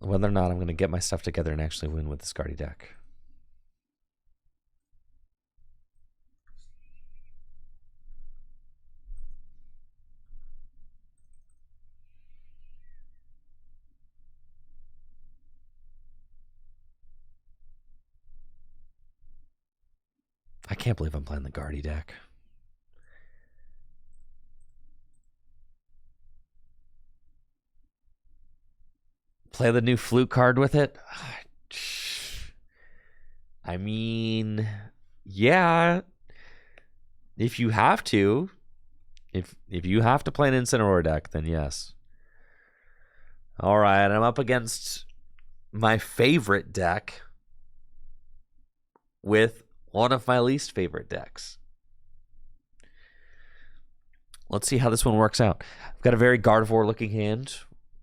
whether or not I'm going to get my stuff together and actually win with this Guardy deck. I can't believe I'm playing the Guardy deck. Play the new flute card with it? I mean, yeah. If you have to. If you have to play an Incineroar deck, then yes. All right, I'm up against my favorite deck with one of my least favorite decks. Let's see how this one works out. I've got a very Gardevoir-looking hand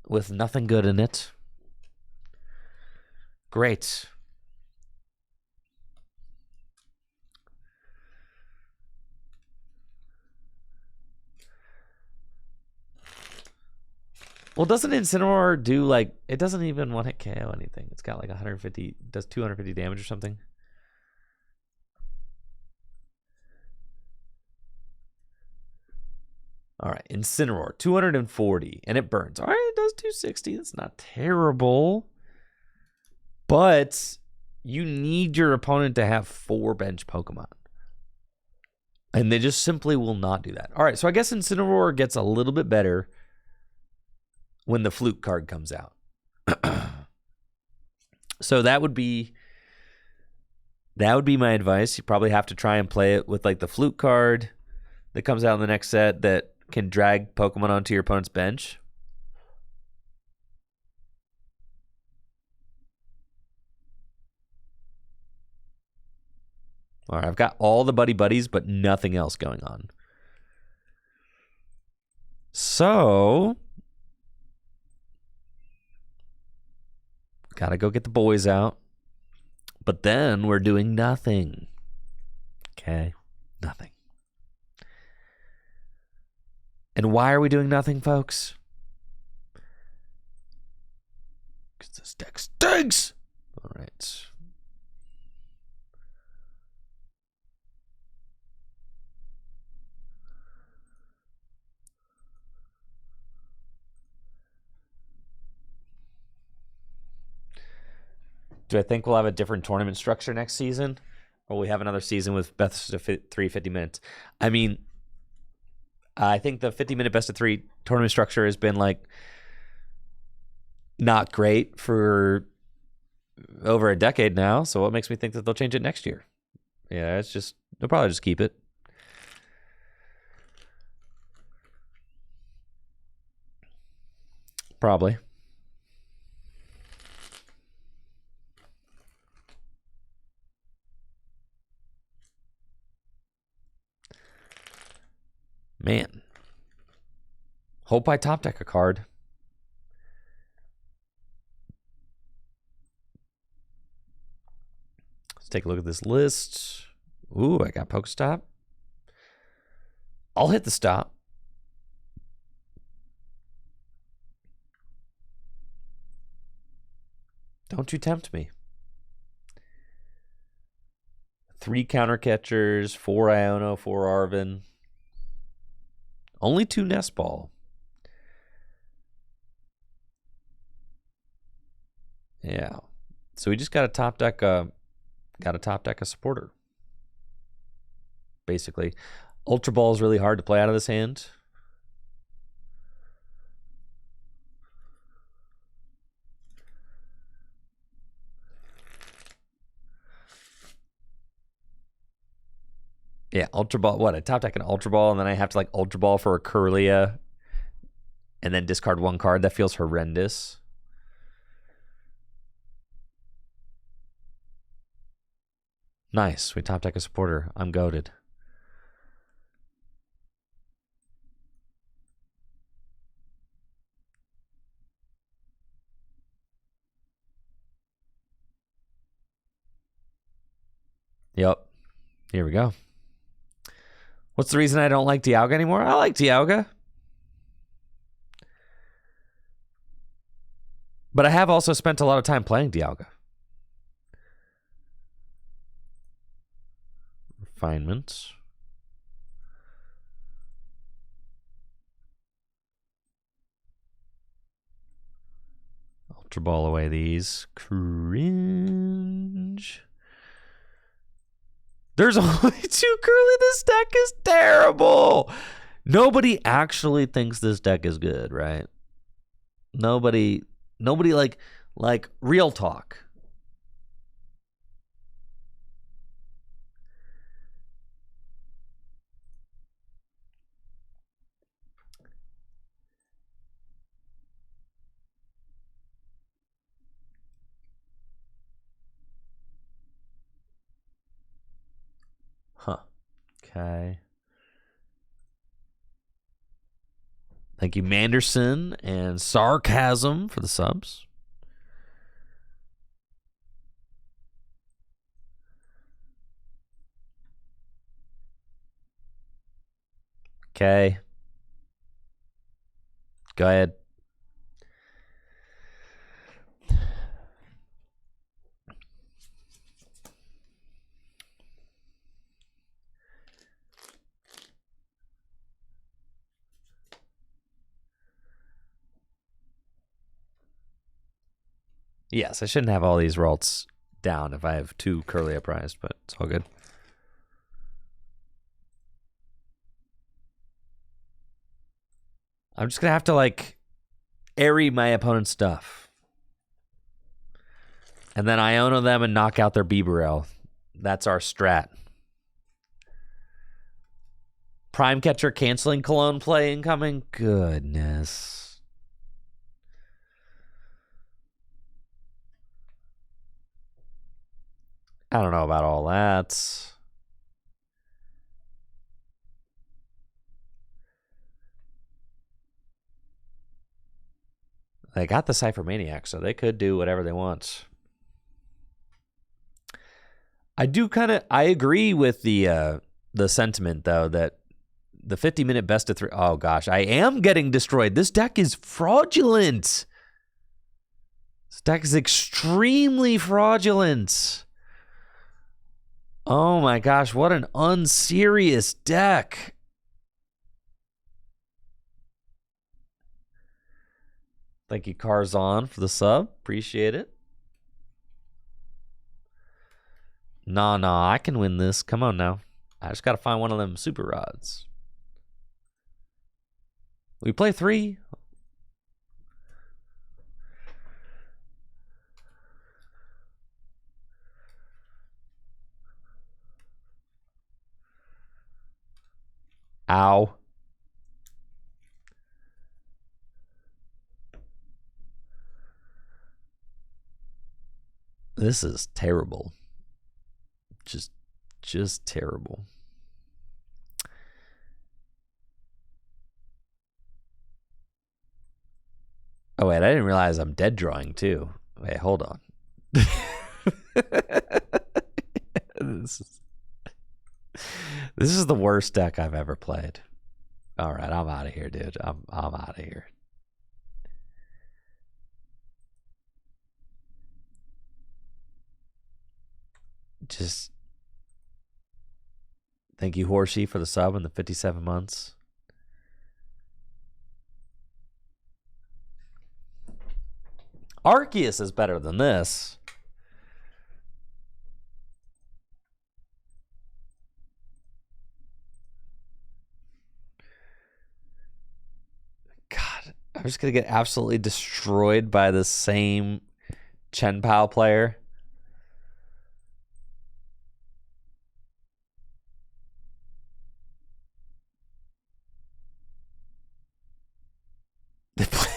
with nothing good in it. Great. Well, doesn't Incineroar do like, it doesn't even one hit KO anything. It's got like 150, does 250 damage or something. All right, Incineroar, 240, and it burns. All right, it does 260. That's not terrible. But you need your opponent to have 4 bench Pokemon. And they just simply will not do that. All right, so I guess Incineroar gets a little bit better when the Flute card comes out. So that would be my advice. You probably have to try and play it with like the Flute card that comes out in the next set that can drag Pokemon onto your opponent's bench. All right, I've got all the buddies, but nothing else going on. So, gotta go get the boys out. But then we're doing nothing. Okay, nothing. And why are we doing nothing, folks? Because this deck stinks! All right. Do I think we'll have a different tournament structure next season? Or will we have another season with best of 3 50 minutes? I mean, I think the 50-minute best of 3 tournament structure has been like not great for over a decade now. So what makes me think that they'll change it next year? Yeah, it's just, they'll probably just keep it. Probably. Man. Hope I top deck a card. Let's take a look at this list. Ooh, I got Pokestop. I'll hit the stop. Don't you tempt me. 3 counter catchers, 4 Iono, 4 Arven. Only 2 Nest Ball. Yeah. So we just got to top deck a supporter. Basically. Ultra Ball is really hard to play out of this hand. Yeah, Ultra Ball. What? I top deck an Ultra Ball, and then I have to like Ultra Ball for a Kirlia, and then discard 1 card. That feels horrendous. Nice. We top deck a supporter. I'm goated. Yep. Here we go. What's the reason I don't like Dialga anymore? I like Dialga. But I have also spent a lot of time playing Dialga. Refinement. Ultra Ball away these. Cringe. There's only 2 Curly. This deck is terrible. Nobody actually thinks this deck is good, right? Nobody Nobody like real talk. Huh. Okay. Thank you, Manderson and Sarcasm, for the subs. Okay. Go ahead. Yes, I shouldn't have all these rolls down if I have 2 curly apprised, but it's all good. I'm just going to have to, like, airy my opponent's stuff. And then Iono them and knock out their Bibarel. That's our strat. Prime Catcher canceling Cologne play incoming? Goodness. I don't know about all that. They got the Cypher Maniac, so they could do whatever they want. I agree with the sentiment, though, that the 50-minute best of 3. Oh, gosh, I am getting destroyed. This deck is fraudulent. This deck is extremely fraudulent. Oh, my gosh, what an unserious deck. Thank you, Carzon, for the sub. Appreciate it. Nah, I can win this. Come on now. I just got to find one of them super rods. We play 3. Ow. This is terrible. Just terrible. Oh, wait, I didn't realize I'm dead drawing, too. Wait, hold on. This is the worst deck I've ever played. All right, I'm out of here, dude. I'm out of here. Just thank you, Horsey, for the sub and the 57 months. Arceus is better than this. God, I'm just going to get absolutely destroyed by the same Chien Pao player.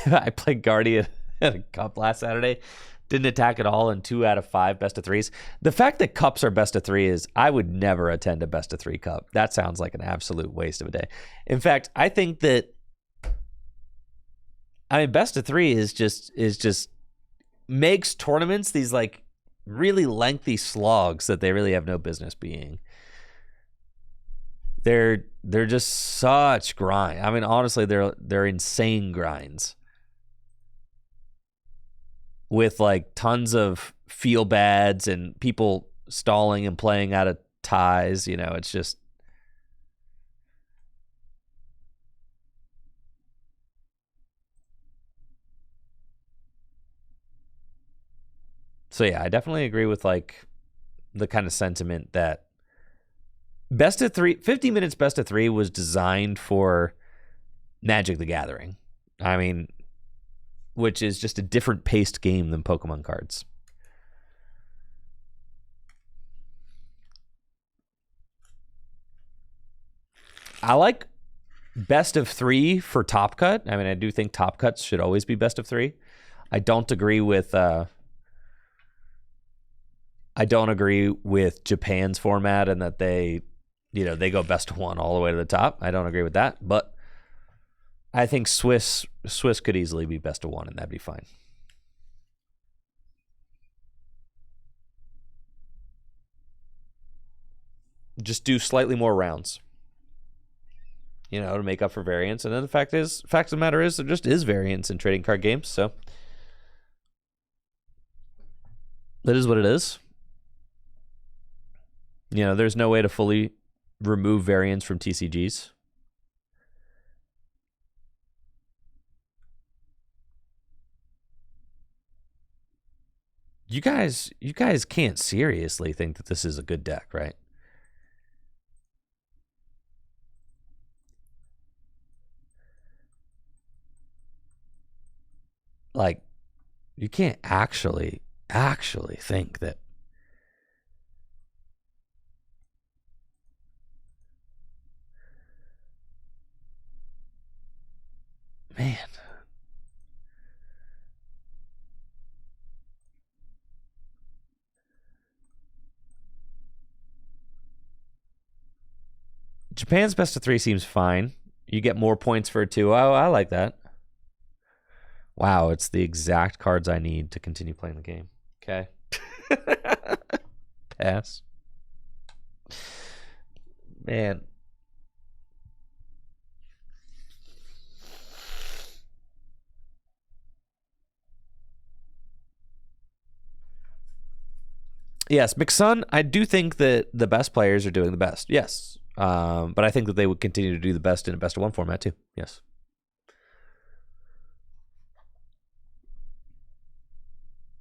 I played Guardian at a cup last Saturday. Didn't attack at all in 2 out of 5 best of 3s. The fact that cups are best of 3 is, I would never attend a best of 3 cup. That sounds like an absolute waste of a day. In fact, I think that, best of 3 is just makes tournaments these like really lengthy slogs that they really have no business being. They're just such grind. I mean, honestly, they're insane grinds with like tons of feel bads and people stalling and playing out of ties. You know, it's just. So yeah, I definitely agree with like the kind of sentiment that best of 3, 50 minutes best of 3 was designed for Magic the Gathering. I mean, which is just a different paced game than Pokemon cards. I like best of 3 for Top Cut. I mean, I do think Top Cuts should always be best of 3. I don't agree with Japan's format and that they go best of 1 all the way to the top. I don't agree with that, but I think Swiss could easily be best of 1, and that'd be fine. Just do slightly more rounds, to make up for variance. And then the fact of the matter is, there just is variance in trading card games, so that is what it is. There's no way to fully remove variance from TCGs. You guys can't seriously think that this is a good deck, right? Like, you can't actually think that. Man. Japan's best of 3 seems fine. You get more points for a 2. Oh, I like that. Wow, it's the exact cards I need to continue playing the game. Okay. Pass. Man. Yes, McSun, I do think that the best players are doing the best. Yes. But I think that they would continue to do the best in a best of 1 format too. Yes.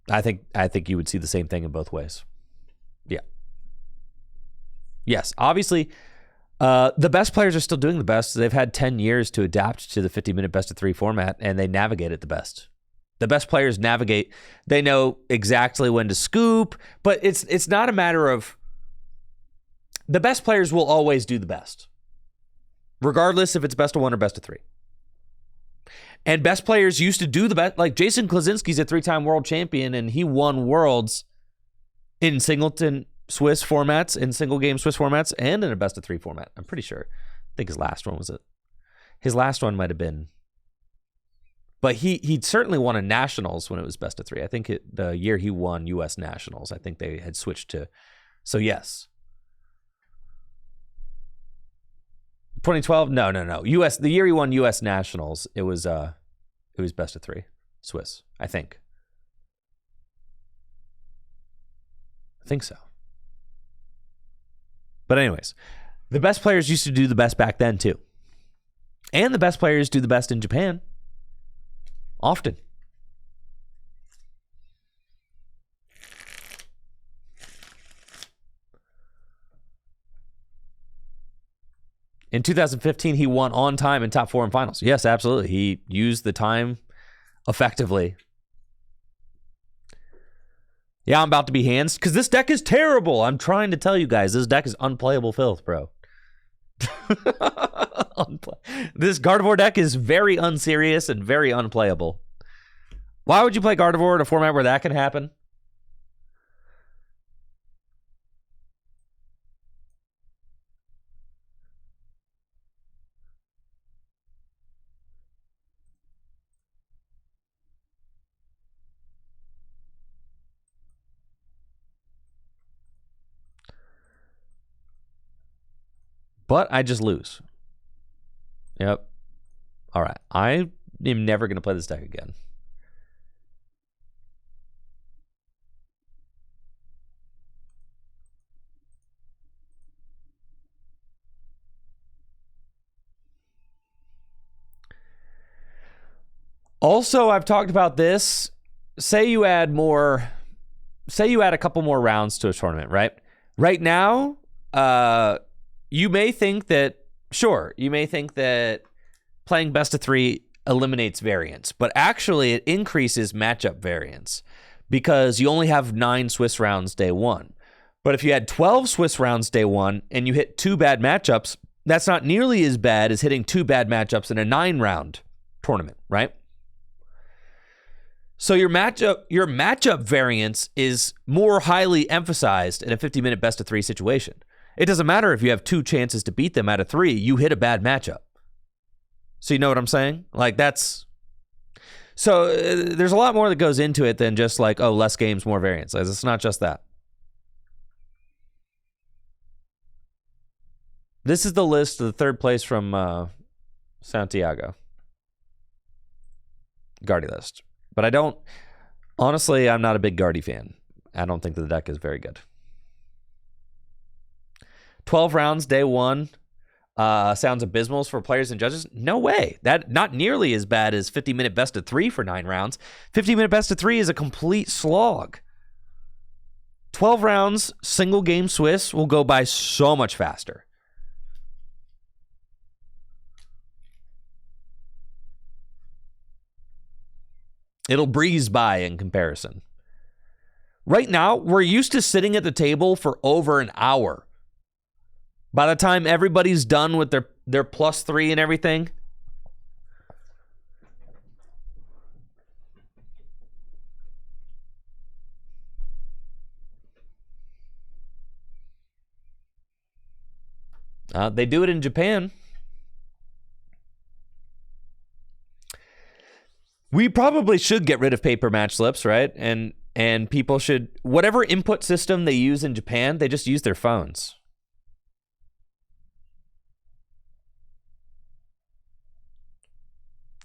I think you would see the same thing in both ways. Yeah. Yes, obviously, the best players are still doing the best. They've had 10 years to adapt to the 50-minute best of 3 format, and they navigate it the best. The best players navigate. They know exactly when to scoop, but it's not a matter of. The best players will always do the best, regardless if it's best of 1 or best of 3. And best players used to do the best. Like Jason Klaczynski's a 3-time world champion, and he won worlds in singleton Swiss formats, in single game Swiss formats, and in a best of 3 format. I'm pretty sure. I think his last one was it. His last one might have been. But he certainly won a nationals when it was best of 3. I think the year he won U.S. nationals, I think they had switched to. So yes. 2012? No. U.S. The year he won U.S. nationals, it was best of 3 Swiss. I think so. But anyways, the best players used to do the best back then too, and the best players do the best in Japan. Often. In 2015, he won on time in top 4 in finals. Yes, absolutely. He used the time effectively. Yeah, I'm about to be hands because this deck is terrible. I'm trying to tell you guys, this deck is unplayable filth, bro. This Gardevoir deck is very unserious and very unplayable. Why would you play Gardevoir in a format where that can happen? But I just lose. Yep. All right. I am never going to play this deck again. Also, I've talked about this. Say you add a couple more rounds to a tournament, right? Right now, you may think that playing best of 3 eliminates variance, but actually it increases matchup variance because you only have 9 Swiss rounds day one. But if you had 12 Swiss rounds day one and you hit 2 bad matchups, that's not nearly as bad as hitting 2 bad matchups in a 9-round tournament, right? So your matchup variance is more highly emphasized in a 50-minute best-of-3 situation. It doesn't matter if you have 2 chances to beat them out of 3, you hit a bad matchup. So you know what I'm saying? Like that's... So there's a lot more that goes into it than just like, oh, less games, more variance. Like, it's not just that. This is the list of the third place from Santiago. Guardy list. But I don't... Honestly, I'm not a big Guardy fan. I don't think the deck is very good. 12 rounds, day one. Sounds abysmal for players and judges. No way. That not nearly as bad as 50-minute best of 3 for 9 rounds. 50-minute best of 3 is a complete slog. 12 rounds, single game Swiss will go by so much faster. It'll breeze by in comparison. Right now, we're used to sitting at the table for over an hour. By the time everybody's done with their +3 and everything. They do it in Japan. We probably should get rid of paper match slips, right? And people should, whatever input system they use in Japan, they just use their phones.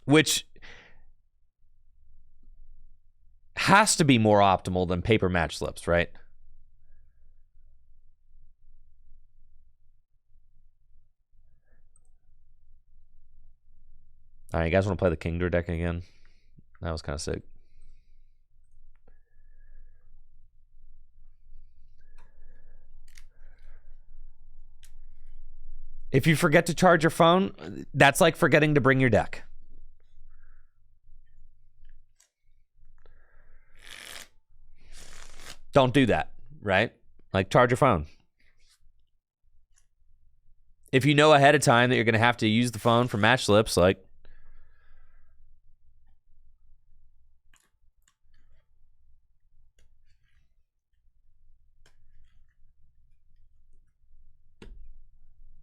Which has to be more optimal than paper match slips, right? All right, you guys want to play the Kingdra deck again? That was kind of sick. If you forget to charge your phone, that's like forgetting to bring your deck. Don't do that, right? Like, charge your phone. If you know ahead of time that you're going to have to use the phone for match slips, like...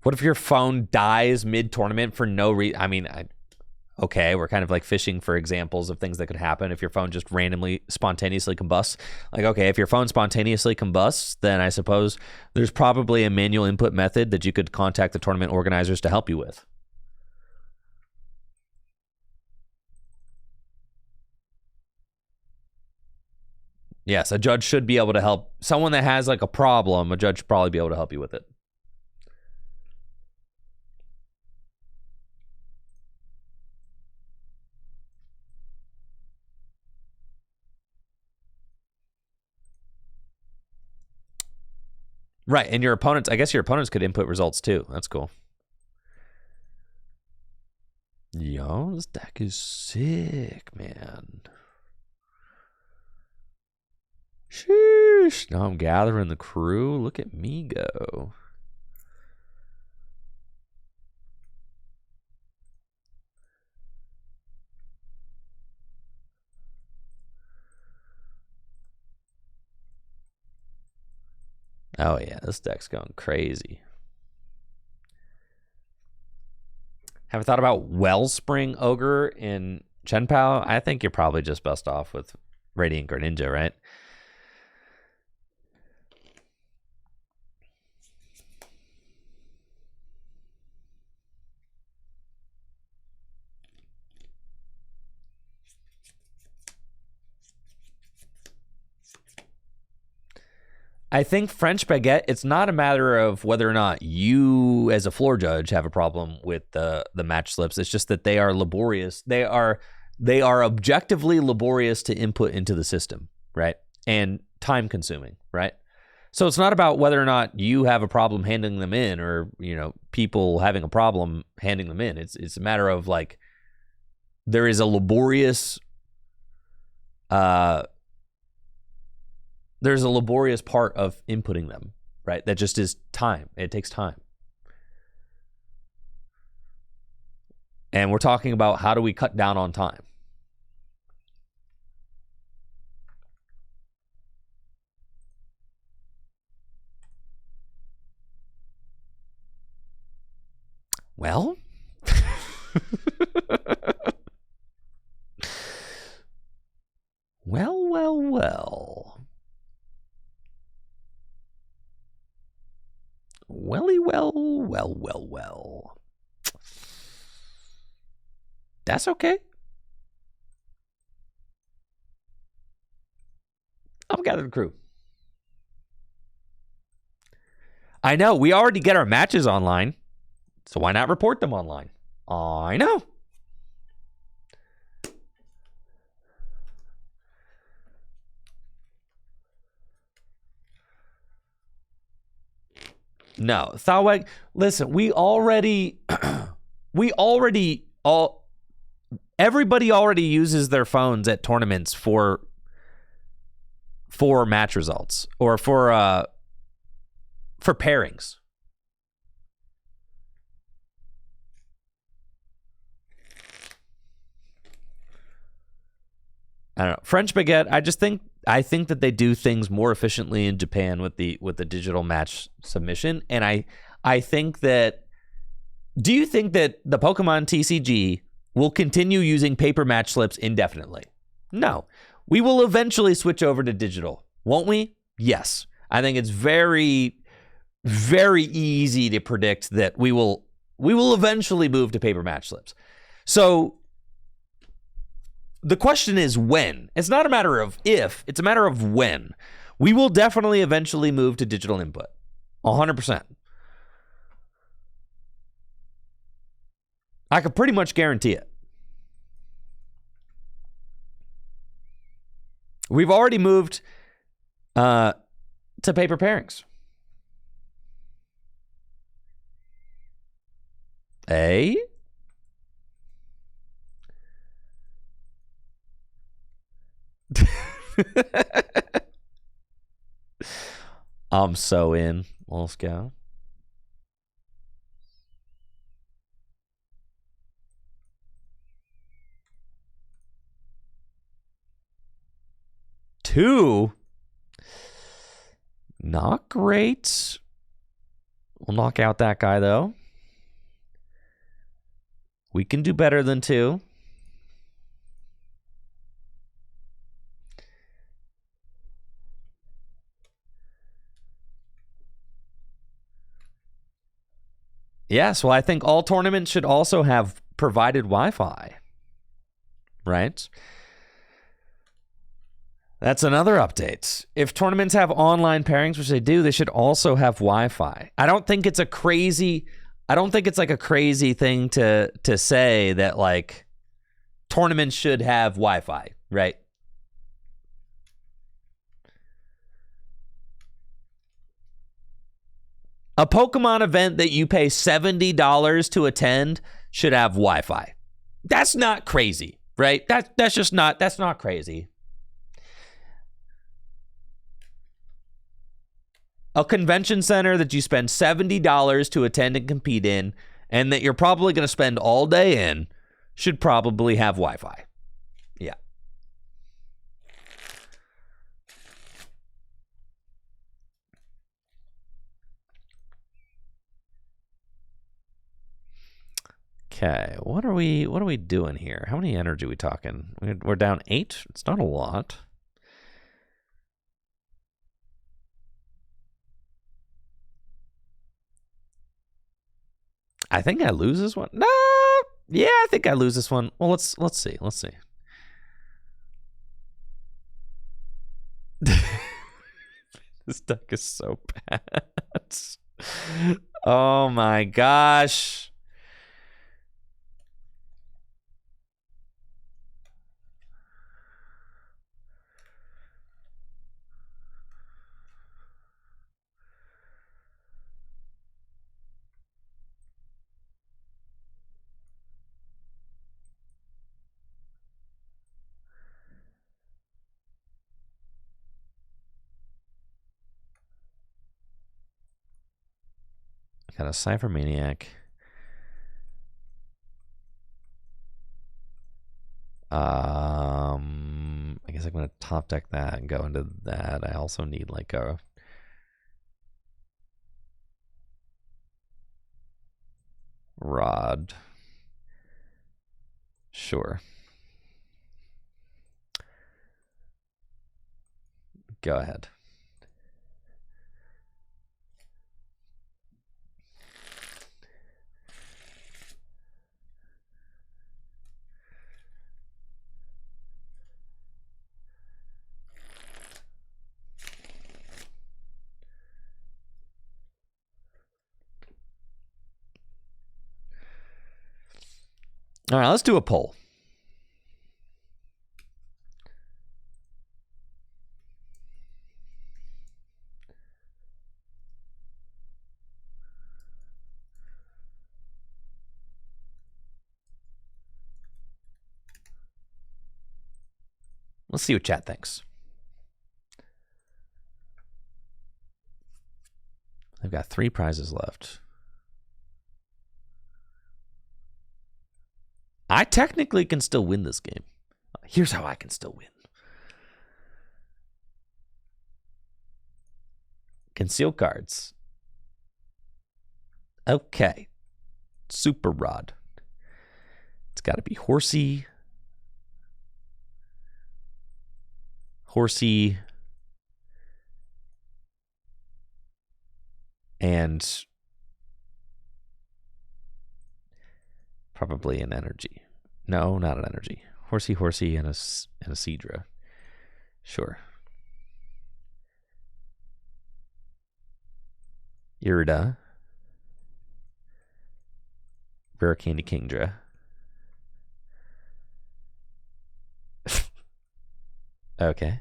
What if your phone dies mid-tournament for no reason? I mean, okay, we're kind of like fishing for examples of things that could happen if your phone just randomly, spontaneously combusts. Like, okay, if your phone spontaneously combusts, then I suppose there's probably a manual input method that you could contact the tournament organizers to help you with. Yes, a judge should be able to help. Someone that has like a problem, a judge should probably be able to help you with it. Right, and your opponents, I guess your opponents could input results too. That's cool. Yo, this deck is sick, man. Sheesh. Now I'm gathering the crew. Look at me go. Oh, yeah, this deck's going crazy. Have you thought about Wellspring Ogre in Chien Pao? I think you're probably just best off with Radiant Greninja, right? I think French Baguette, it's not a matter of whether or not you as a floor judge have a problem with the match slips. It's just that they are laborious. They are objectively laborious to input into the system, right? And time consuming, right? So it's not about whether or not you have a problem handing them in or, you know, people having a problem handing them in. It's a matter of like there is a laborious there's a laborious part of inputting them, right? That just is time. It takes time. And we're talking about how do we cut down on time. Well, well. Welly, well. That's okay. I'm gathering crew. I know, we already get our matches online, so why not report them online? I know. No, Thaweg, listen, everybody already uses their phones at tournaments for match results or for pairings. I don't know. French Baguette, I think that they do things more efficiently in Japan with the digital match submission. And I think that, do you think that the Pokemon TCG will continue using paper match slips indefinitely? No. We will eventually switch over to digital, won't we? Yes. I think it's very, very easy to predict that we will eventually move to paper match slips. So the question is when. It's not a matter of if, it's a matter of when. We will definitely eventually move to digital input. 100%. I could pretty much guarantee it. We've already moved to paper pairings. I'm so in. Let's go. Two. Not great. We'll knock out that guy, though. We can do better than 2. Yes, well, I think all tournaments should also have provided Wi-Fi, right? That's another update. If tournaments have online pairings, which they do, they should also have Wi-Fi. I don't think it's like a crazy thing to say that like tournaments should have Wi-Fi, right? A Pokemon event that you pay $70 to attend should have Wi-Fi. That's not crazy, right? That's not crazy. A convention center that you spend $70 to attend and compete in, and that you're probably going to spend all day in, should probably have Wi-Fi. Yeah. Okay, what are we doing here? How many energy are we talking? We're down 8. It's not a lot. I think I lose this one. No, yeah, I think I lose this one. Well, let's see. This deck is so bad. Oh my gosh. Got a Cypher Maniac. I guess I'm going to top deck that and go into that. I also need like a Rod. Sure. Go ahead. All right, let's do a poll. Let's see what chat thinks. I've got 3 prizes left. I technically can still win this game. Here's how I can still win. Conceal cards. Okay. Super Rod. It's got to be Horsey. Horsey. And probably an energy. No, not an energy. Horsey, and a Seadra. Sure. Irida. Rare Candy Kingdra. Okay.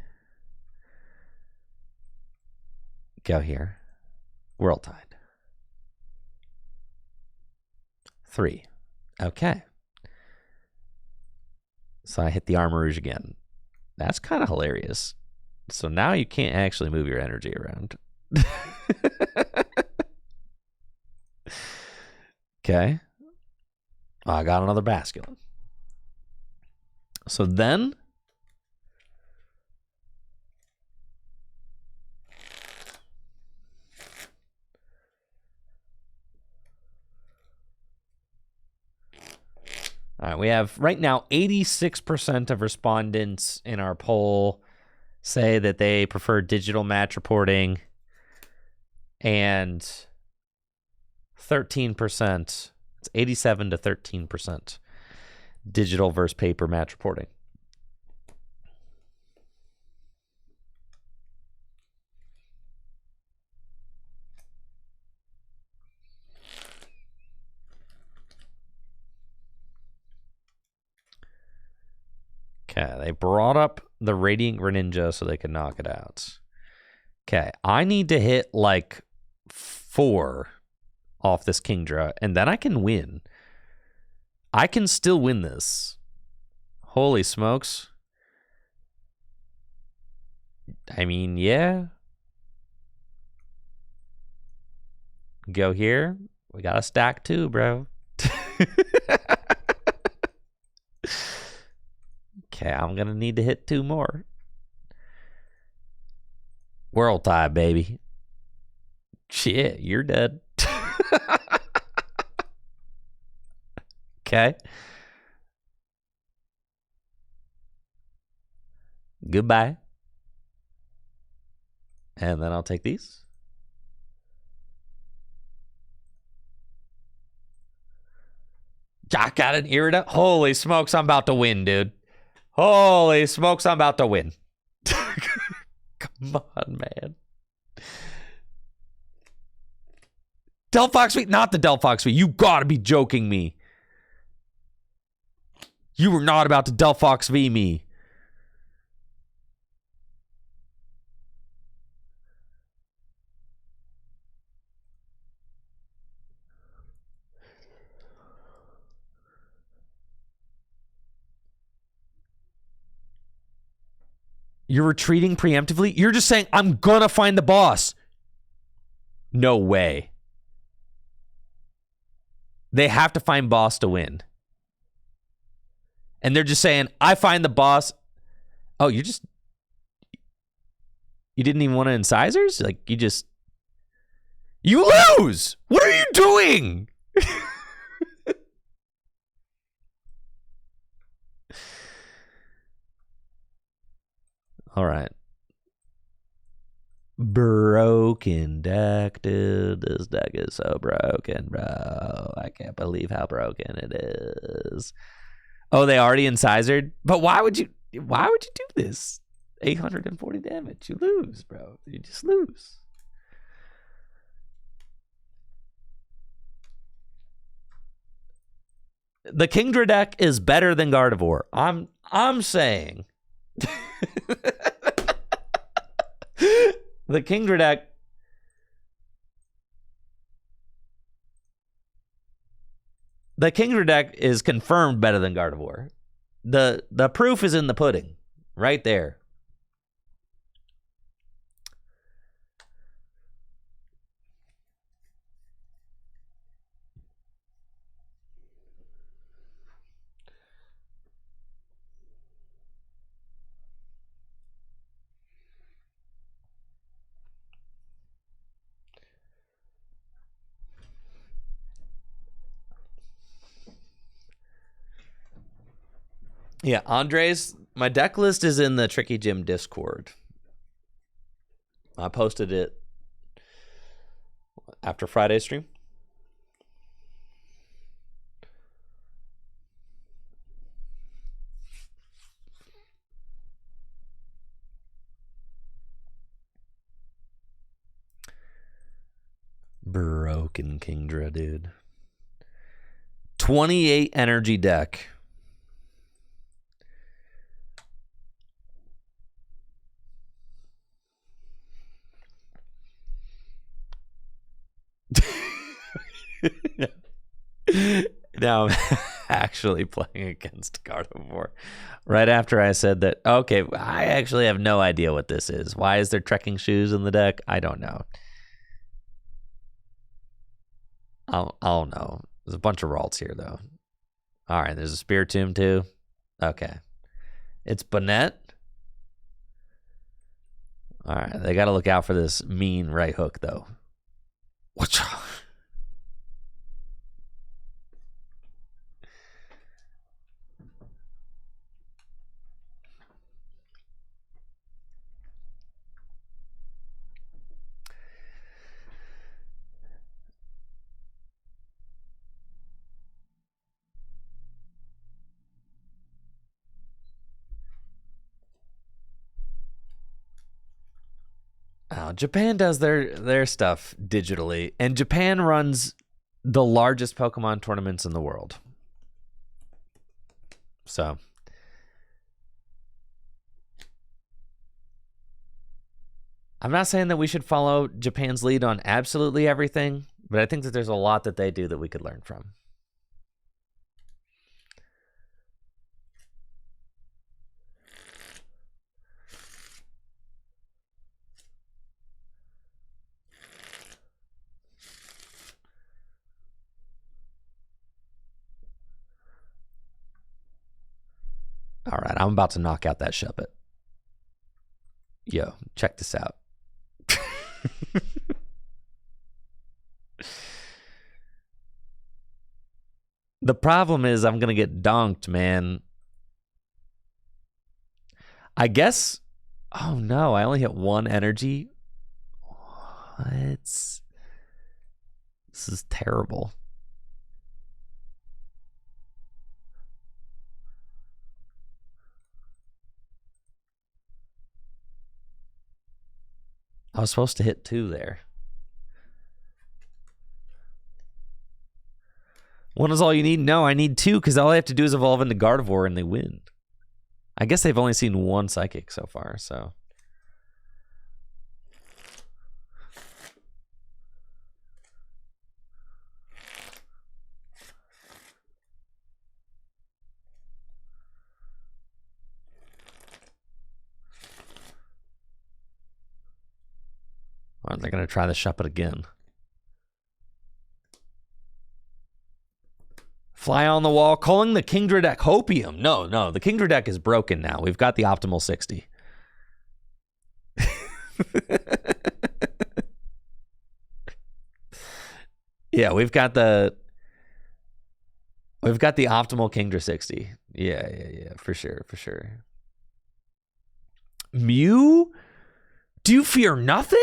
Go here. World Tide. 3. Okay. So I hit the Armor Rouge again. That's kind of hilarious. So now you can't actually move your energy around. Okay. I got another Basculin. So then... All right, we have right now 86% of respondents in our poll say that they prefer digital match reporting, and 13%, it's 87 to 13% digital versus paper match reporting. Okay, they brought up the Radiant Greninja so they could knock it out. Okay, I need to hit like 4 off this Kingdra, and then I can win. I can still win this. Holy smokes. I mean, yeah. Go here. We got a stack too, bro. Okay, I'm going to need to hit 2 more. World Tide, baby. Shit, you're dead. Okay. Goodbye. And then I'll take these. I got an Irida. Holy smokes, I'm about to win, dude. Holy smokes, I'm about to win. Come on, man. Delphox V, not the Delphox V. You gotta be joking me. You were not about to Delphox V me. You're retreating preemptively? You're just saying, I'm gonna find the boss. No way. They have to find boss to win. And they're just saying, I find the boss. Oh, you didn't even want to incisors? Like, you lose! What are you doing? All right. Broken deck, dude. This deck is so broken, bro. I can't believe how broken it is. Oh, they already incisored? But why would you do this? 840 damage. You lose, bro. You just lose. The Kingdra deck is better than Gardevoir. I'm saying. The Kingdra deck. The Kingdra deck is confirmed better than Gardevoir. The proof is in the pudding. Right there. Yeah, Andres, my deck list is in the Tricky Gym Discord. I posted it after Friday's stream. Broken Kingdra, dude. 28 energy deck. Now I'm actually playing against Gardevoir. Right after I said that, okay, I actually have no idea what this is. Why is there trekking shoes in the deck? I don't know. I'll know. There's a bunch of Ralts here, though. All right, there's a Spiritomb, too. Okay. It's Bonnet. All right, they got to look out for this mean right hook, though. What's wrong? Japan does their stuff digitally, and Japan runs the largest Pokemon tournaments in the world. So, I'm not saying that we should follow Japan's lead on absolutely everything, but I think that there's a lot that they do that we could learn from. All right, I'm about to knock out that Shuppet. Yo, check this out. The problem is I'm going to get donked, man. I guess... Oh, no, I only hit one energy. What? This is terrible. I was supposed to hit 2 there. One is all you need? No, I need 2 because all I have to do is evolve into Gardevoir and they win. I guess they've only seen 1 Psychic so far, so... Or they're going to try the Shuppet again. Fly on the wall, calling the Kingdra deck Hopium. No, the Kingdra deck is broken now. We've got the optimal 60. Yeah, we've got the optimal Kingdra 60. Yeah, for sure. Mew? Do you fear nothing?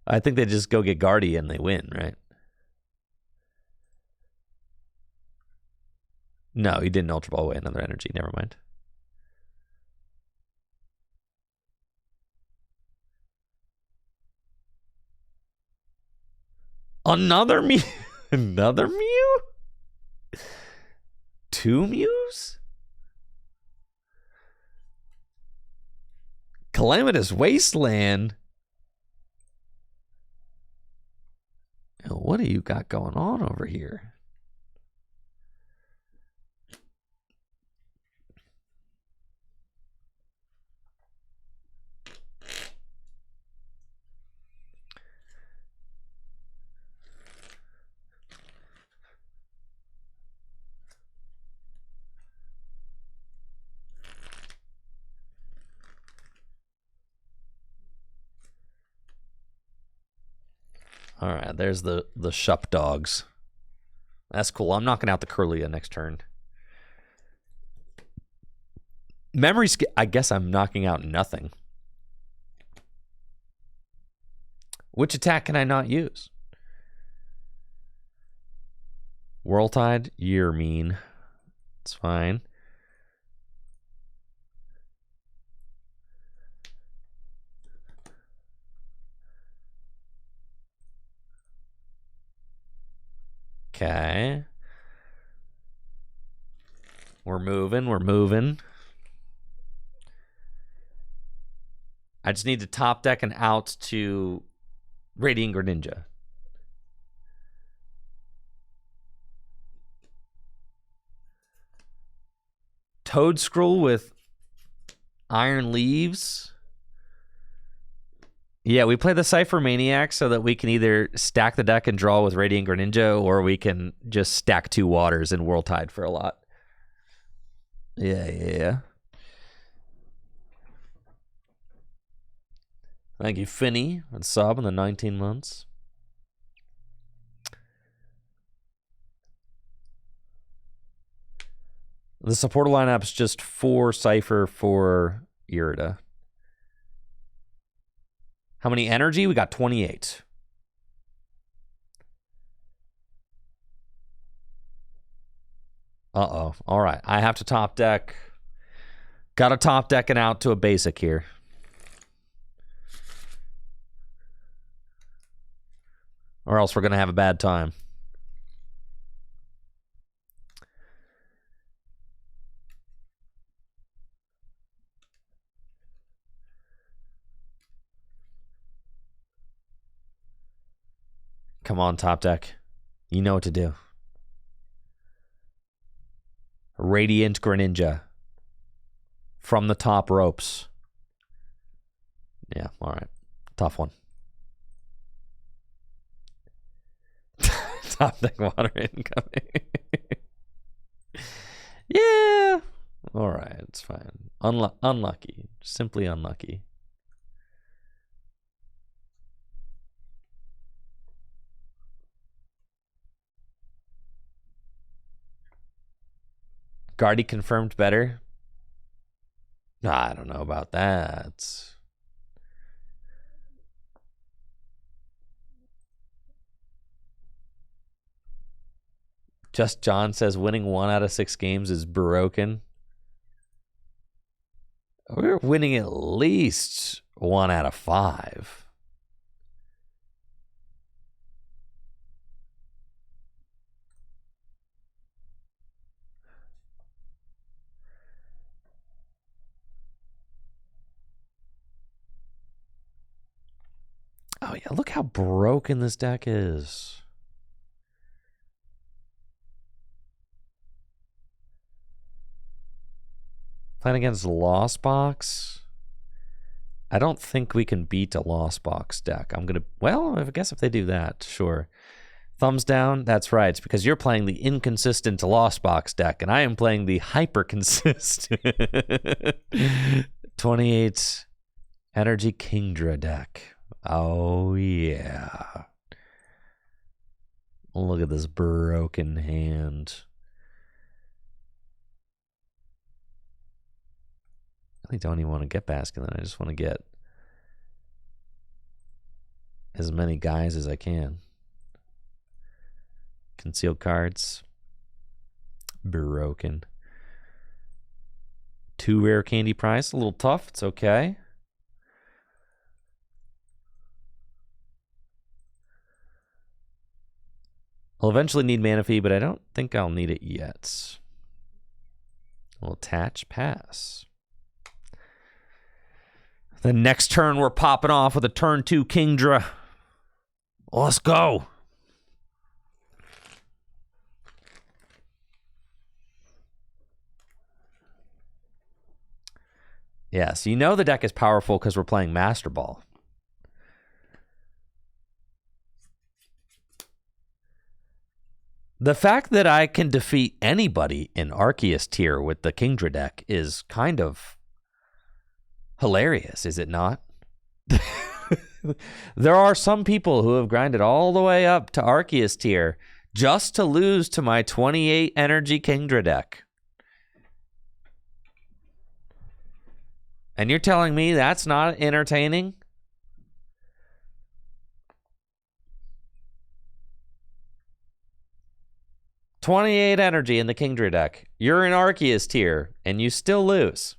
I think they just go get Guardy and they win, right? No, he didn't Ultra Ball away another energy. Never mind. Another Mew? Another Mew? 2 Mews? Calamitous Wasteland? What do you got going on over here? All right, there's the Shup Dogs. That's cool. I'm knocking out the Curlia next turn. Memory I guess I'm knocking out nothing. Which attack can I not use? Whirltide? You're mean. It's fine. Okay. We're moving. I just need to top deck and out to Radiant Greninja. Toadscroll with Iron Leaves. Yeah, we play the Cypher Maniac so that we can either stack the deck and draw with Radiant Greninja, or we can just stack 2 waters and Whirltide for a lot. Yeah. Thank you, Finny, and sub in the 19 months. The supporter lineup's just 4 Cypher, 4 Irida. How many energy? We got 28. Uh-oh. All right. I have to top deck. Got to top deck and out to a basic here. Or else we're going to have a bad time. Come on, top deck. You know what to do. Radiant Greninja. From the top ropes. Yeah, all right. Tough one. Top deck water incoming. Yeah. All right, it's fine. Unlucky. Simply unlucky. Guardy confirmed better. I don't know about that. Just John says winning 1 out of 6 games is broken. We're winning at least 1 out of 5. Oh, yeah, look how broken this deck is. Playing against Lost Box. I don't think we can beat a Lost Box deck. Well, I guess if they do that, sure. Thumbs down, that's right. It's because you're playing the inconsistent Lost Box deck, and I am playing the hyper-consistent 28 Energy Kingdra deck. Oh, yeah. Look at this broken hand. I don't even want to get Basculin. I just want to get as many guys as I can. Concealed cards. Broken. 2 rare candy prize. A little tough. It's okay. I'll eventually need Mana Fee, but I don't think I'll need it yet. We'll attach, pass. The next turn, we're popping off with a turn 2 Kingdra. Let's go. Yeah, so you know the deck is powerful because we're playing Master Ball. The fact that I can defeat anybody in Arceus tier with the Kingdra deck is kind of hilarious, is it not? There are some people who have grinded all the way up to Arceus tier just to lose to my 28 energy Kingdra deck. And you're telling me that's not entertaining? $28 energy in the Kingdra deck. You're in Arceus tier, and you still lose.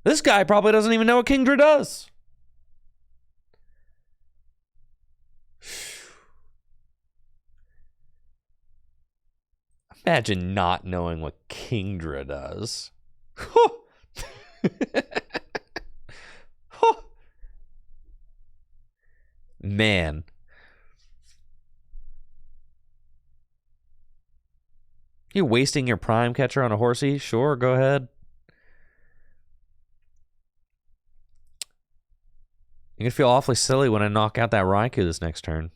This guy probably doesn't even know what Kingdra does. Imagine not knowing what Kingdra does. Man. You wasting your prime catcher on a horsey? Sure, go ahead. You're going to feel awfully silly when I knock out that Raikou this next turn.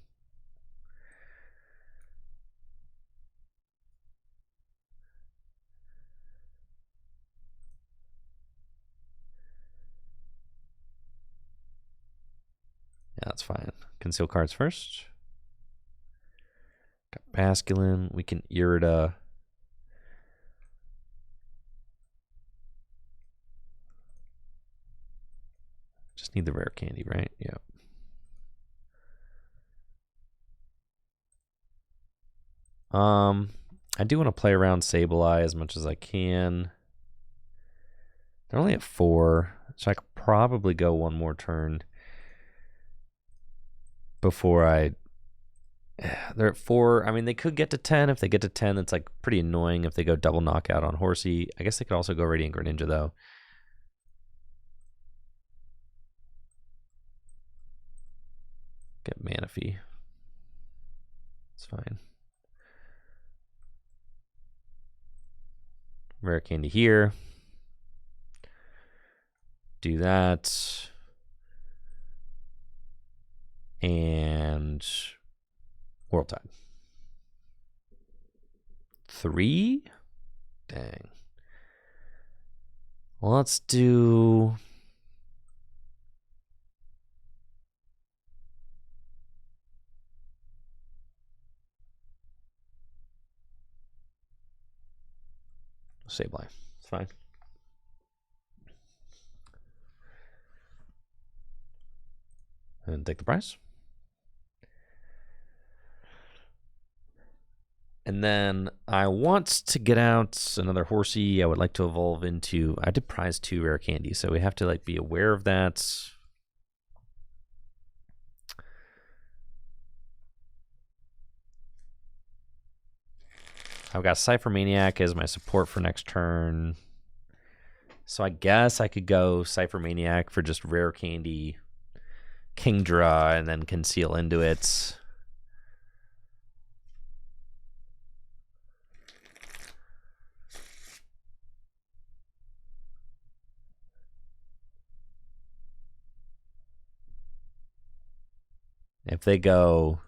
Yeah, that's fine. Conceal cards first. Got Basculin. We can Irida. Just need the rare candy, right? Yep. I do want to play around Sableye as much as I can. They're only at 4, so I could probably go one more turn before they're at 4. I mean, they could get to 10. If they get to 10, that's like pretty annoying if they go double knockout on Horsey. I guess they could also go Radiant Greninja, though. Get Mana Fee. It's fine. Rare candy here. Do that. And World Tide. 3? Dang. Well, let's do... Sableye. It's fine. And take the prize. And then I want to get out another Horsey. I would like to evolve into... I did prize 2 rare candy, so we have to like be aware of that. I've got Cypher Maniac as my support for next turn. So I guess I could go Cypher Maniac for just rare candy. Kingdra and then conceal into it. If they go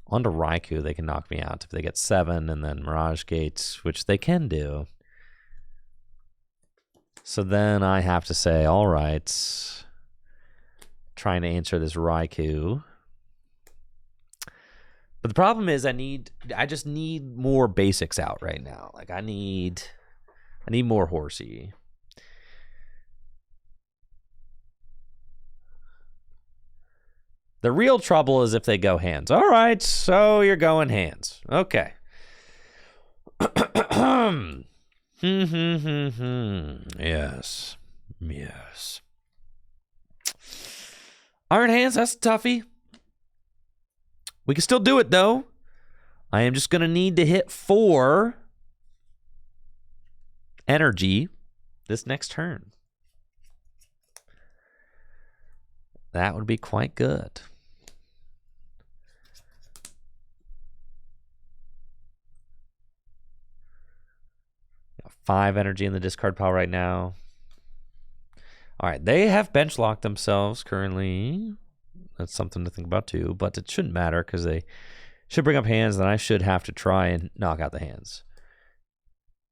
onto Raikou, they can knock me out. If they get 7 and then Mirage Gates, which they can do. So then I have to say, all right, trying to answer this Raikou. But the problem is I just need more basics out right now. Like I need more Horsey. The real trouble is if they go hands. All right, so you're going hands. Okay. Yes. Yes. Iron hands, that's a toughie. We can still do it, though. I am just going to need to hit 4 energy this next turn. That would be quite good. Got 5 energy in the discard pile right now. All right, they have bench locked themselves currently. That's something to think about too, but it shouldn't matter because they should bring up hands, and I should have to try and knock out the hands.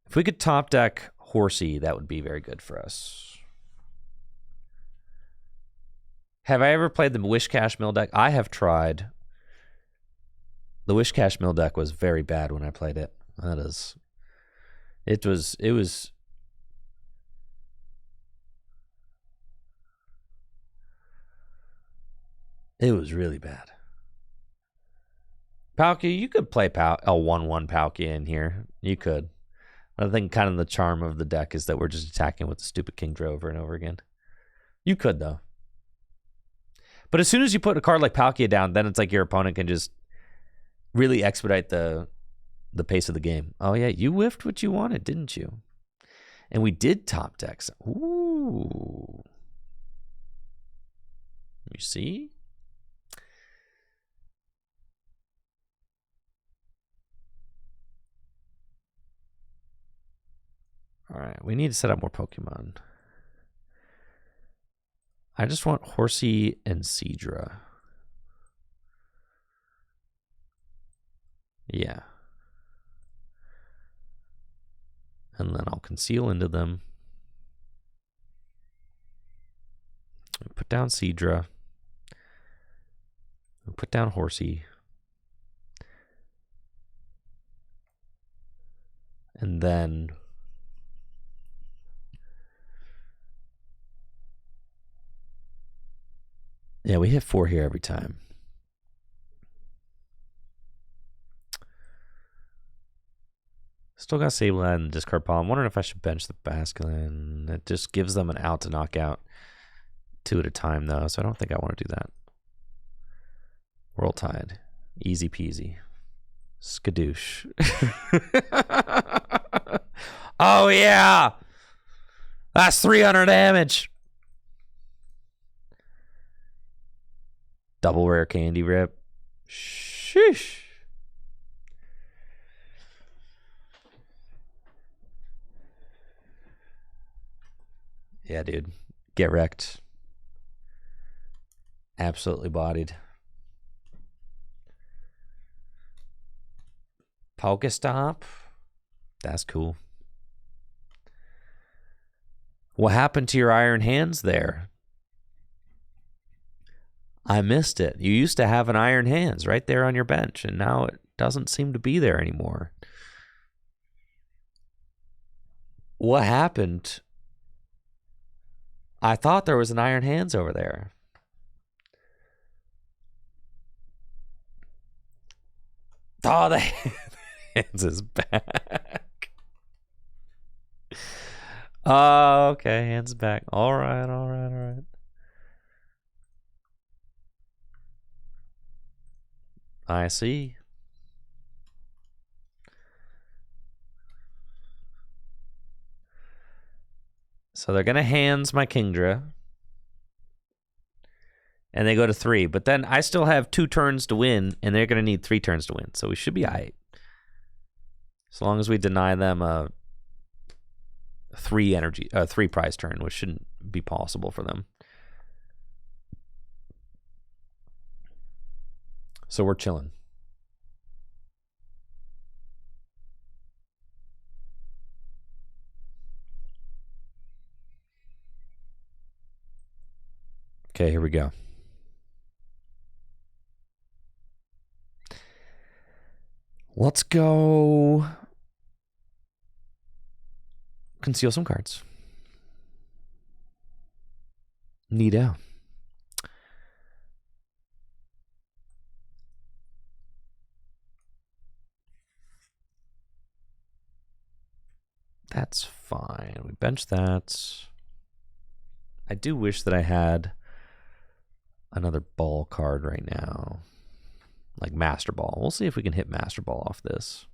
If we could top deck Horsey, that would be very good for us. Have I ever played the Wish Cash Mill deck? I have tried. The Wish Cash Mill deck was very bad when I played it. It was really bad. Palkia, you could play a 1/1 Palkia in here. You could. I think kind of the charm of the deck is that we're just attacking with the stupid Kingdra over and over again. You could, though. But as soon as you put a card like Palkia down, then it's like your opponent can just really expedite the pace of the game. Oh, yeah, you whiffed what you wanted, didn't you? And we did top decks. Ooh. You see? All right, we need to set up more Pokemon. I just want Horsey and Seadra. Yeah. And then I'll conceal into them. Put down Seadra. Put down Horsey. And then yeah, we hit 4 here every time. Still got Sableye and discard pile. I'm wondering if I should bench the Basculin. It just gives them an out to knock out 2 at a time, though, so I don't think I want to do that. World Tide. Easy peasy. Skadoosh. Oh, yeah! That's 300 damage! Double rare candy rip. Sheesh. Yeah, dude. Get wrecked. Absolutely bodied. Pokestop. That's cool. What happened to your iron hands there? I missed it. You used to have an iron hands right there on your bench, and now it doesn't seem to be there anymore. What happened? I thought there was an iron hands over there. Oh, the hands is back. Oh, okay. Hands back. All right, all right, all right. I see. So they're going to hands my Kingdra. and they go to 3. But then I still have 2 turns to win, and they're going to need 3 turns to win. So we should be all right. As long as we deny them a 3 prize turn, which shouldn't be possible for them. So we're chilling. Okay, here we go. Let's go conceal some cards. Neato. That's fine. We bench that. I do wish that I had another ball card right now. Like Master Ball. We'll see if we can hit Master Ball off this.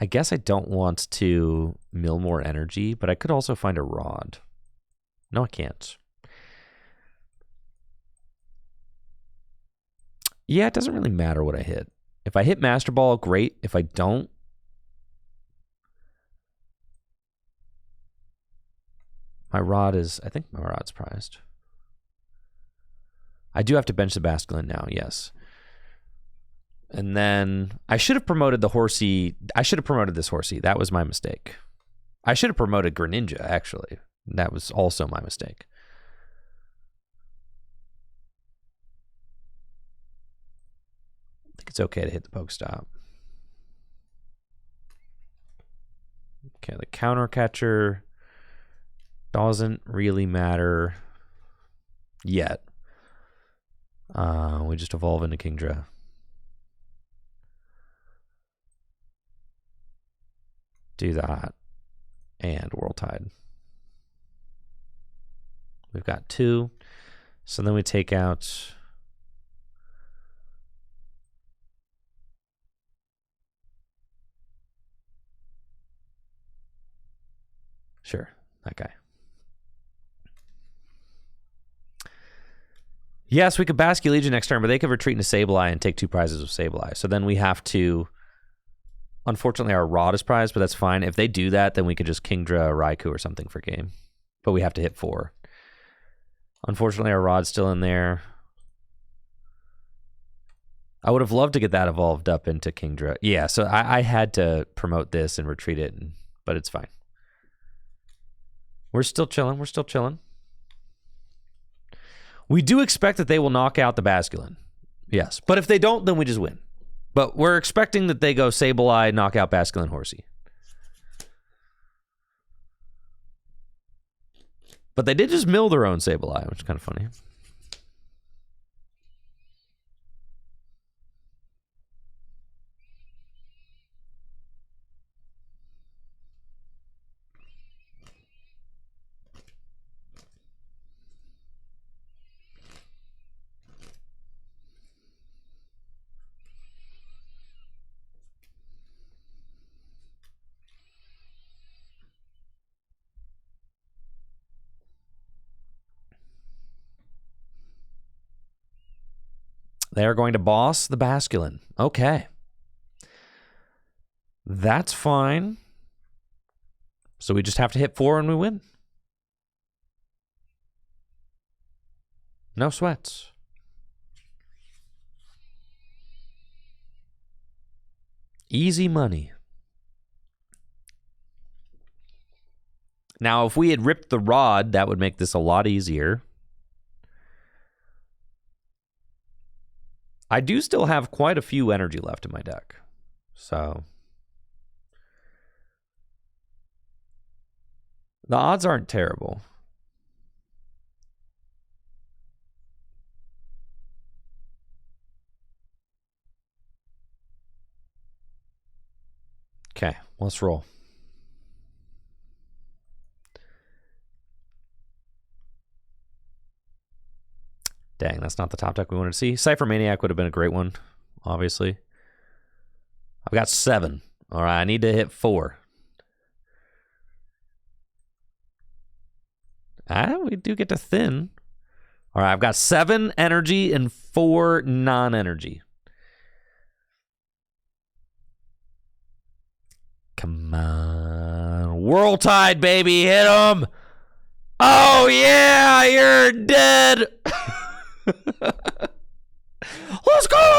I guess I don't want to mill more energy, but I could also find a rod. No, I can't. Yeah, it doesn't really matter what I hit. If I hit Master Ball, great. If I don't, I think my rod's prized. I do have to bench the Basculin now, yes. And then I should have promoted the Horsey. I should have promoted this Horsey. That was my mistake. I should have promoted Greninja, actually. That was also my mistake. I think it's okay to hit the Pokestop. Okay, the counter catcher doesn't really matter yet. We just evolve into Kingdra. Do that. And World Tide. We've got 2. So then we take out... Sure, that guy. Yes, we could Basque Legion next turn, but they could retreat into Sableye and take 2 prizes with Sableye. So then we have to... Unfortunately, our Rod is prized, but that's fine. If they do that, then we could just Kingdra, Raikou, or something for game. But we have to hit 4. Unfortunately, our Rod's still in there. I would have loved to get that evolved up into Kingdra. Yeah, so I had to promote this and retreat it, but it's fine. We're still chilling. We're still chilling. We do expect that they will knock out the Basculin. Yes. But if they don't, then we just win. But we're expecting that they go Sableye, knock out Basculin, Horsey. But they did just mill their own Sableye, which is kind of funny. They are going to boss the Basculin. Okay. That's fine. So we just have to hit 4 and we win. No sweats. Easy money. Now, if we had ripped the Rod, that would make this a lot easier. I do still have quite a few energy left in my deck. So the odds aren't terrible. Okay, let's roll. Dang, that's not the top deck we wanted to see. Cypher Maniac would have been a great one, obviously. I've got 7. All right, I need to hit 4. We do get to thin. All right, I've got 7 energy and 4 non-energy. Come on. World Tide, baby. Hit him. Oh, yeah. You're dead. Let's go.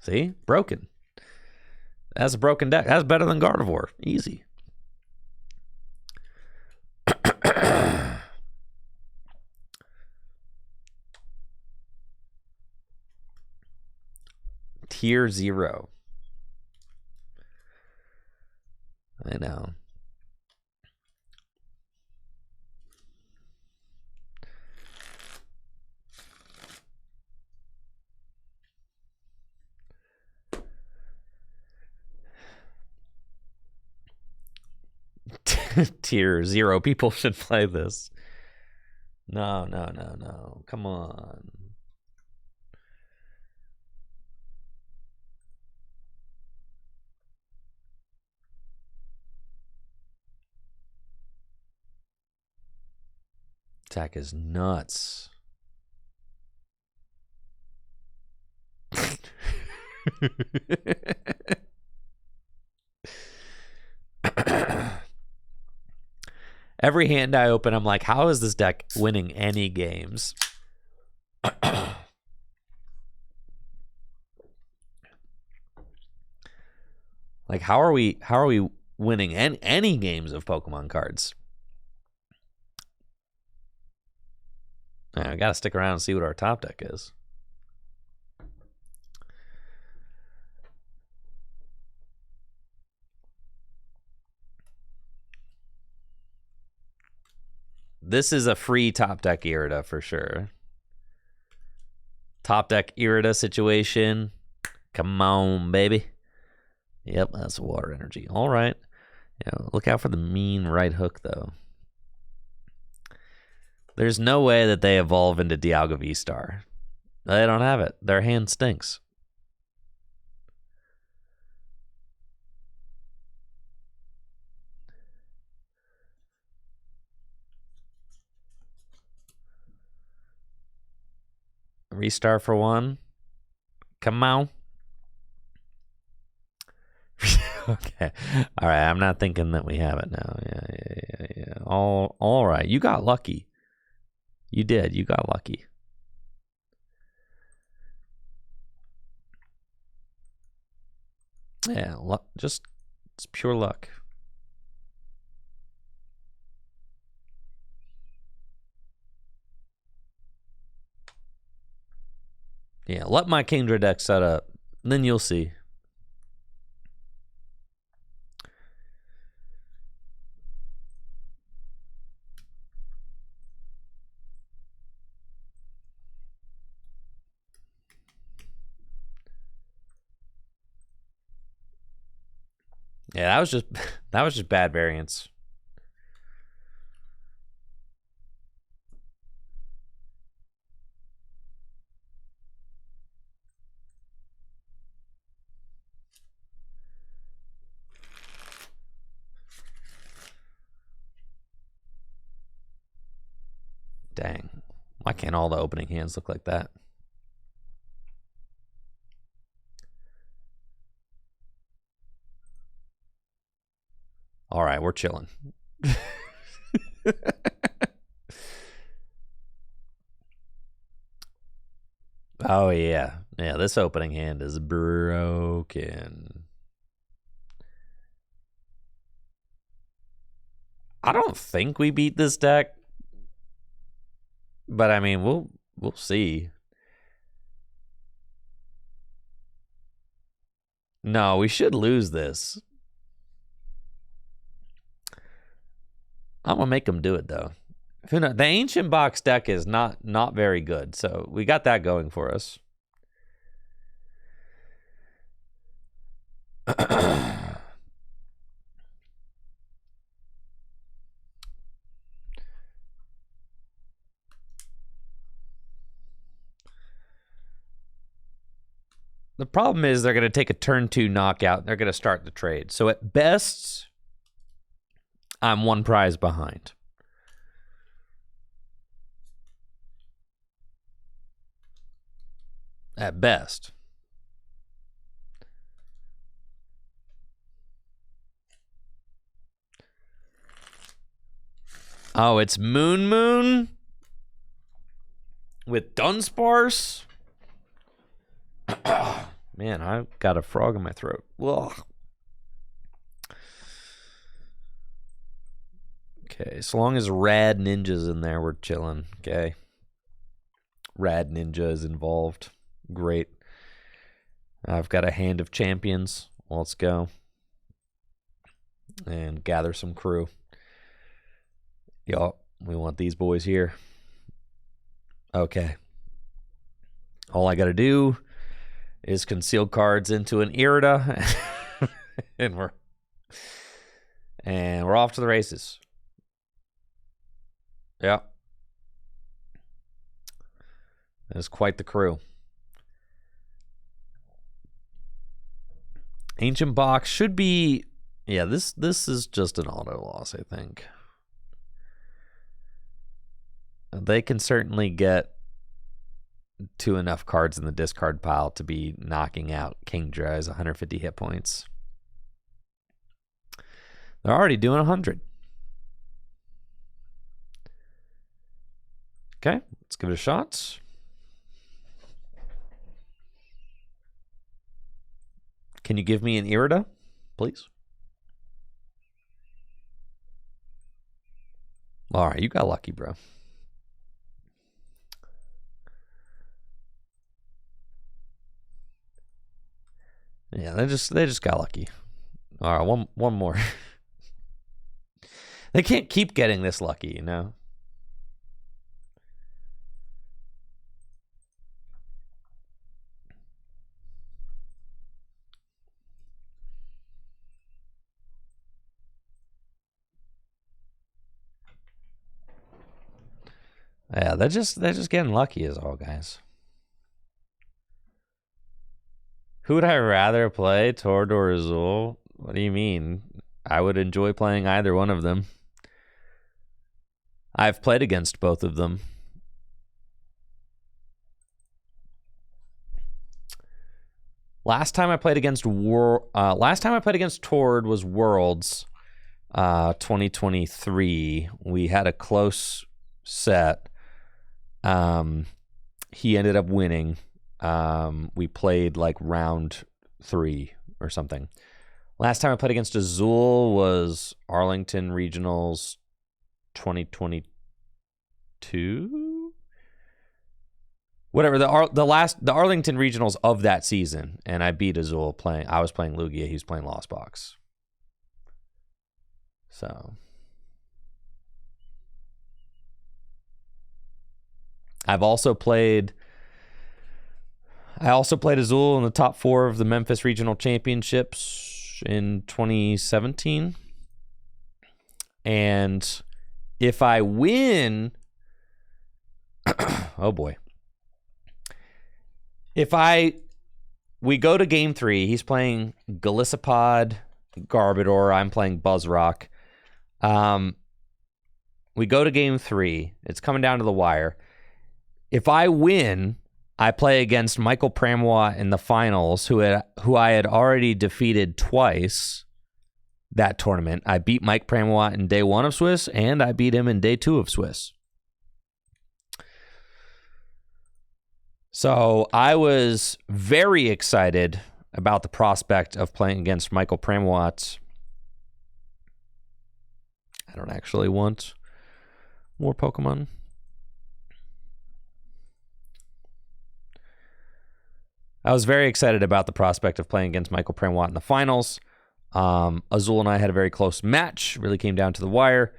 See? Broken. That's a broken deck. That's better than Gardevoir. Easy. Tier 0. I know. Tier 0 people should play this. No. Come on. Attack is nuts. Every hand I open, I'm like, how is this deck winning any games? Like, how are we winning any games of Pokemon cards? I gotta stick around and see what our top deck is. This is a free top deck Irida for sure. Top deck Irida situation. Come on, baby. Yep, that's water energy. All right. Yeah, look out for the mean right hook, though. There's no way that they evolve into Dialga V-Star. They don't have it. Their hand stinks. Restart for 1. Come on. Okay. All right. I'm not thinking that we have it now. Yeah. All right. You got lucky. You did. You got lucky. Yeah. Just it's pure luck. Yeah. Let my Kingdra deck set up. Then you'll see. Yeah, that was just bad variance. Dang. Why can't all the opening hands look like that? All right, we're chilling. Oh, yeah. Yeah, this opening hand is broken. I don't think we beat this deck. But, I mean, we'll see. No, we should lose this. I'm going to make them do it, though. Who knows? The Ancient Box deck is not very good, so we got that going for us. The problem is they're going to take a turn 2 knockout. And they're going to start the trade. So at best, I'm 1 prize behind. At best. Oh, it's Moon with Dunsparce. Man, I've got a frog in my throat. Ugh. Okay, as long as Rad Ninja's in there, we're chilling. Okay. Rad Ninja is involved. Great. I've got a Hand of Champions. Let's go. And gather some crew. Y'all, we want these boys here. Okay. All I got to do is conceal cards into an Irida. and we're off to the races. Yeah. That's quite the crew. Ancient Box should be... Yeah, this is just an auto loss, I think. They can certainly get to enough cards in the discard pile to be knocking out Kingdra's 150 hit points. They're already doing 100. Okay, let's give it a shot. Can you give me an Irida, please? All right, you got lucky, bro. Yeah, they just got lucky. All right, one more. They can't keep getting this lucky, you know. Yeah, they're just getting lucky is all, guys. Who would I rather play, Tord or Azul? What do you mean? I would enjoy playing either one of them. I've played against both of them. Last time I played against Tord was Worlds 2023. We had a close set. He ended up winning. We played like round 3 or something. Last time I played against Azul was Arlington Regionals 2022. Whatever, the Arlington Regionals of that season, and I beat Azul playing. I was playing Lugia, he was playing Lost Box. So I also played Azul in the top 4 of the Memphis Regional Championships in 2017. And if I win, oh boy. We go to game 3, he's playing Golisopod, Garbodor, I'm playing Buzzrock. We go to game 3, it's coming down to the wire. If I win, I play against Michael Pramwa in the finals, who I had already defeated twice that tournament. I beat Mike Pramwa in day 1 of Swiss, and I beat him in day 2 of Swiss. So I was very excited about the prospect of playing against Michael Pramwa. I don't actually want more Pokemon. I was very excited about the prospect of playing against Michael Pramwa in the finals. Azul and I had a very close match. Really came down to the wire.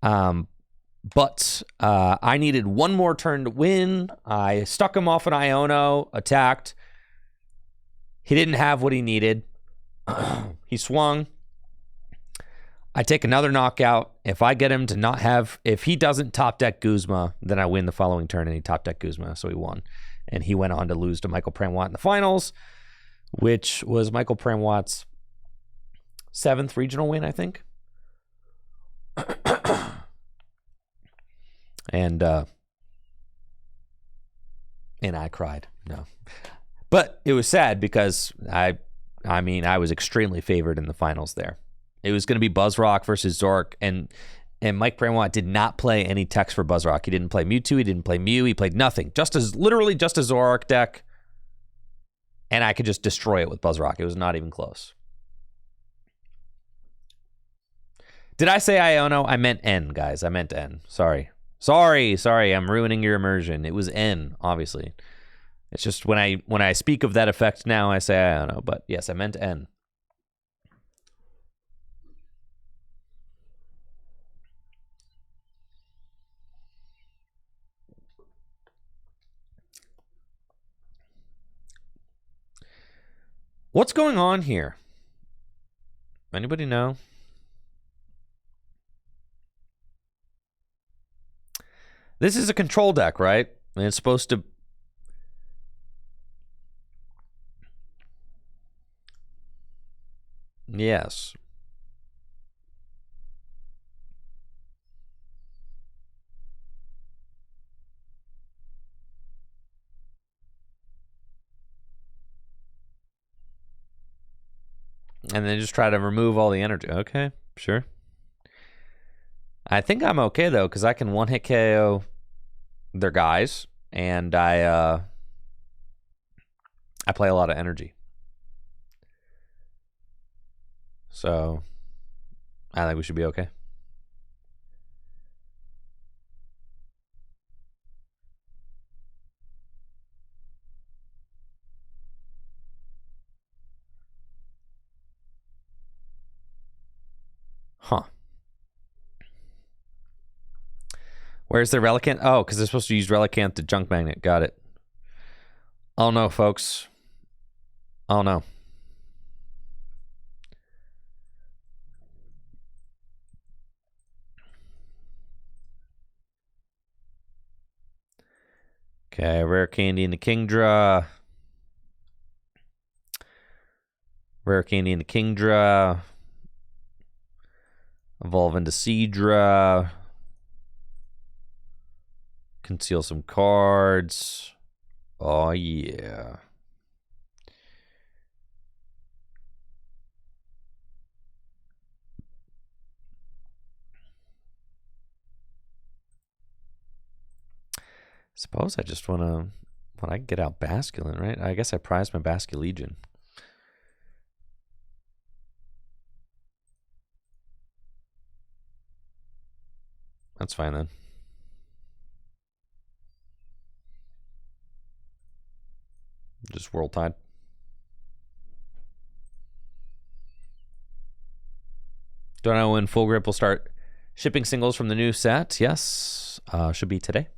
But I needed one more turn to win. I stuck him off an Iono, attacked. He didn't have what he needed. He swung. I take another knockout. If I get him to not have... If he doesn't top deck Guzma, then I win the following turn, and he top deck Guzma, so he won. And he went on to lose to Michael Pramwa in the finals. which was Michael Pramwatt's 7th regional win, I think. And I cried. No. But it was sad because I was extremely favored in the finals there. It was going to be Buzzrock versus Zork, and Mike Pramwatt did not play any techs for Buzzrock. He didn't play Mewtwo, he didn't play Mew, he played nothing. Literally just a Zoroark deck. And I could just destroy it with Buzzrock. It was not even close. Did I say Iono? I meant N, guys. I meant N. Sorry. I'm ruining your immersion. It was N, obviously. It's just when I speak of that effect now, I say Iono. But yes, I meant N. What's going on here? Anybody know? This is a control deck, right? And it's supposed to... Yes. And then just try to remove all the energy. Okay, sure. I think I'm okay, though, because I can one-hit KO their guys, and I play a lot of energy. So, I think we should be okay. Huh. Where's the Relicanth? Oh, because they're supposed to use Relicanth to Junk Magnet. Got it. Oh, no, folks. Oh, no. Okay, Rare Candy into Kingdra. Rare Candy into Kingdra. Evolve into Seadra. Conceal some cards. Oh, yeah. Suppose I just want to... When I get out Basculin, right? I guess I prize my Basculegion. That's fine, then. Just World Tide. Don't know when Full Grip will start shipping singles from the new set. Yes, should be today.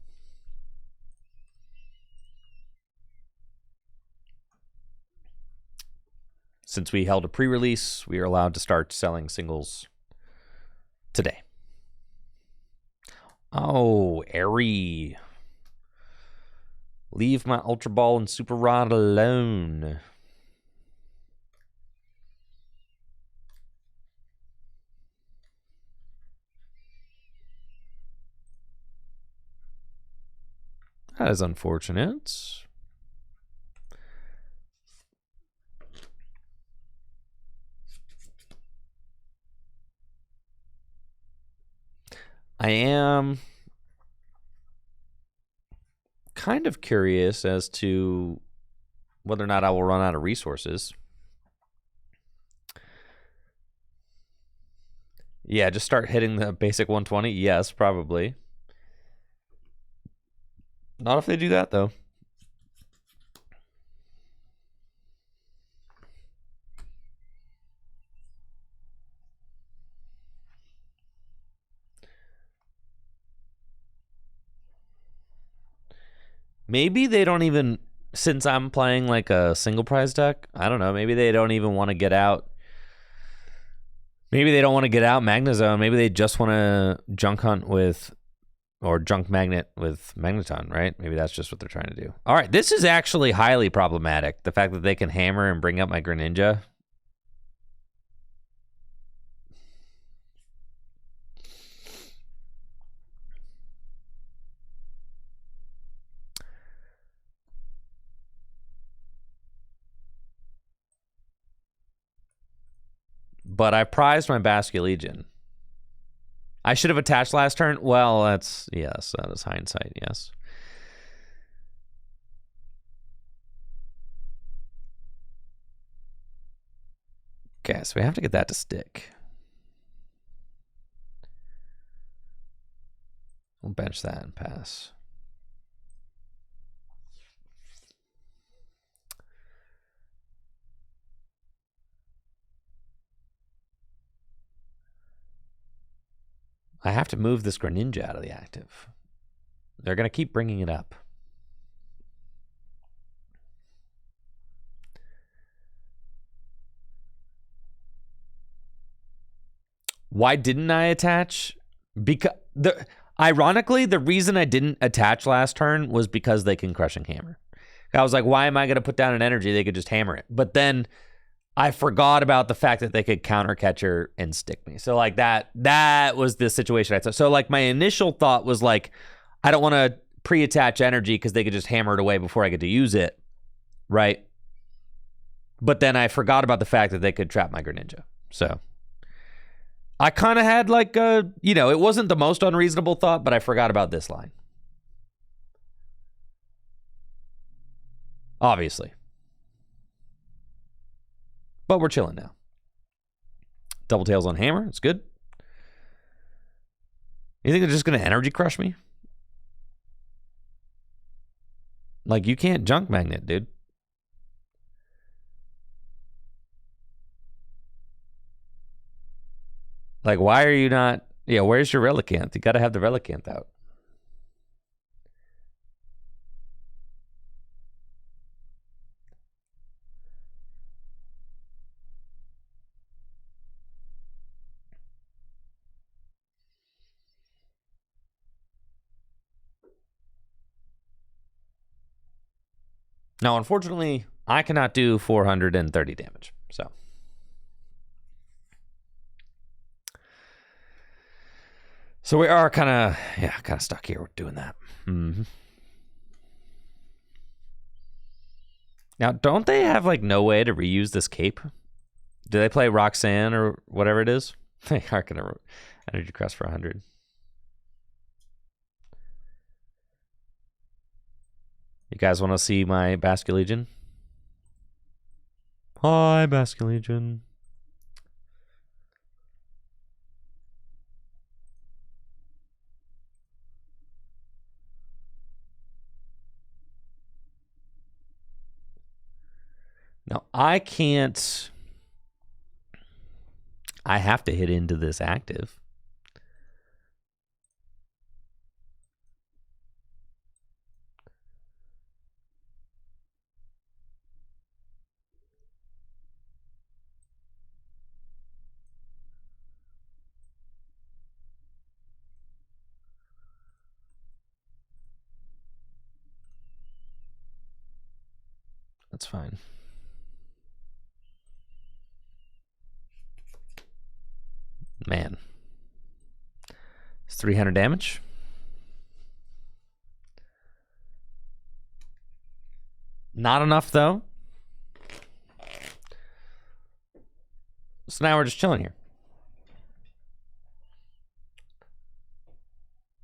Since we held a pre-release, we are allowed to start selling singles today. Oh, Airy. Leave my Ultra Ball and Super Rod alone. That is unfortunate. I am kind of curious as to whether or not I will run out of resources. Yeah, just start hitting the basic 120. Yes, probably. Not if they do that, though. Maybe they don't even, since I'm playing like a single prize deck, I don't know, maybe they don't even want to get out. Maybe they don't want to get out Magnezone. Maybe they just want to junk hunt with Or junk magnet with magneton, right? Maybe that's just what they're trying to do. All right, this is actually highly problematic. The fact that they can hammer and bring up my Greninja. But I prized my Basculegion. I should have attached last turn. Well, that's, yes, that is hindsight, yes. Okay, so we have to get that to stick. We'll bench that and pass. I have to move this Greninja out of the active. They're going to keep bringing it up. Why didn't I attach? Because ironically, the reason I didn't attach last turn was because they can Crushing Hammer. I was like, why am I going to put down an energy? They could just hammer it. But then I forgot about the fact that they could counter catcher and stick me. So like that was the situation I took. So like my initial thought was like, I don't want to pre-attach energy because they could just hammer it away before I get to use it, right? But then I forgot about the fact that they could trap my Greninja. So I kind of had like a, it wasn't the most unreasonable thought, but I forgot about this line. Obviously. But we're chilling now. Double tails on hammer. It's good. You think they're just going to energy crush me? Like, you can't junk magnet, dude. Like, why are you not... Yeah, where's your Relicanth? You got to have the Relicanth out. Now, unfortunately, I cannot do 430 damage, so... So we are kind of stuck here. We're doing that. Mm-hmm. Now, don't they have like no way to reuse this cape? Do they play Roxanne or whatever it is? They are gonna energy crest for 100. You guys want to see my Basculegion? Hi, Basculegion. Now, I can't... I have to hit into this active. That's fine. Man. It's 300 damage. Not enough, though. So now we're just chilling here.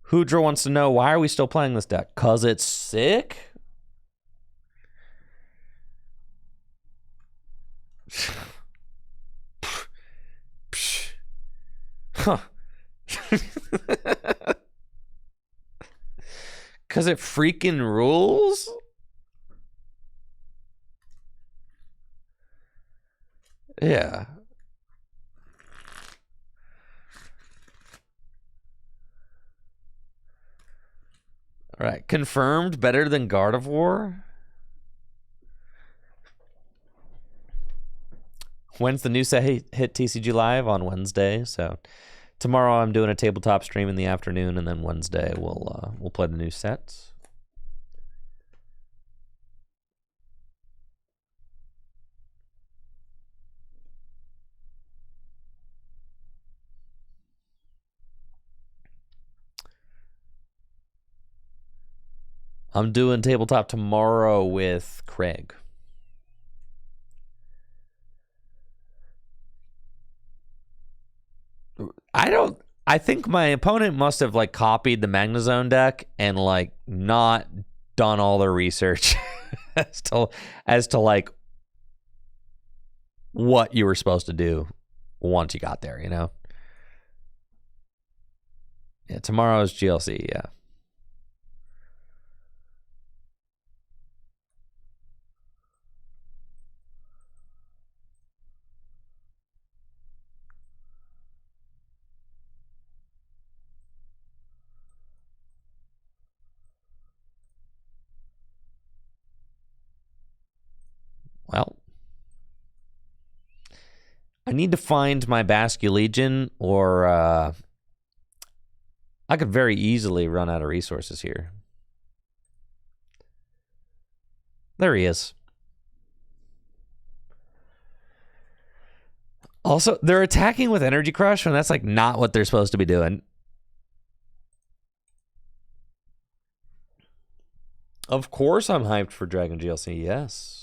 Hoodra wants to know, why are we still playing this deck? 'Cause it's sick? Huh. 'Cause it freaking rules? Yeah. All right. Confirmed better than Gardevoir? When's the new set hit TCG Live? On Wednesday. So Tomorrow I'm doing a tabletop stream in the afternoon, and then Wednesday we'll play the new sets. I'm doing tabletop tomorrow with Craig. I think my opponent must have like copied the Magnezone deck and like not done all their research as to like what you were supposed to do once you got there, you know? Yeah, tomorrow's GLC, yeah. Well, I need to find my Basculegion, or I could very easily run out of resources here. There he is. Also, they're attacking with Energy Crush, and that's like not what they're supposed to be doing. Of course I'm hyped for Dragon GLC, yes.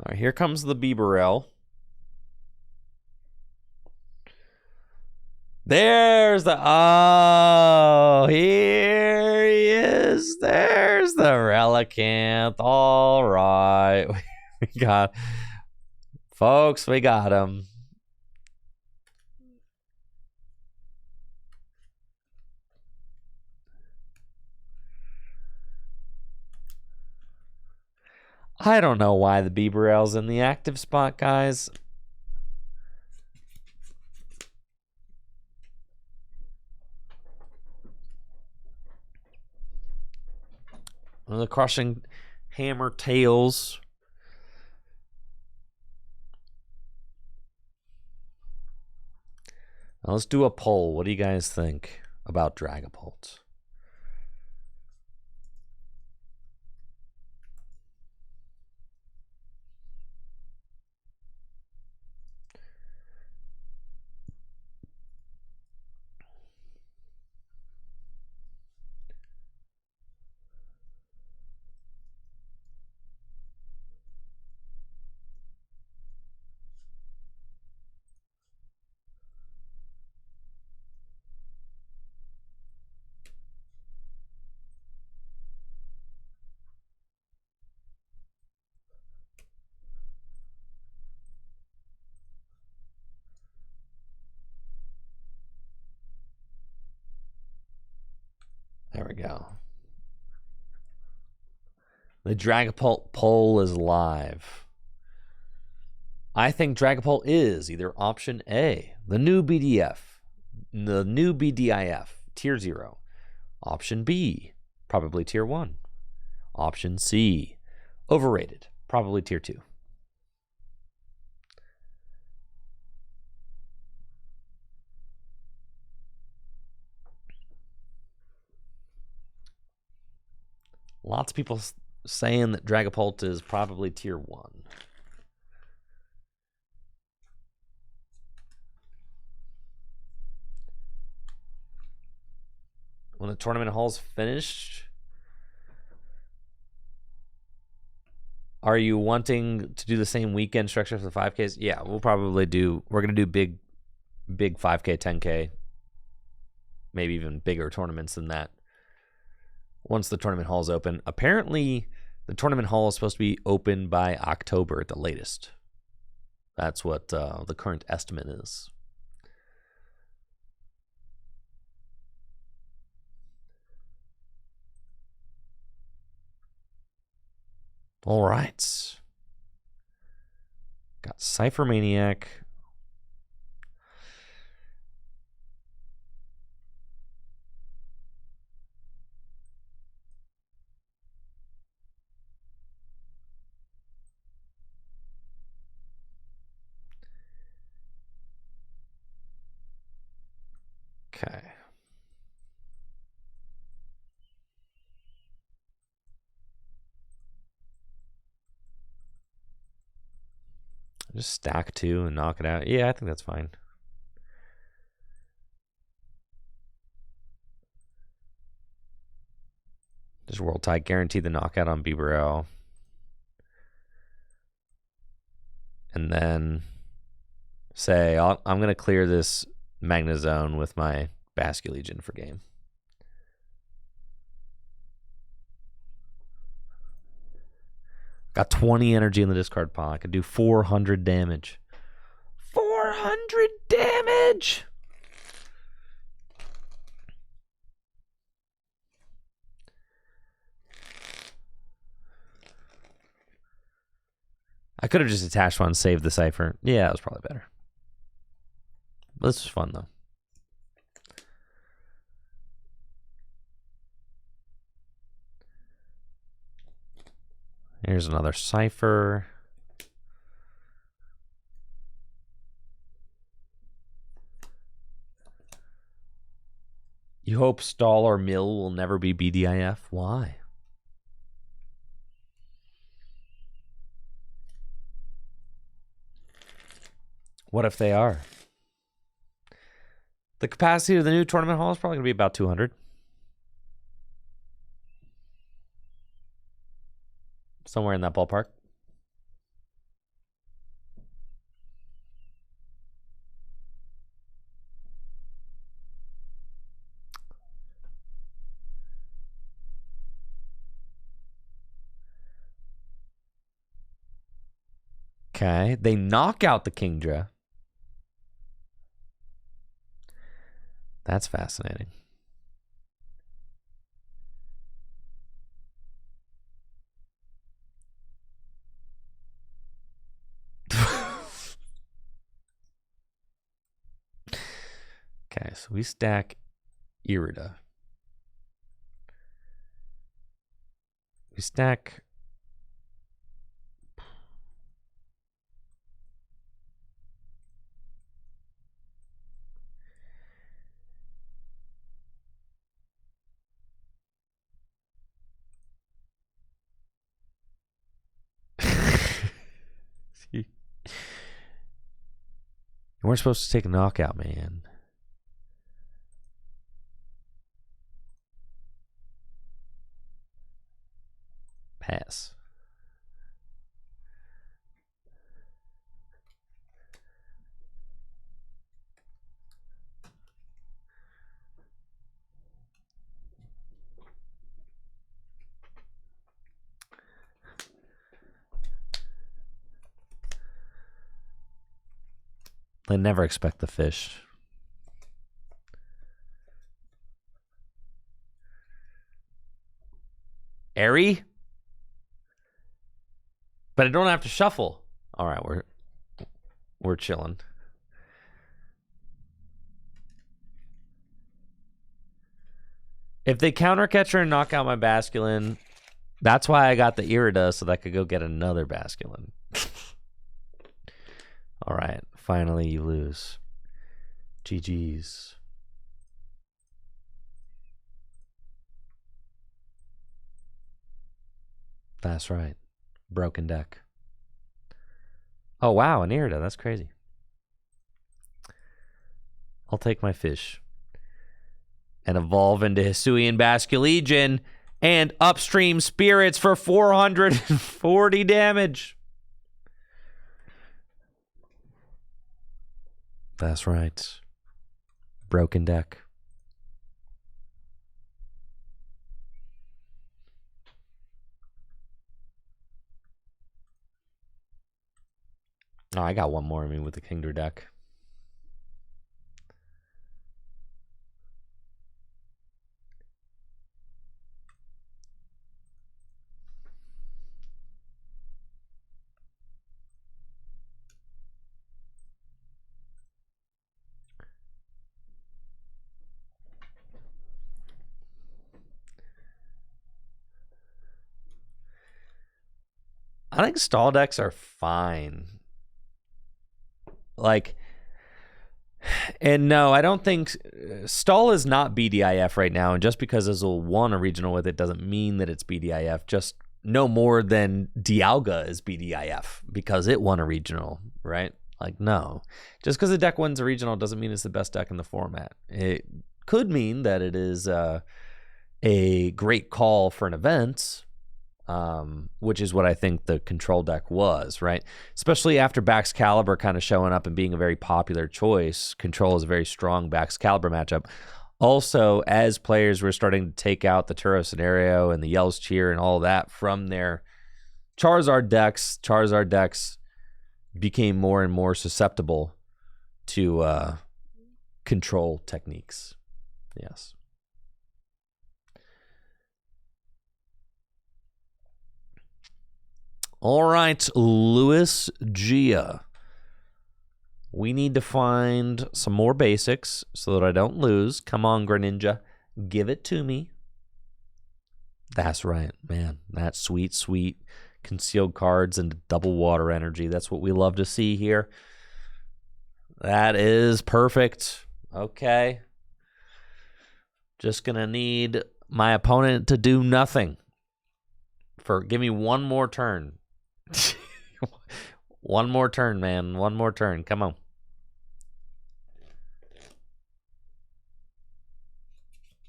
All right, here comes the Bieberell. There's the... Oh, here he is. There's the Relicanth. All right. We got... Folks, we got him. I don't know why the Bieberell's in the active spot, guys. The Crushing Hammer Tails. Now let's do a poll. What do you guys think about Dragapult? There we go. The Dragapult poll is live. I think Dragapult is either option A, the new BDF, the new BDIF, tier 0. Option B, probably tier 1. Option C, overrated, probably tier 2. Lots of people saying that Dragapult is probably tier 1. When the tournament hall's finished, are you wanting to do the same weekend structure for the 5Ks? Yeah, we'll probably do. We're going to do big 5K, 10K, maybe even bigger tournaments than that once the tournament hall is open. Apparently, the tournament hall is supposed to be open by October at the latest. That's what the current estimate is. All right. Got Cypher Maniac. Okay. Just stack 2 and knock it out. Yeah, I think that's fine. Just World Tide, guarantee the knockout on Bibarel. And then say, I'm going to clear this Magnezone with my Basculegion for game. Got 20 energy in the discard pile. I could do 400 damage. 400 damage! I could have just attached one, saved the Cypher. Yeah, that was probably better. But this was fun, though. Here's another Cypher. You hope Stall or Mill will never be BDIF? Why? What if they are? The capacity of the new tournament hall is probably going to be about 200. Somewhere in that ballpark. Okay, they knock out the Kingdra. That's fascinating. Okay, so we stack Irida. We stack... You weren't supposed to take a knockout, man. Pass. They never expect the fish. Airy? But I don't have to shuffle. All right, we're chilling. If they counter catcher and knock out my Basculin, that's why I got the Irida, so that I could go get another Basculin. All right, finally you lose. GG's. That's right. Broken deck. Oh, wow, an Irida. That's crazy. I'll take my fish and evolve into Hisuian Basculegion and upstream spirits for 440 damage. That's right. Broken deck. Oh, I got one more in me with the Kingdra deck. I think stall decks are fine. Like, And no, I don't think Stall is not BDIF right now. And just because Azul won a regional with it doesn't mean that it's BDIF. Just no more than Dialga is BDIF because it won a regional, right? Like, no. Just because a deck wins a regional doesn't mean it's the best deck in the format. It could mean that it is a great call for an event, which is what I think the control deck was, right? Especially after Baxcalibur kind of showing up and being a very popular choice. Control is a very strong Baxcalibur matchup. Also, as players were starting to take out the Turo scenario and the Yell's Cheer and all that from their Charizard decks became more and more susceptible to control techniques. Yes. All right, Louis Gia. We need to find some more basics so that I don't lose. Come on, Greninja. Give it to me. That's right, man. That sweet, sweet concealed cards and double water energy. That's what we love to see here. That is perfect. Okay. Just going to need my opponent to do nothing. Give me one more turn. One more turn, man. One more turn. Come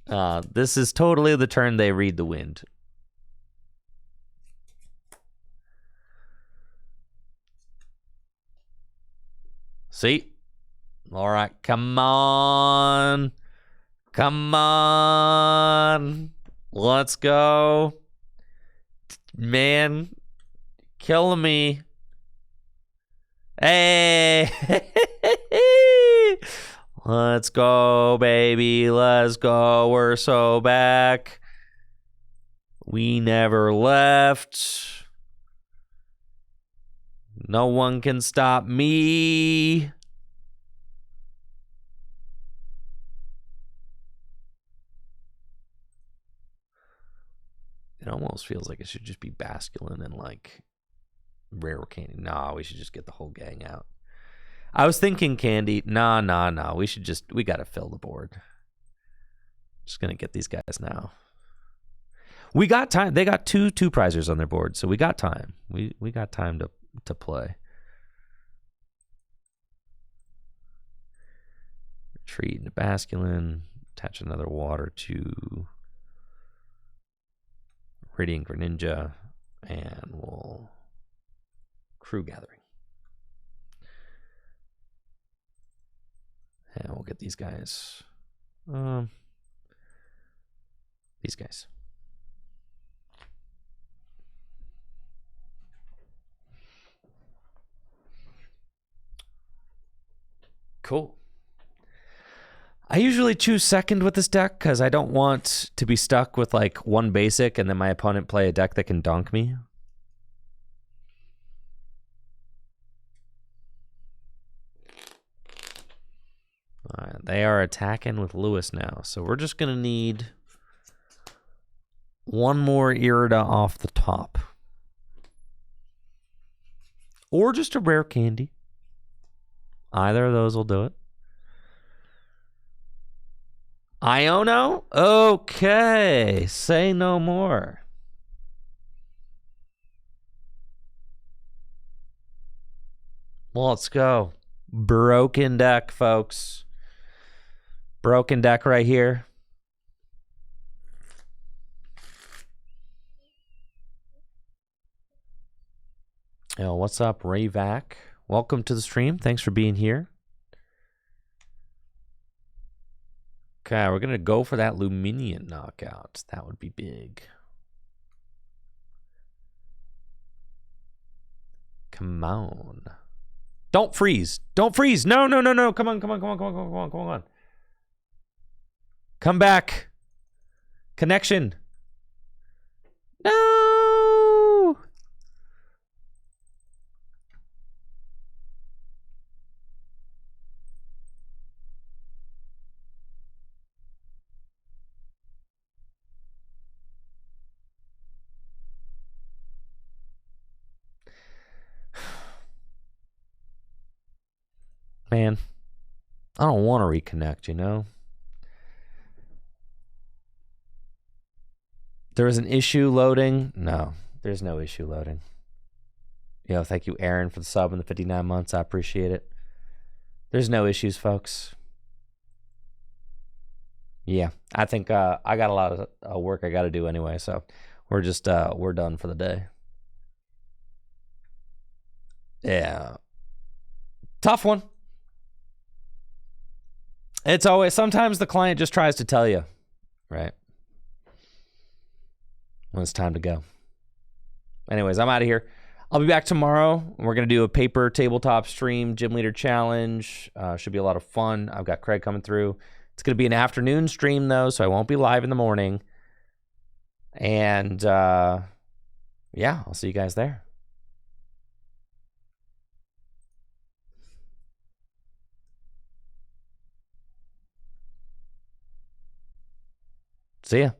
on. This is totally the turn they read the wind. See? All right. Come on. Come on. Let's go. Man. Killing me. Hey. Let's go, baby. Let's go. We're so back. We never left. No one can stop me. It almost feels like it should just be Basculin and like Rare Candy. Nah, we should just get the whole gang out. I was thinking Candy. Nah. We got to fill the board. Just going to get these guys now. We got time. They got two prizers on their board, so we got time. We got time to play. Retreat into Basculin. Attach another water to Radiant Greninja. And we'll Crew Gathering. And we'll get these guys. These guys. Cool. I usually choose second with this deck because I don't want to be stuck with like one basic and then my opponent play a deck that can donk me. All right, they are attacking with Lewis now, so we're just going to need one more Irida off the top. Or just a rare candy. Either of those will do it. Iono? Okay. Say no more. Well, let's go. Broken deck, folks. Broken deck right here. Yo, what's up, Rayvac? Welcome to the stream. Thanks for being here. Okay, we're going to go for that Luminion knockout. That would be big. Come on. Don't freeze. Don't freeze. No. Come on. Come back. Connection. No. Man. I don't want to reconnect, you know? There was an issue loading? No, there's no issue loading. Thank you, Aaron, for the sub and the 59 months. I appreciate it. There's no issues, folks. Yeah, I think I got a lot of work I got to do anyway, so we're just we're done for the day. Yeah, tough one. It's always, sometimes the client just tries to tell you, right, when it's time to go. Anyways, I'm out of here. I'll be back tomorrow. We're going to do a paper tabletop stream, gym leader challenge. Should be a lot of fun. I've got Craig coming through. It's going to be an afternoon stream, though, so I won't be live in the morning. And, yeah, I'll see you guys there. See ya.